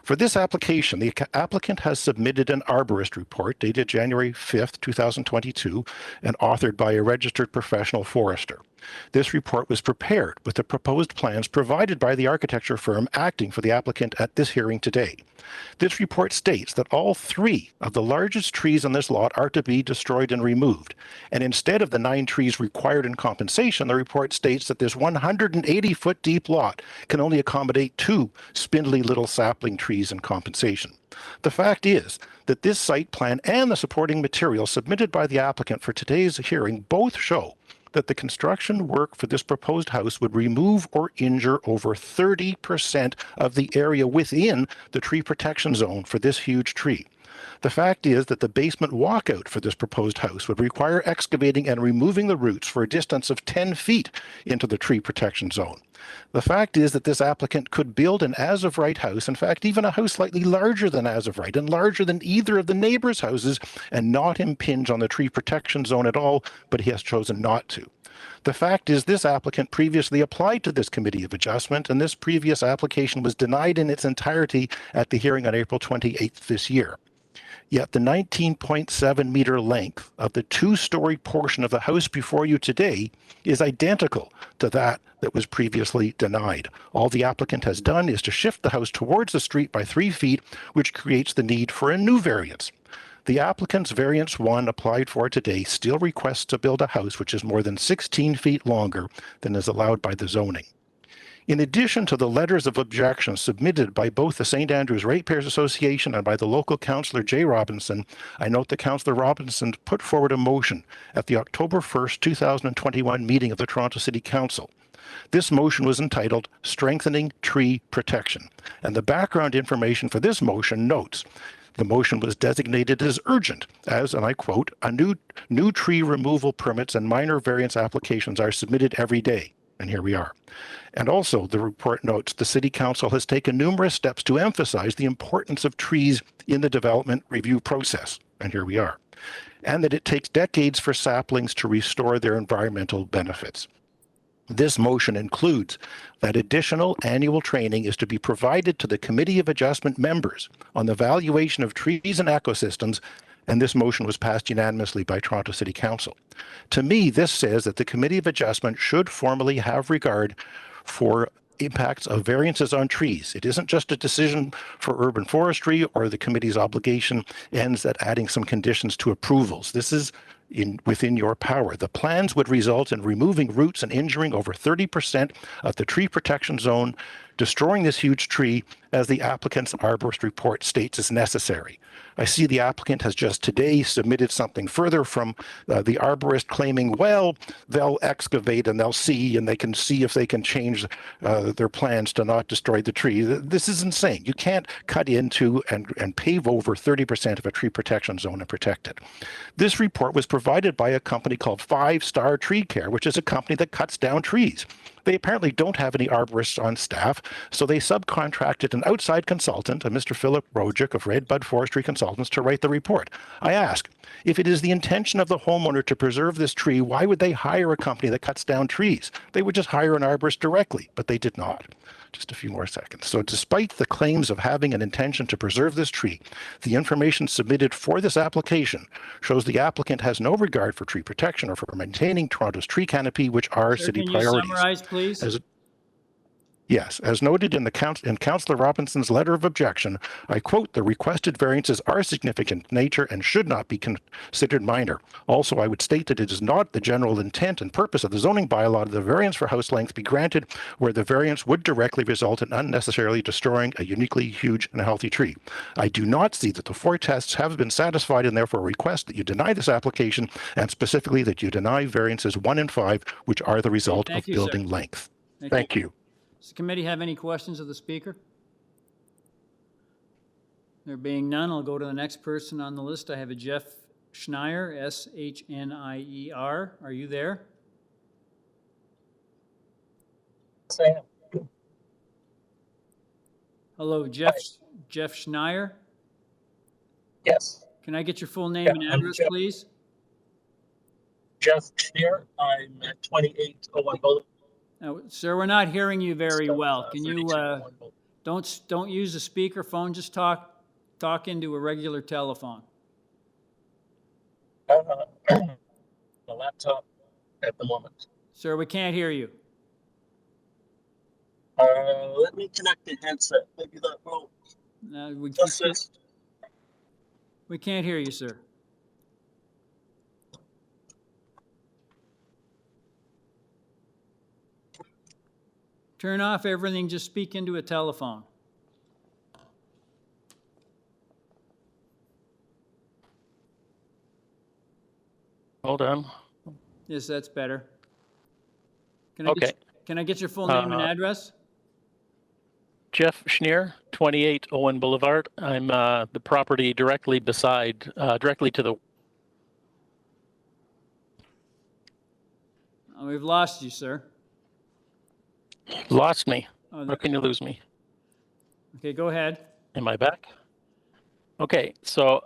For this application, the applicant has submitted an arborist report dated January 5th, 2022, and authored by a registered professional forester. This report was prepared with the proposed plans provided by the architecture firm acting for the applicant at this hearing today. This report states that all three of the largest trees on this lot are to be destroyed and removed. And instead of the 9 trees required in compensation, the report states that this 180-foot deep lot can only accommodate 2 spindly little sapling trees in compensation. The fact is that this site plan and the supporting materials submitted by the applicant for today's hearing both show that the construction work for this proposed house would remove or injure over 30% of the area within the tree protection zone for this huge tree. The fact is that the basement walkout for this proposed house would require excavating and removing the roots for a distance of 10 feet into the tree protection zone. The fact is that this applicant could build an as-of-right house, in fact, even a house slightly larger than as-of-right and larger than either of the neighbors' houses, and not impinge on the tree protection zone at all, but he has chosen not to. The fact is this applicant previously applied to this committee of adjustment, and this previous application was denied in its entirety at the hearing on April 28th this year. Yet the 19.7 meter length of the 2-story portion of the house before you today is identical to that was previously denied. All the applicant has done is to shift the house towards the street by 3 feet, which creates the need for a new variance. The applicant's variance 1 applied for today still requests to build a house which is more than 16 feet longer than is allowed by the zoning. In addition to the letters of objection submitted by both the St. Andrews Ratepayers Association and by the local councillor Jay Robinson, I note that Councillor Robinson put forward a motion at the October 1st, 2021 meeting of the Toronto City Council. This motion was entitled Strengthening Tree Protection, and the background information for this motion notes the motion was designated as urgent as, and I quote, "a new tree removal permits and minor variance applications are submitted every day." And here we are. And also, the report notes the City Council has taken numerous steps to emphasize the importance of trees in the development review process. And here we are. And that it takes decades for saplings to restore their environmental benefits. This motion includes that additional annual training is to be provided to the Committee of Adjustment members on the valuation of trees and ecosystems, and this motion was passed unanimously by Toronto City Council. To me, this says that the Committee of Adjustment should formally have regard for impacts of variances on trees. It isn't just a decision for urban forestry, or the committee's obligation ends at adding some conditions to approvals. This is within your power. The plans would result in removing roots and injuring over 30% of the tree protection zone, destroying this huge tree as the applicant's arborist report states is necessary. I see the applicant has just today submitted something further from the arborist claiming, well, they'll excavate and they'll see, and they can see if they can change their plans to not destroy the tree. This is insane. You can't cut into and pave over 30% of a tree protection zone and protect it. This report was provided by a company called 5 Star Tree Care, which is a company that cuts down trees. They apparently don't have any arborists on staff, so they subcontracted an outside consultant, a Mr. Philip Rojic of Red Bud Forestry Consultants, to write the report. I ask, if it is the intention of the homeowner to preserve this tree, why would they hire a company that cuts down trees? They would just hire an arborist directly, but they did not. Just a few more seconds. So despite the claims of having an intention to preserve this tree, the information submitted for this application shows the applicant has no regard for tree protection or for maintaining Toronto's tree canopy, which are city priorities. Can you summarize, please? Yes, as noted in Councillor Robinson's letter of objection, I quote, "The requested variances are significant in nature and should not be considered minor." Also, I would state that it is not the general intent and purpose of the zoning bylaw that the variance for house length be granted where the variance would directly result in unnecessarily destroying a uniquely huge and healthy tree. I do not see that the 4 tests have been satisfied and therefore request that you deny this application and specifically that you deny variances 1 and 5, which are the result of building length. Thank you. Does the committee have any questions of the speaker? There being none, I'll go to the next person on the list. I have a Jeff Schneier, S-H-N-I-E-R. Are you there? Yes, I am. Hello, Jeff. Jeff Schneier? Yes. Can I get your full name and address, please? Jeff Schneier. I'm at 2801 Boulevard. Now, sir, we're not hearing you very well. Can you don't use a speakerphone? Just talk into a regular telephone. The laptop at the moment. Sir, we can't hear you. Let me connect the headset. Maybe that will assist. We can't hear you, sir. Turn off everything, just speak into a telephone. Hold on. Yes, that's better. Can I get your full name and address? Jeff Schneer, 28 Owen Boulevard. I'm the property directly beside, directly to the... We've lost you, sir. Lost me. Oh, How can you lose me? Okay, go ahead. Am I back? Okay, so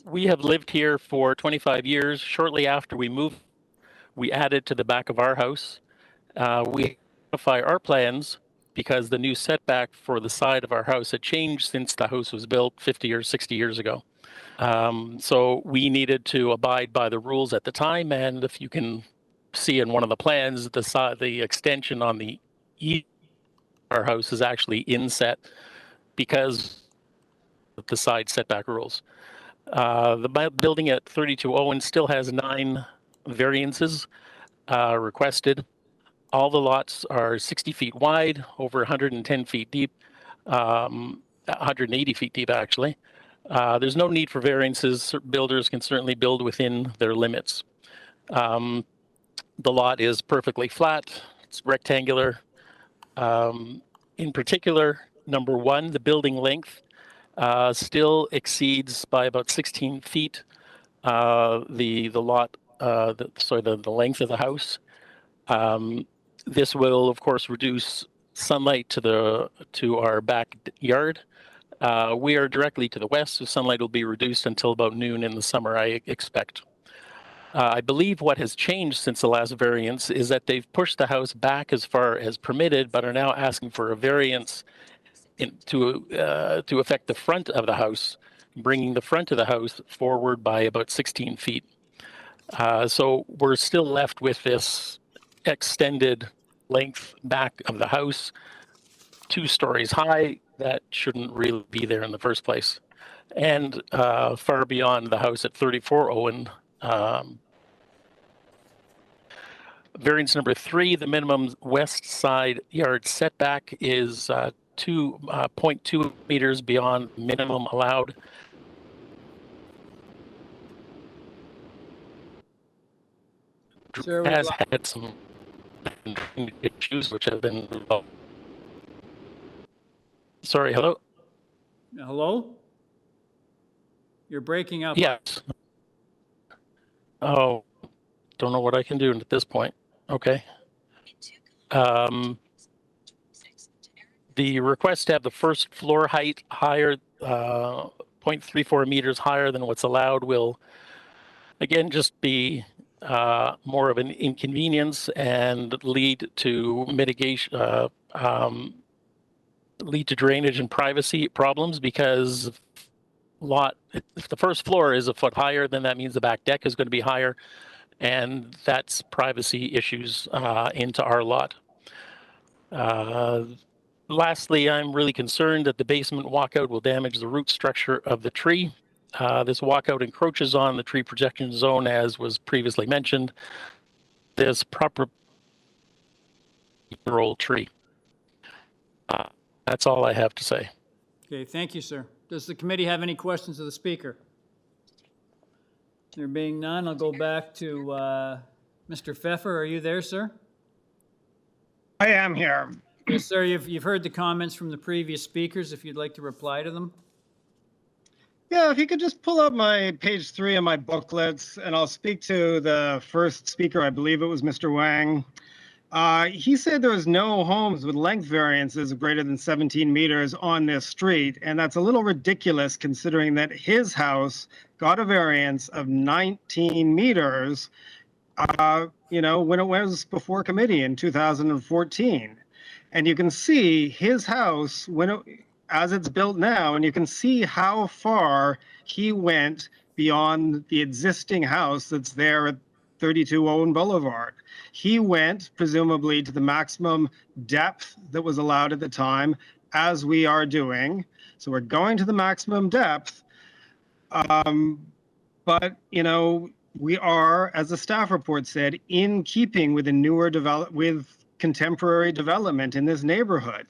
we have lived here for 25 years. Shortly after we moved, we added to the back of our house. We modify our plans because the new setback for the side of our house had changed since the house was built 50 or 60 years ago. So we needed to abide by the rules at the time, and if you can see in one of the plans, the extension on the east of our house is actually inset because of the side setback rules. The building at 32 Owen still has 9 variances requested. All the lots are 60 feet wide, over 110 feet deep, 180 feet deep actually. There's no need for variances. Builders can certainly build within their limits. The lot is perfectly flat. It's rectangular. In particular, number 1, the building length still exceeds by about 16 feet the length of the house. This will, of course, reduce sunlight to our backyard. We are directly to the west, so sunlight will be reduced until about noon in the summer, I expect. I believe what has changed since the last variance is that they've pushed the house back as far as permitted, but are now asking for a variance to affect the front of the house, bringing the front of the house forward by about 16 feet. So we're still left with this extended length back of the house, 2 stories high, that shouldn't really be there in the first place. And far beyond the house at 34 Owen. Variance number 3, the minimum west side yard setback is 2.2 meters beyond minimum allowed. Sir, has had some issues which have been resolved. Sorry, hello? Hello? You're breaking up. Yes. Oh, don't know what I can do at this point. Okay. The request to have the first floor height higher, 0.34 meters higher than what's allowed will, again, just be more of an inconvenience and lead to mitigation, lead to drainage and privacy problems, because if the first floor is a foot higher, then that means the back deck is going to be higher, and that's privacy issues into our lot. Lastly, I'm really concerned that the basement walkout will damage the root structure of the tree. This walkout encroaches on the tree protection zone, as was previously mentioned. This proper old tree. That's all I have to say. Okay, thank you, sir. Does the committee have any questions of the speaker? There being none, I'll go back to Mr. Pfeffer. Are you there, sir? I am here. Yes, sir. You've heard the comments from the previous speakers. If you'd like to reply to them. Yeah, if you could just pull up my page 3 of my booklets, and I'll speak to the first speaker. I believe it was Mr. Wang. He said there was no homes with length variances of greater than 17 meters on this street, and that's a little ridiculous considering that his house got a variance of 19 meters, you know, when it was before committee in 2014. And you can see his house as it's built now, and you can see how far he went beyond the existing house that's there at 32 Owen Boulevard. He went presumably to the maximum depth that was allowed at the time, as we are doing. So we're going to the maximum depth. But, you know, we are, as the staff report said, in keeping with the newer with contemporary development in this neighborhood.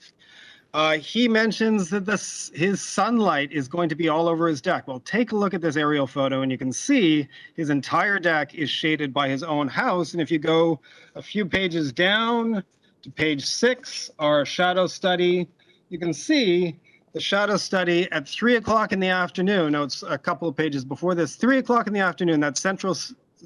He mentions that his sunlight is going to be all over his deck. Well, take a look at this aerial photo and you can see his entire deck is shaded by his own house. And if you go a few pages down to page 6, our shadow study, you can see the shadow study at 3 o'clock in the afternoon. No, it's a couple of pages before this. 3 o'clock in the afternoon, that central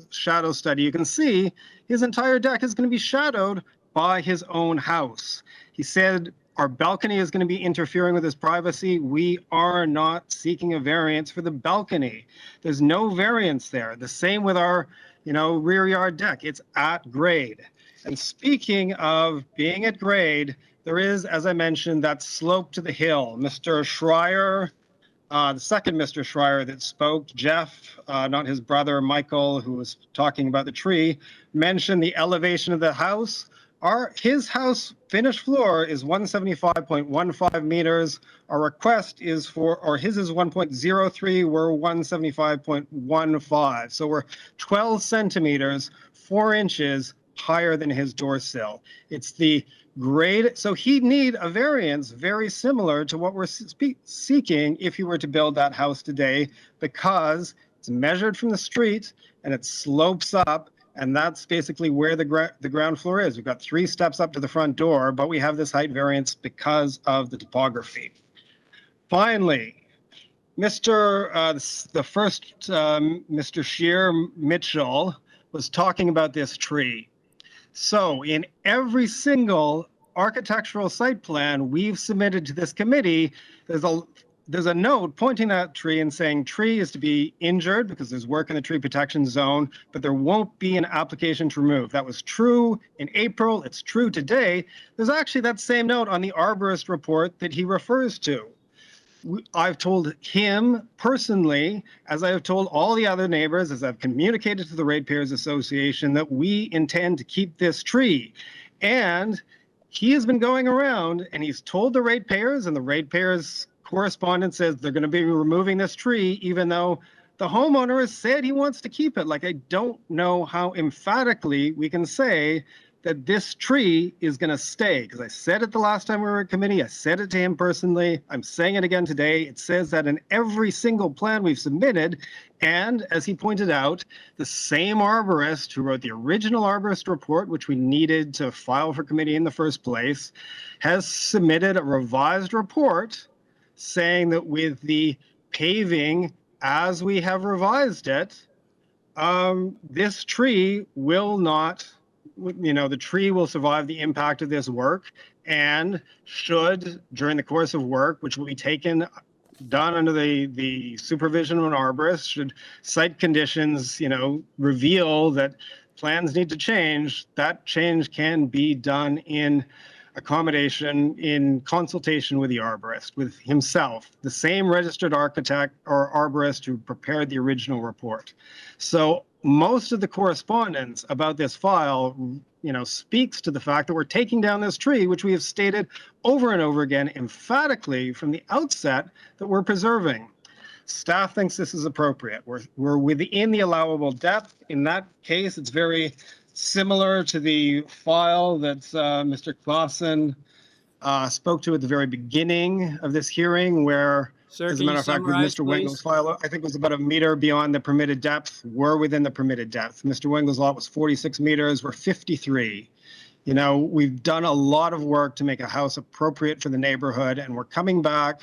shadow study, you can see his entire deck is going to be shadowed by his own house. He said our balcony is going to be interfering with his privacy. We are not seeking a variance for the balcony. There's no variance there. The same with our, you know, rear yard deck. It's at grade. And speaking of being at grade, there is, as I mentioned, that slope to the hill. Mr. Schreier, the second Mr. Schreier that spoke, Jeff, not his brother, Michael, who was talking about the tree, mentioned the elevation of the house. His house finished floor is 175.15 meters. Our request is his is 1.03, we're 175.15. So we're 12 centimeters, 4 inches higher than his door sill. It's the grade, so he'd need a variance very similar to what we're seeking if he were to build that house today, because it's measured from the street and it slopes up. And that's basically where the ground floor is. We've got 3 steps up to the front door, but we have this height variance because of the topography. Finally, Mr. Shear Mitchell was talking about this tree. So in every single architectural site plan we've submitted to this committee, there's a note pointing at that tree and saying tree is to be injured because there's work in the tree protection zone, but there won't be an application to remove. That was true in April. It's true today. There's actually that same note on the arborist report that he refers to. I've told him personally, as I have told all the other neighbors, as I've communicated to the Ratepayers Association, that we intend to keep this tree. And he has been going around and he's told the ratepayers, and the ratepayers correspondent says they're going to be removing this tree, even though the homeowner has said he wants to keep it. Like, I don't know how emphatically we can say that this tree is going to stay, because I said it the last time we were at committee. I said it to him personally. I'm saying it again today. It says that in every single plan we've submitted. And as he pointed out, the same arborist who wrote the original arborist report, which we needed to file for committee in the first place, has submitted a revised report saying that with the paving as we have revised it, this tree will not, the tree will survive the impact of this work, and should, during the course of work, which will be done under the supervision of an arborist, should site conditions, reveal that plans need to change, that change can be done in accommodation, in consultation with the arborist, with himself, the same registered architect or arborist who prepared the original report. So most of the correspondence about this file, speaks to the fact that we're taking down this tree, which we have stated over and over again emphatically from the outset that we're preserving. Staff thinks this is appropriate. We're within the allowable depth. In that case, it's very similar to the file that Mr. Clausen spoke to at the very beginning of this hearing, where, Sir, as a can matter you of fact, with summarize, Mr. please? Wengel's file, I think it was about a meter beyond the permitted depth. We're within the permitted depth. Mr. Wengel's lot was 46 meters. We're 53. We've done a lot of work to make a house appropriate for the neighborhood, and we're coming back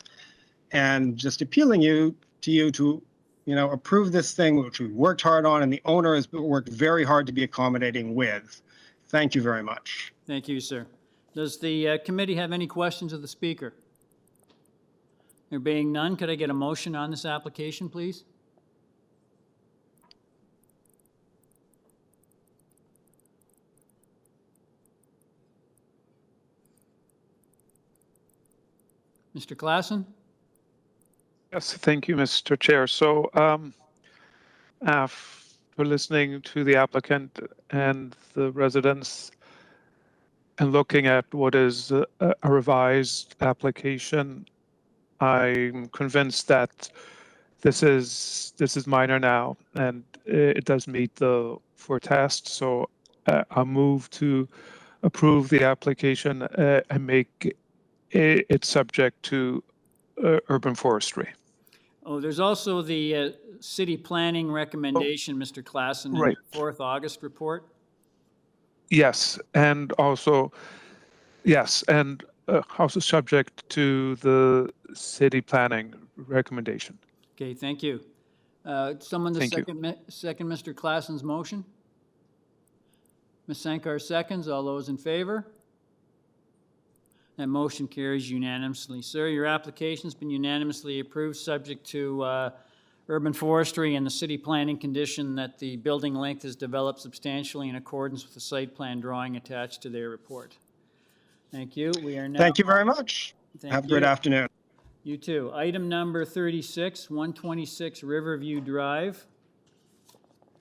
and just appealing to you to approve this thing, which we worked hard on, and the owner has worked very hard to be accommodating with. Thank you very much. Thank you, sir. Does the committee have any questions of the speaker? There being none, could I get a motion on this application, please? Mr. Claassen? Yes, thank you, Mr. Chair. So after listening to the applicant and the residents and looking at what is a revised application, I'm convinced that this is minor now, and it does meet the 4 tests. So I move to approve the application and make it subject to urban forestry. Oh, there's also the city planning recommendation, Mr. Claassen, in Right. the 4th August report. Yes, and also subject to the city planning recommendation. Okay, thank you. Someone to Thank you. second Mr. Classen's motion? Ms. Sankar seconds. All those in favor? That motion carries unanimously. Sir, your application's been unanimously approved, subject to urban forestry and the city planning condition that the building length is developed substantially in accordance with the site plan drawing attached to their report. Thank you. We are now. Thank you very much. Thank Have a great you. afternoon. You too. Item number 36, 126 Riverview Drive.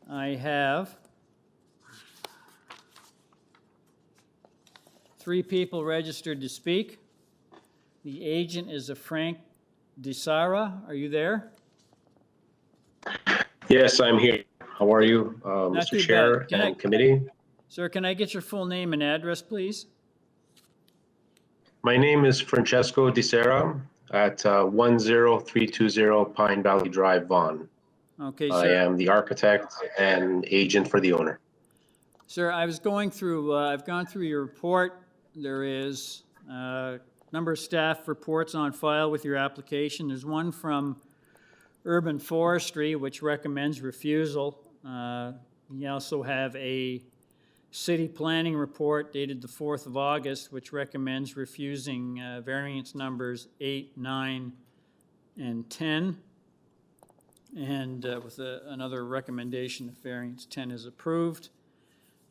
I have 3 people registered to speak. The agent is a Frank DeSara. Are you there? Yes, I'm here. How are you, Not Mr. too Chair bad. and committee? Sir, can I get your full name and address, please? My name is Francesco DeSera at 10320 Pine Valley Drive, Vaughan. Okay, I sir. am the architect and agent for the owner. Sir, I've gone through your report. There is a number of staff reports on file with your application. There's one from Urban Forestry, which recommends refusal. You also have a city planning report dated the 4th of August, which recommends refusing variance numbers 8, 9, and 10. And with another recommendation if variance 10 is approved.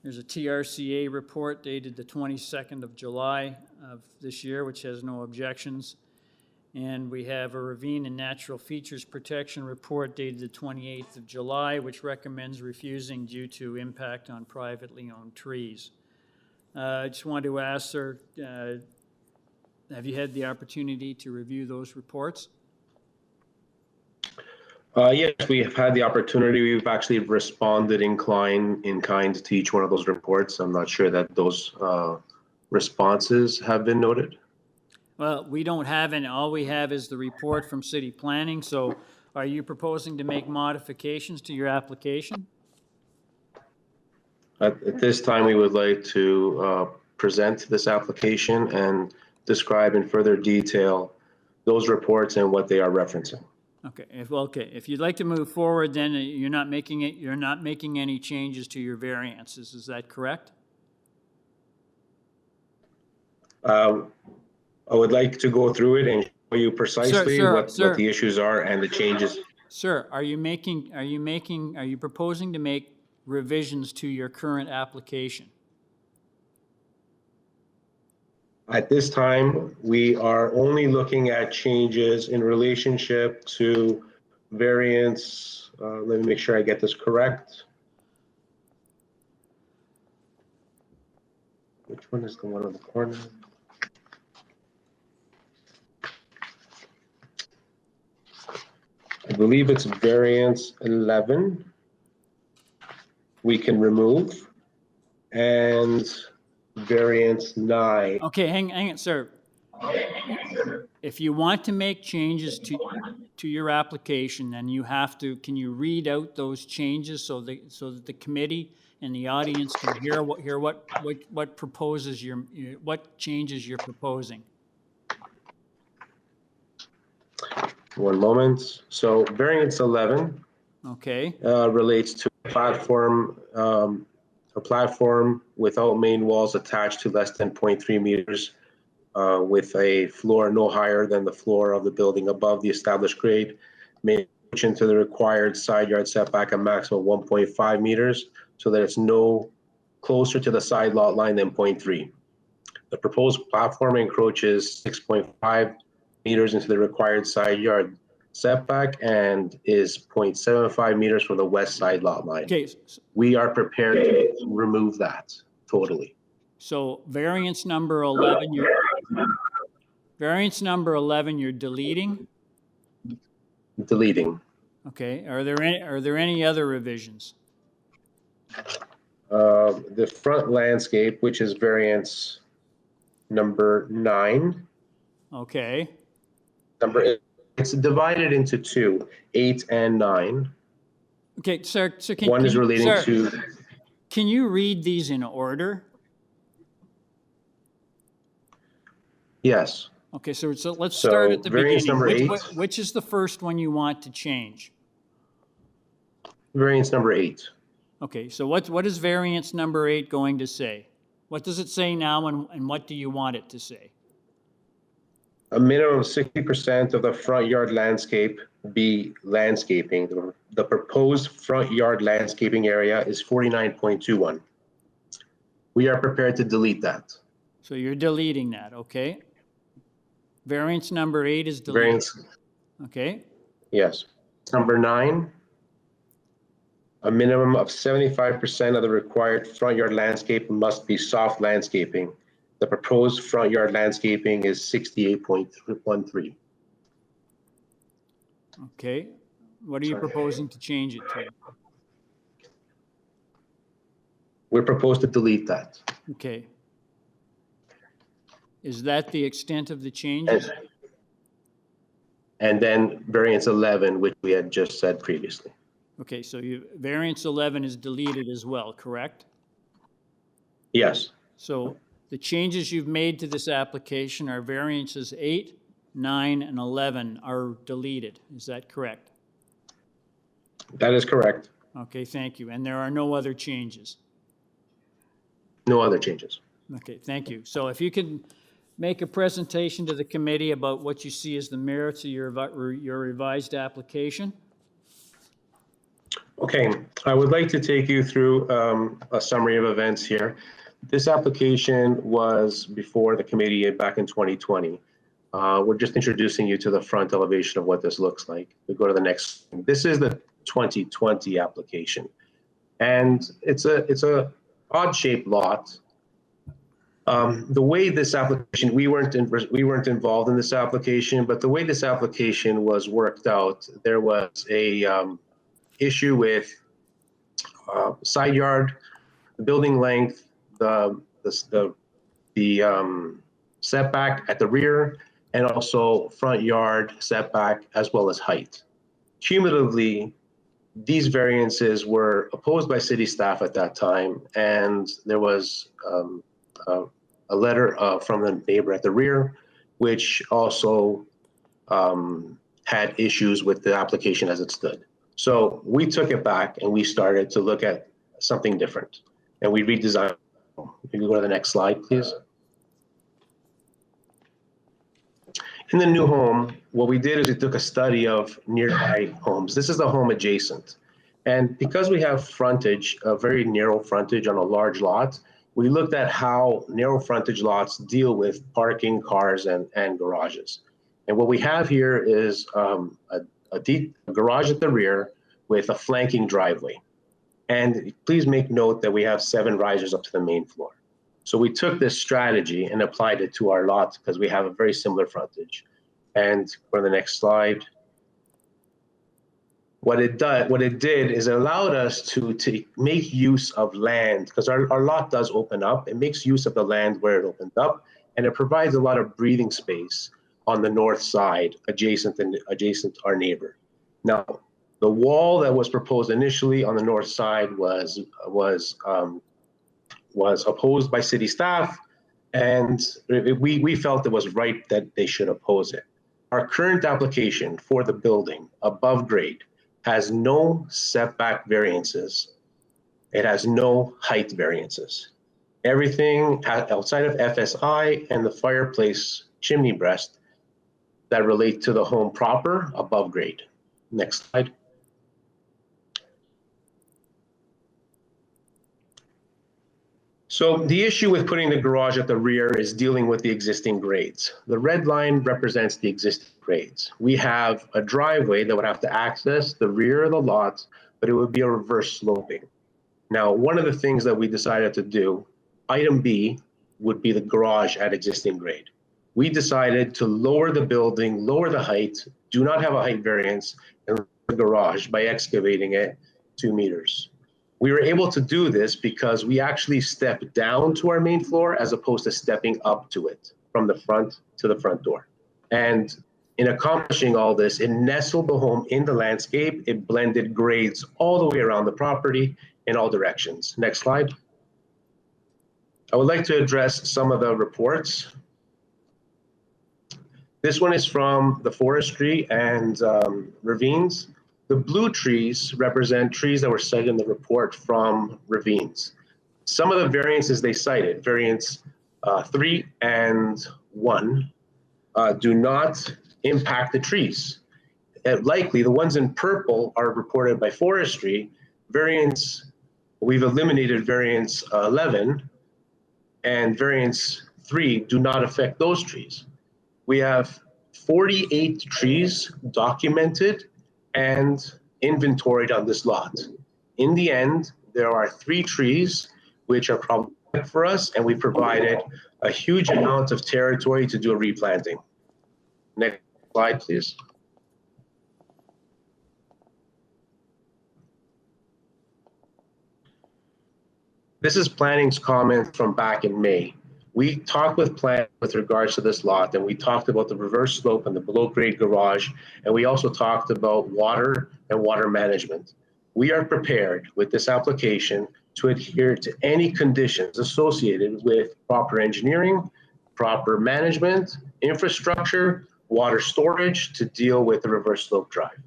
There's a TRCA report dated the 22nd of July of this year, which has no objections. And we have a ravine and natural features protection report dated the 28th of July, which recommends refusing due to impact on privately owned trees. I just wanted to ask, sir, have you had the opportunity to review those reports? Yes, we have had the opportunity. We've actually responded in kind to each one of those reports. I'm not sure that those responses have been noted. Well, we don't have any. All we have is the report from city planning. So are you proposing to make modifications to your application? At this time, we would like to present this application and describe in further detail those reports and what they are referencing. Okay. If you'd like to move forward, then you're not making any changes to your variances. Is that correct? I would like to go through it and show you precisely what the issues are and the changes. Sir, are you proposing to make revisions to your current application? At this time, we are only looking at changes in relationship to variance. Let me make sure I get this correct. Which one is the one on the corner? I believe it's variance 11. We can remove, and variance 9. Okay, hang it, sir. If you want to make changes to your application, then you have to, can you read out those changes so that the committee and the audience can hear what proposes what changes you're proposing? One moment. So variance 11 Okay. relates to a platform without main walls attached to less than 0.3 meters with a floor no higher than the floor of the building above the established grade, may push into the required side yard setback a maximum of 1.5 meters so that it's no closer to the side lot line than 0.3. The proposed platform encroaches 6.5 meters into the required side yard setback and is 0.75 meters from the west side lot line. Okay. We are prepared to remove that totally. So variance number 11, you're deleting? Deleting. Okay. Are there any other revisions? The front landscape, which is variance number 9. Okay. It's divided into 2, 8 and 9. Okay, sir. One is relating to. Can you read these in order? Yes. Okay, so let's start at the variance beginning. number 8. Which is the first one you want to change? Variance number 8. Okay, so what is variance number 8 going to say? What does it say now, and what do you want it to say? A minimum of 60% of the front yard landscape be landscaping. The proposed front yard landscaping area is 49.21. We are prepared to delete that. So you're deleting that, okay? Variance number 8 is deleted. Variance. Okay. Yes. Number 9, a minimum of 75% of the required front yard landscape must be soft landscaping. The proposed front yard landscaping is 68.13. Okay. What are you proposing to change it to? We're proposed to delete that. Okay. Is that the extent of the changes? And then variance 11, which we had just said previously. Okay, so variance 11 is deleted as well, correct? Yes. So the changes you've made to this application are variances 8, 9, and 11 are deleted. Is that correct? That is correct. Okay, thank you. And there are no other changes? No other changes. Okay, thank you. So if you can make a presentation to the committee about what you see as the merits of your revised application. Okay, I would like to take you through a summary of events here. This application was before the committee back in 2020. We're just introducing you to the front elevation of what this looks like. We go to the next. This is the 2020 application, and it's a odd-shaped lot. The way this application, we weren't involved in this application, but the way this application was worked out, there was a issue with side yard, the building length, the setback at the rear, and also front yard setback as well as height. Cumulatively, these variances were opposed by city staff at that time, and there was a letter from the neighbor at the rear, which also had issues with the application as it stood. So we took it back and we started to look at something different, and we redesigned. You can go to the next slide, please. In the new home, what we did is we took a study of nearby homes. This is the home adjacent. And because we have frontage, a very narrow frontage on a large lot, we looked at how narrow frontage lots deal with parking cars and garages. And what we have here is a deep garage at the rear with a flanking driveway. And please make note that we have 7 risers up to the main floor. So we took this strategy and applied it to our lot because we have a very similar frontage. And for the next slide, what it did is it allowed us to make use of land, because our lot does open up. It makes use of the land where it opened up, and it provides a lot of breathing space on the north side, adjacent to our neighbor. Now, the wall that was proposed initially on the north side was opposed by city staff, and we felt it was right that they should oppose it. Our current application for the building above grade has no setback variances. It has no height variances. Everything outside of FSI and the fireplace chimney breast that relate to the home proper above grade. Next slide. So the issue with putting the garage at the rear is dealing with the existing grades. The red line represents the existing grades. We have a driveway that would have to access the rear of the lot, but it would be a reverse sloping. Now, one of the things that we decided to do, item B, would be the garage at existing grade. We decided to lower the building, lower the height, do not have a height variance, and lower the garage by excavating it 2 meters. We were able to do this because we actually stepped down to our main floor as opposed to stepping up to it from the front to the front door. And in accomplishing all this, it nestled the home in the landscape. It blended grades all the way around the property in all directions. Next slide. I would like to address some of the reports. This one is from the forestry and ravines. The blue trees represent trees that were cited in the report from ravines. Some of the variances they cited, variance 3 and 1, do not impact the trees. Likely, the ones in purple are reported by forestry. We've eliminated variance 11, and variance 3 do not affect those trees. We have 48 trees documented and inventoried on this lot. In the end, there are 3 trees which are problematic for us, and we provided a huge amount of territory to do a replanting. Next slide, please. This is planning's comment from back in May. We talked with planning with regards to this lot, and we talked about the reverse slope and the below grade garage, and we also talked about water and water management. We are prepared with this application to adhere to any conditions associated with proper engineering, proper management, infrastructure, water storage to deal with the reverse slope drive.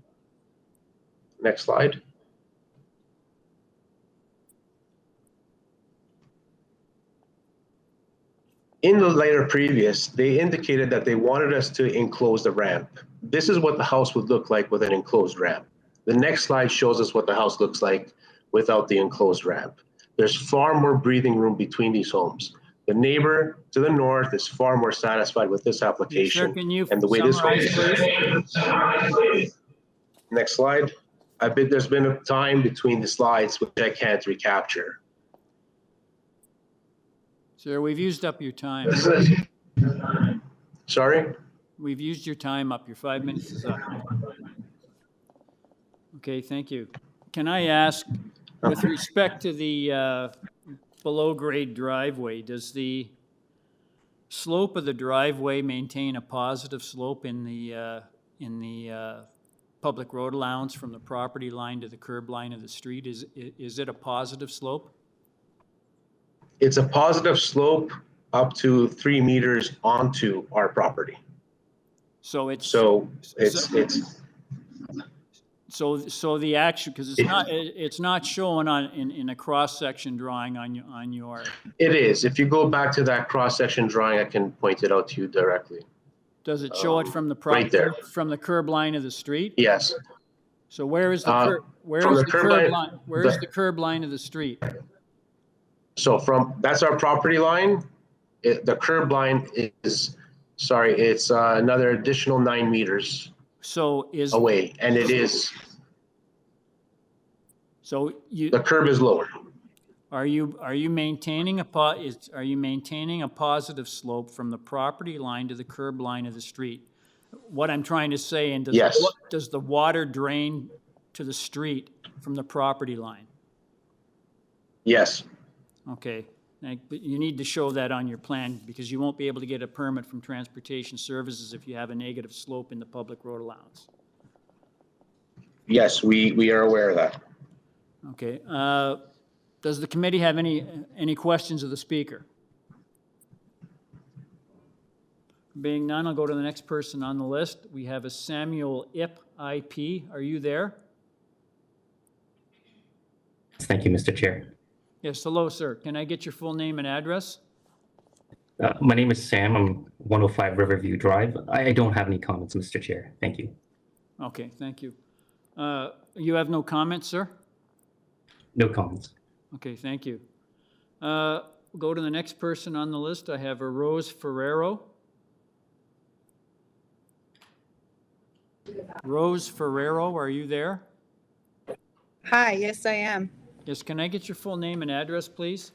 Next slide. In the later previous, they indicated that they wanted us to enclose the ramp. This is what the house would look like with an enclosed ramp. The next slide shows us what the house looks like without the enclosed ramp. There's far more breathing room between these homes. The neighbor to the north is far more satisfied with this application. Sir, can you and the way this summarize, please? Next slide. There's been a time between the slides which I can't recapture. Sir, we've used up your time. Sorry? We've used your time up. Your 5 minutes is up. Okay, thank you. Can I ask, with respect to the below grade driveway, does the slope of the driveway maintain a positive slope in the public road allowance from the property line to the curb line of the street? Is it a positive slope? It's a positive slope up to 3 meters onto our property. So it's so the action, because it's not shown in a cross section drawing on your. It is. If you go back to that cross section drawing, I can point it out to you directly. Does it show it from the right there, from the curb line of the street? Yes. So where is the the curb line of the street? So that's our property line. The curb line is, it's another additional 9 meters away, and it is. So the curb is lower. Are you maintaining are you maintaining a positive slope from the property line to the curb line of the street? What I'm trying to say, and does the water drain to the street from the property line? Yes. Okay, but you need to show that on your plan because you won't be able to get a permit from Transportation Services if you have a negative slope in the public road allowance. Yes, we are aware of that. Okay. Does the committee have any questions of the speaker? Being none, I'll go to the next person on the list. We have a Samuel Ip, IP. Are you there? Thank you, Mr. Chair. Yes, hello, sir. Can I get your full name and address? My name is Sam. I'm 105 Riverview Drive. I don't have any comments, Mr. Chair. Thank you. Okay, thank you. You have no comments, sir? No comments. Okay, thank you. We'll go to the next person on the list. I have a Rose Ferrero. Rose Ferrero, are you there? Hi, yes, I am. Yes, can I get your full name and address, please?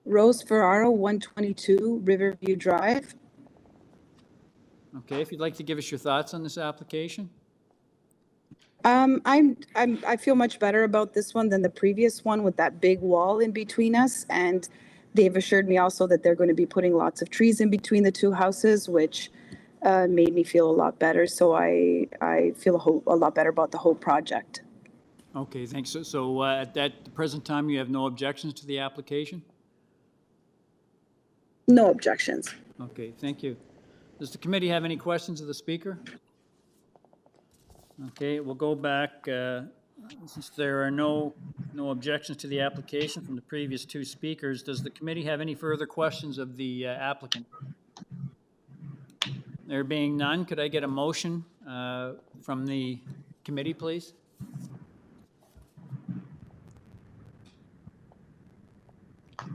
Rose Ferraro, 122 Riverview Drive. Okay, if you'd like to give us your thoughts on this application. I feel much better about this one than the previous one with that big wall in between us. And they've assured me also that they're going to be putting lots of trees in between the two houses, which made me feel a lot better. So I feel a lot better about the whole project. Okay, thanks. So at the present time, you have no objections to the application? No objections. Okay, thank you. Does the committee have any questions of the speaker? Okay, we'll go back. Since there are no objections to the application from the previous two speakers, does the committee have any further questions of the applicant? There being none, could I get a motion from the committee, please?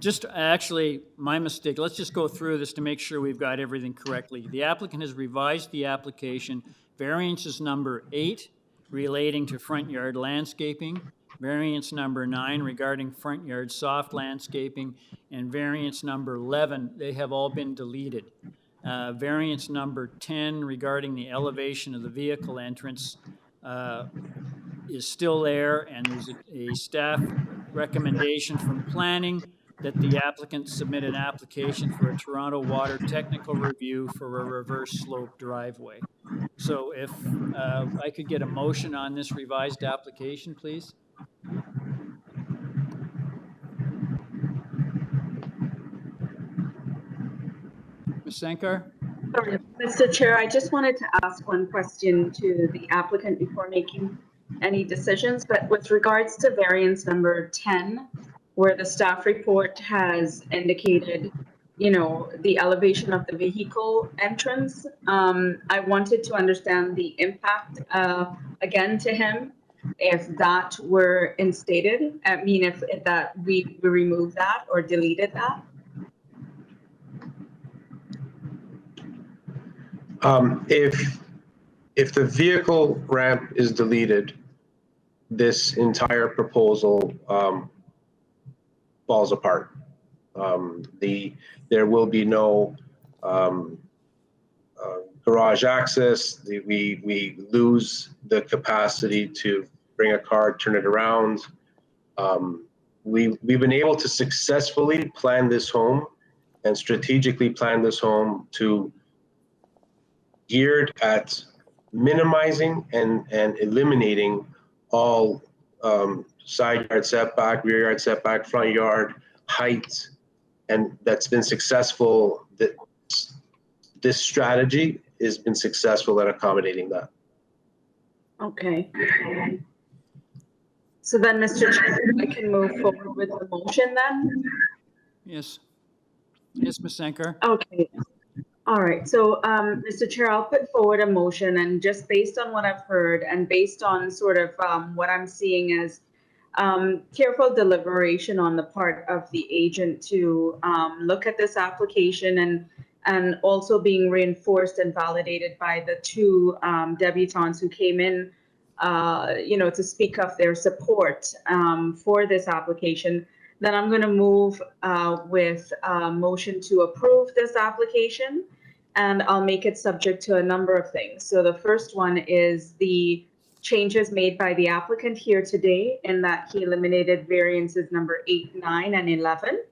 Just actually, my mistake. Let's just go through this to make sure we've got everything correctly. The applicant has revised the application. Variance number 8 relating to front yard landscaping, variance number 9 regarding front yard soft landscaping, and variance number 11, they have all been deleted. Variance number 10 regarding the elevation of the vehicle entrance is still there, and there's a staff recommendation from planning that the applicant submit an application for a Toronto Water Technical Review for a reverse slope driveway. So if I could get a motion on this revised application, please. Ms. Sankar? Sorry, Mr. Chair, I just wanted to ask one question to the applicant before making any decisions, but with regards to variance number 10, where the staff report has indicated, you know, the elevation of the vehicle entrance, I wanted to understand the impact again to him if that were instated. I mean, if that we remove that or deleted that. If the vehicle ramp is deleted, this entire proposal falls apart. There will be no garage access. We lose the capacity to bring a car, turn it around. We've been able to successfully plan this home and strategically plan this home to geared at minimizing and eliminating all side yard setback, rear yard setback, front yard height, and that's been successful. This strategy has been successful at accommodating that. Okay. So then, Mr. Chair, I can move forward with the motion then? Yes. Yes, Ms. Sankar. Okay. All right. So, Mr. Chair, I'll put forward a motion, and just based on what I've heard and based on sort of what I'm seeing as careful deliberation on the part of the agent to look at this application and also being reinforced and validated by the two debutantes who came in to speak of their support for this application, then I'm going to move with a motion to approve this application, and I'll make it subject to a number of things. So the first one is the changes made by the applicant here today, in that he eliminated variances number 8, 9, and 11.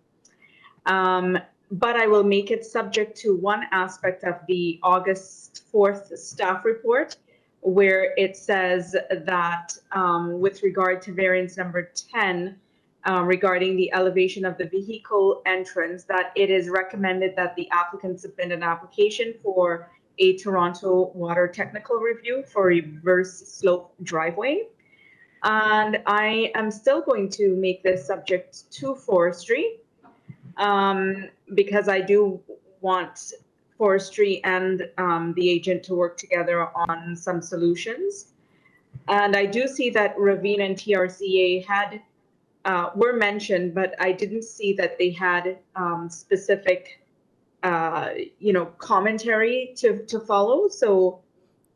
But I will make it subject to one aspect of the August 4th staff report, where it says that with regard to variance number 10, regarding the elevation of the vehicle entrance, that it is recommended that the applicant submit an application for a Toronto Water Technical Review for reverse slope driveway. And I am still going to make this subject to forestry, because I do want forestry and the agent to work together on some solutions. And I do see that Ravine and TRCA were mentioned, but I didn't see that they had specific commentary to follow. So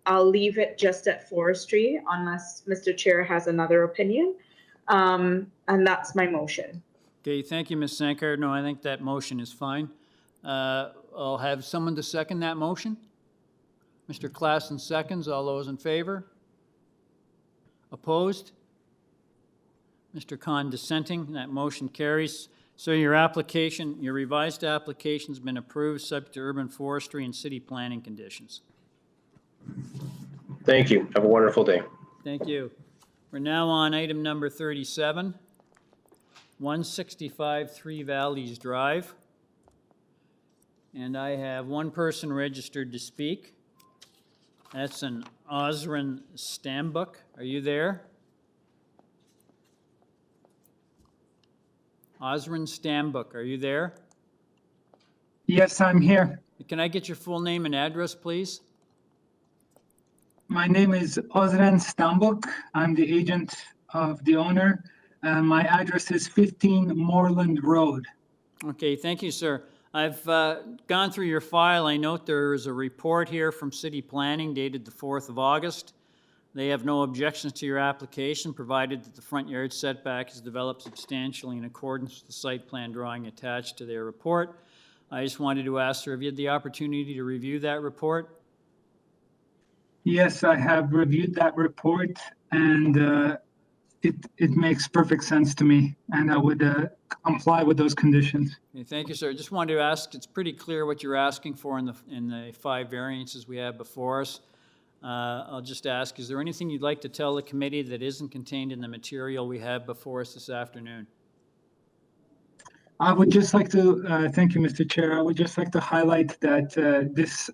I'll leave it just at forestry unless Mr. Chair has another opinion. And that's my motion. Okay, thank you, Ms. Sankar. No, I think that motion is fine. I'll have someone to second that motion. Mr. Klassen seconds. All those in favor? Opposed? Mr. Khan dissenting. That motion carries. So your revised application's been approved, subject to urban forestry and city planning conditions. Thank you. Have a wonderful day. Thank you. We're now on item number 37, 165 Three Valleys Drive. And I have one person registered to speak. That's an Osrin Stambuk. Are you there? Osrin Stambuk, are you there? Yes, I'm here. Can I get your full name and address, please? My name is Osran Stambuk. I'm the agent of the owner. My address is 15 Moreland Road. Okay, thank you, sir. I've gone through your file. I note there is a report here from City Planning dated the 4th of August. They have no objections to your application, provided that the front yard setback is developed substantially in accordance with the site plan drawing attached to their report. I just wanted to ask, sir, have you had the opportunity to review that report? Yes, I have reviewed that report, and it makes perfect sense to me, and I would comply with those conditions. Okay, thank you, sir. Just wanted to ask, it's pretty clear what you're asking for in the 5 variances we have before us. I'll just ask, is there anything you'd like to tell the committee that isn't contained in the material we have before us this afternoon? I would just like to, thank you, Mr. Chair. I would just like to highlight that this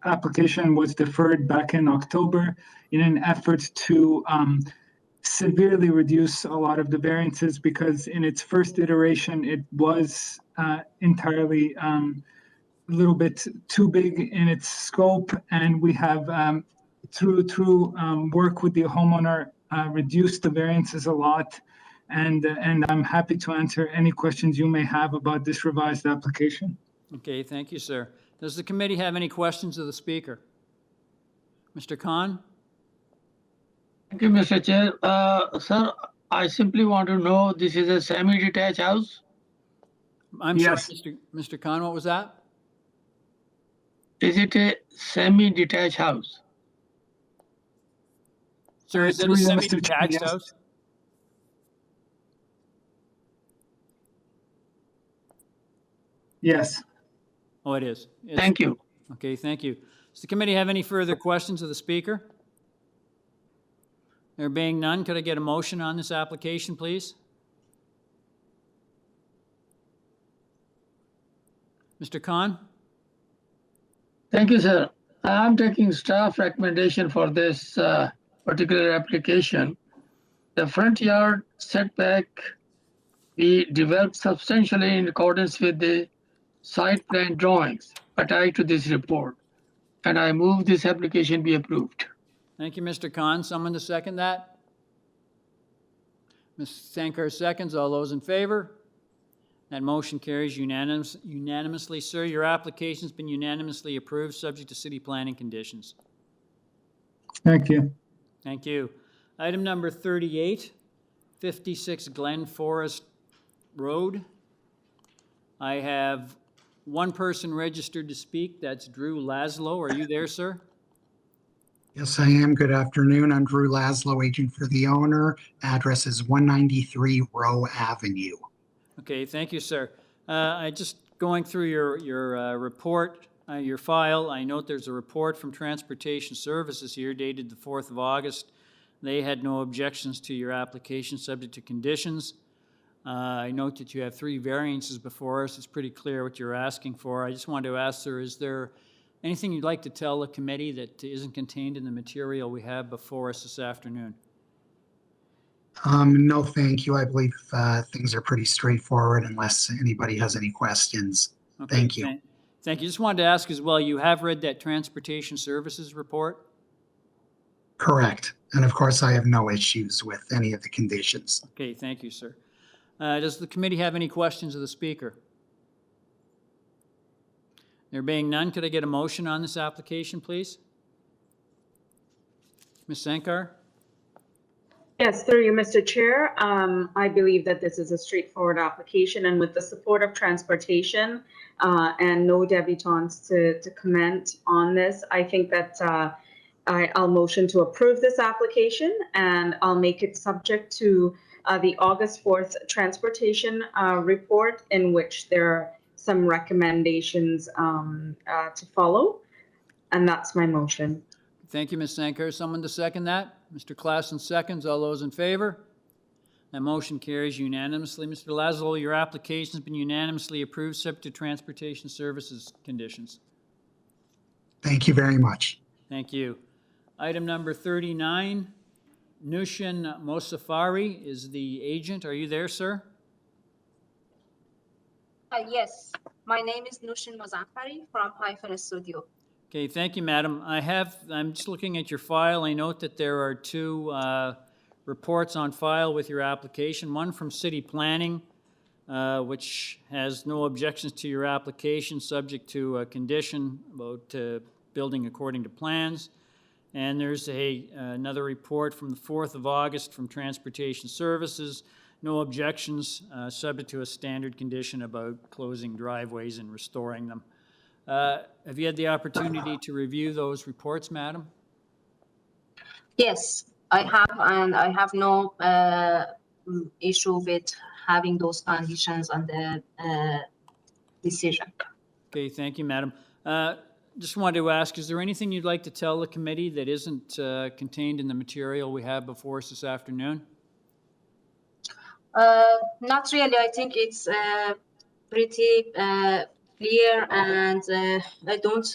application was deferred back in October in an effort to severely reduce a lot of the variances, because in its first iteration, it was entirely a little bit too big in its scope, and we have through work with the homeowner reduced the variances a lot, and I'm happy to answer any questions you may have about this revised application. Okay, thank you, sir. Does the committee have any questions of the speaker? Mr. Khan? Thank you, Mr. Chair. Sir, I simply want to know, this is a semi-detached house? I'm sorry, Mr. Khan, what was that? Is it a semi-detached house? Sir, is it a semi-detached house? Yes. Oh, it is. Thank you. Okay, thank you. Does the committee have any further questions of the speaker? There being none, could I get a motion on this application, please? Mr. Khan? Thank you, sir. I'm taking staff recommendation for this particular application. The front yard setback we developed substantially in accordance with the site plan drawings attached to this report, and I move this application be approved. Thank you, Mr. Khan. Someone to second that? Ms. Sankar seconds. All those in favor? That motion carries unanimously. Sir, your application's been unanimously approved, subject to city planning conditions. Thank you. Thank you. Item number 38, 56 Glen Forest Road. I have one person registered to speak. That's Drew Laszlo. Are you there, sir? Yes, I am. Good afternoon. I'm Drew Laszlo, agent for the owner. Address is 193 Roe Avenue. Okay, thank you, sir. I just going through your report, your file. I note there's a report from Transportation Services here dated the 4th of August. They had no objections to your application subject to conditions. I note that you have 3 variances before us. It's pretty clear what you're asking for. I just wanted to ask, sir, is there anything you'd like to tell the committee that isn't contained in the material we have before us this afternoon? No, thank you. I believe things are pretty straightforward unless anybody has any questions. Okay, Thank you. Thank you. Just wanted to ask as well, you have read that Transportation Services report? Correct. And of course, I have no issues with any of the conditions. Okay, thank you, sir. Does the committee have any questions of the speaker? There being none, could I get a motion on this application, please? Ms. Sankar? Yes, through you, Mr. Chair. I believe that this is a straightforward application, and with the support of transportation and no debutantes to comment on this, I think that I'll motion to approve this application, and I'll make it subject to the August 4th transportation report, in which there are some recommendations to follow, and that's my motion. Thank you, Ms. Sankar. Someone to second that? Mr. Klassen seconds. All those in favor? That motion carries unanimously. Mr. Laszlo, your application has been unanimously approved, subject to Transportation Services conditions. Thank you very much. Thank you. Item number 39, Nushin Mosafari is the agent. Are you there, sir? Yes, my name is Nushin Mozafari from Hyphen Studio. Okay, thank you, madam. I'm just looking at your file. I note that there are 2 reports on file with your application. One from City Planning, which has no objections to your application, subject to a condition about building according to plans. And there's another report from the 4th of August from Transportation Services. No objections, subject to a standard condition about closing driveways and restoring them. Have you had the opportunity to review those reports, madam? Yes, I have, and I have no issue with having those conditions on the decision. Okay, thank you, madam. Just wanted to ask, is there anything you'd like to tell the committee that isn't contained in the material we have before us this afternoon? Not really. I think it's pretty clear, and I don't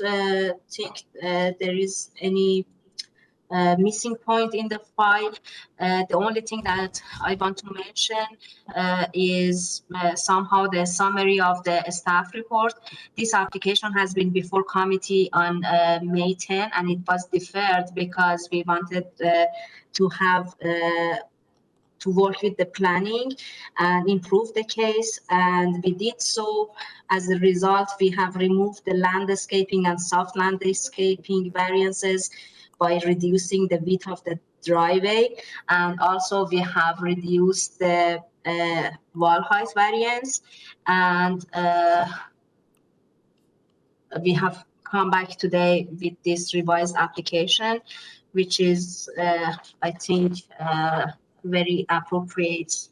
think there is any missing point in the file. The only thing that I want to mention is somehow the summary of the staff report. This application has been before committee on May 10, and it was deferred because we wanted to have to work with the planning and improve the case, and we did so. As a result, we have removed the landscaping and soft landscaping variances by reducing the width of the driveway, and also we have reduced the wall height variance, and we have come back today with this revised application, which is, I think, very appropriate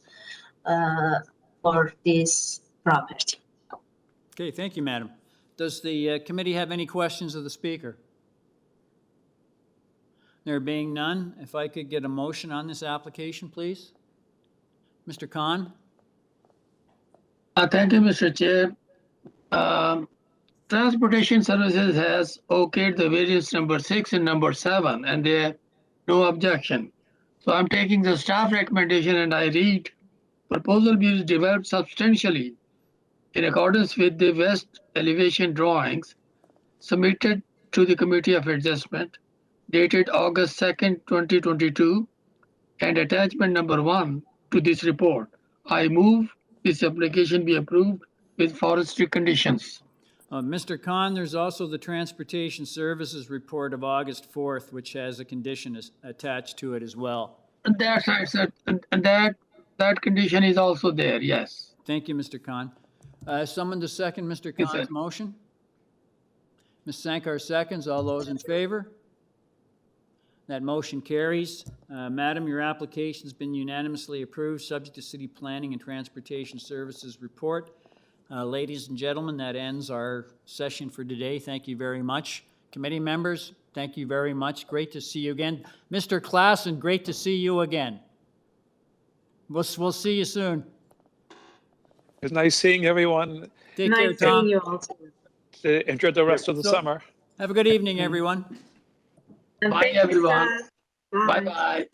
for this property. Okay, thank you, madam. Does the committee have any questions of the speaker? There being none, if I could get a motion on this application, please. Mr. Khan? Thank you, Mr. Chair. Transportation Services has okayed the variance number 6 and number 7, and there are no objection. So I'm taking the staff recommendation, and I read, proposal views developed substantially in accordance with the west elevation drawings submitted to the Committee of Adjustment dated August 2nd, 2022, and attachment number 1 to this report. I move this application be approved with forestry conditions. Mr. Khan, there's also the Transportation Services report of August 4th, which has a condition attached to it as well. That's right, sir. And that condition is also there, yes. Thank you, Mr. Khan. Someone to second Mr. Yes, sir. Khan's motion? Ms. Sankar seconds. All those in favor? That motion carries. Madam, your application has been unanimously approved, subject to City Planning and Transportation Services report. Ladies and gentlemen, that ends our session for today. Thank you very much. Committee members, thank you very much. Great to see you again. Mr. Klassen, great to see you again. We'll see you soon. It's nice seeing everyone. Take care, Nice Tom. seeing you all too. Enjoy the rest of the summer. Have a good evening, everyone. And Bye, thank you, everyone. Scott. Bye-bye.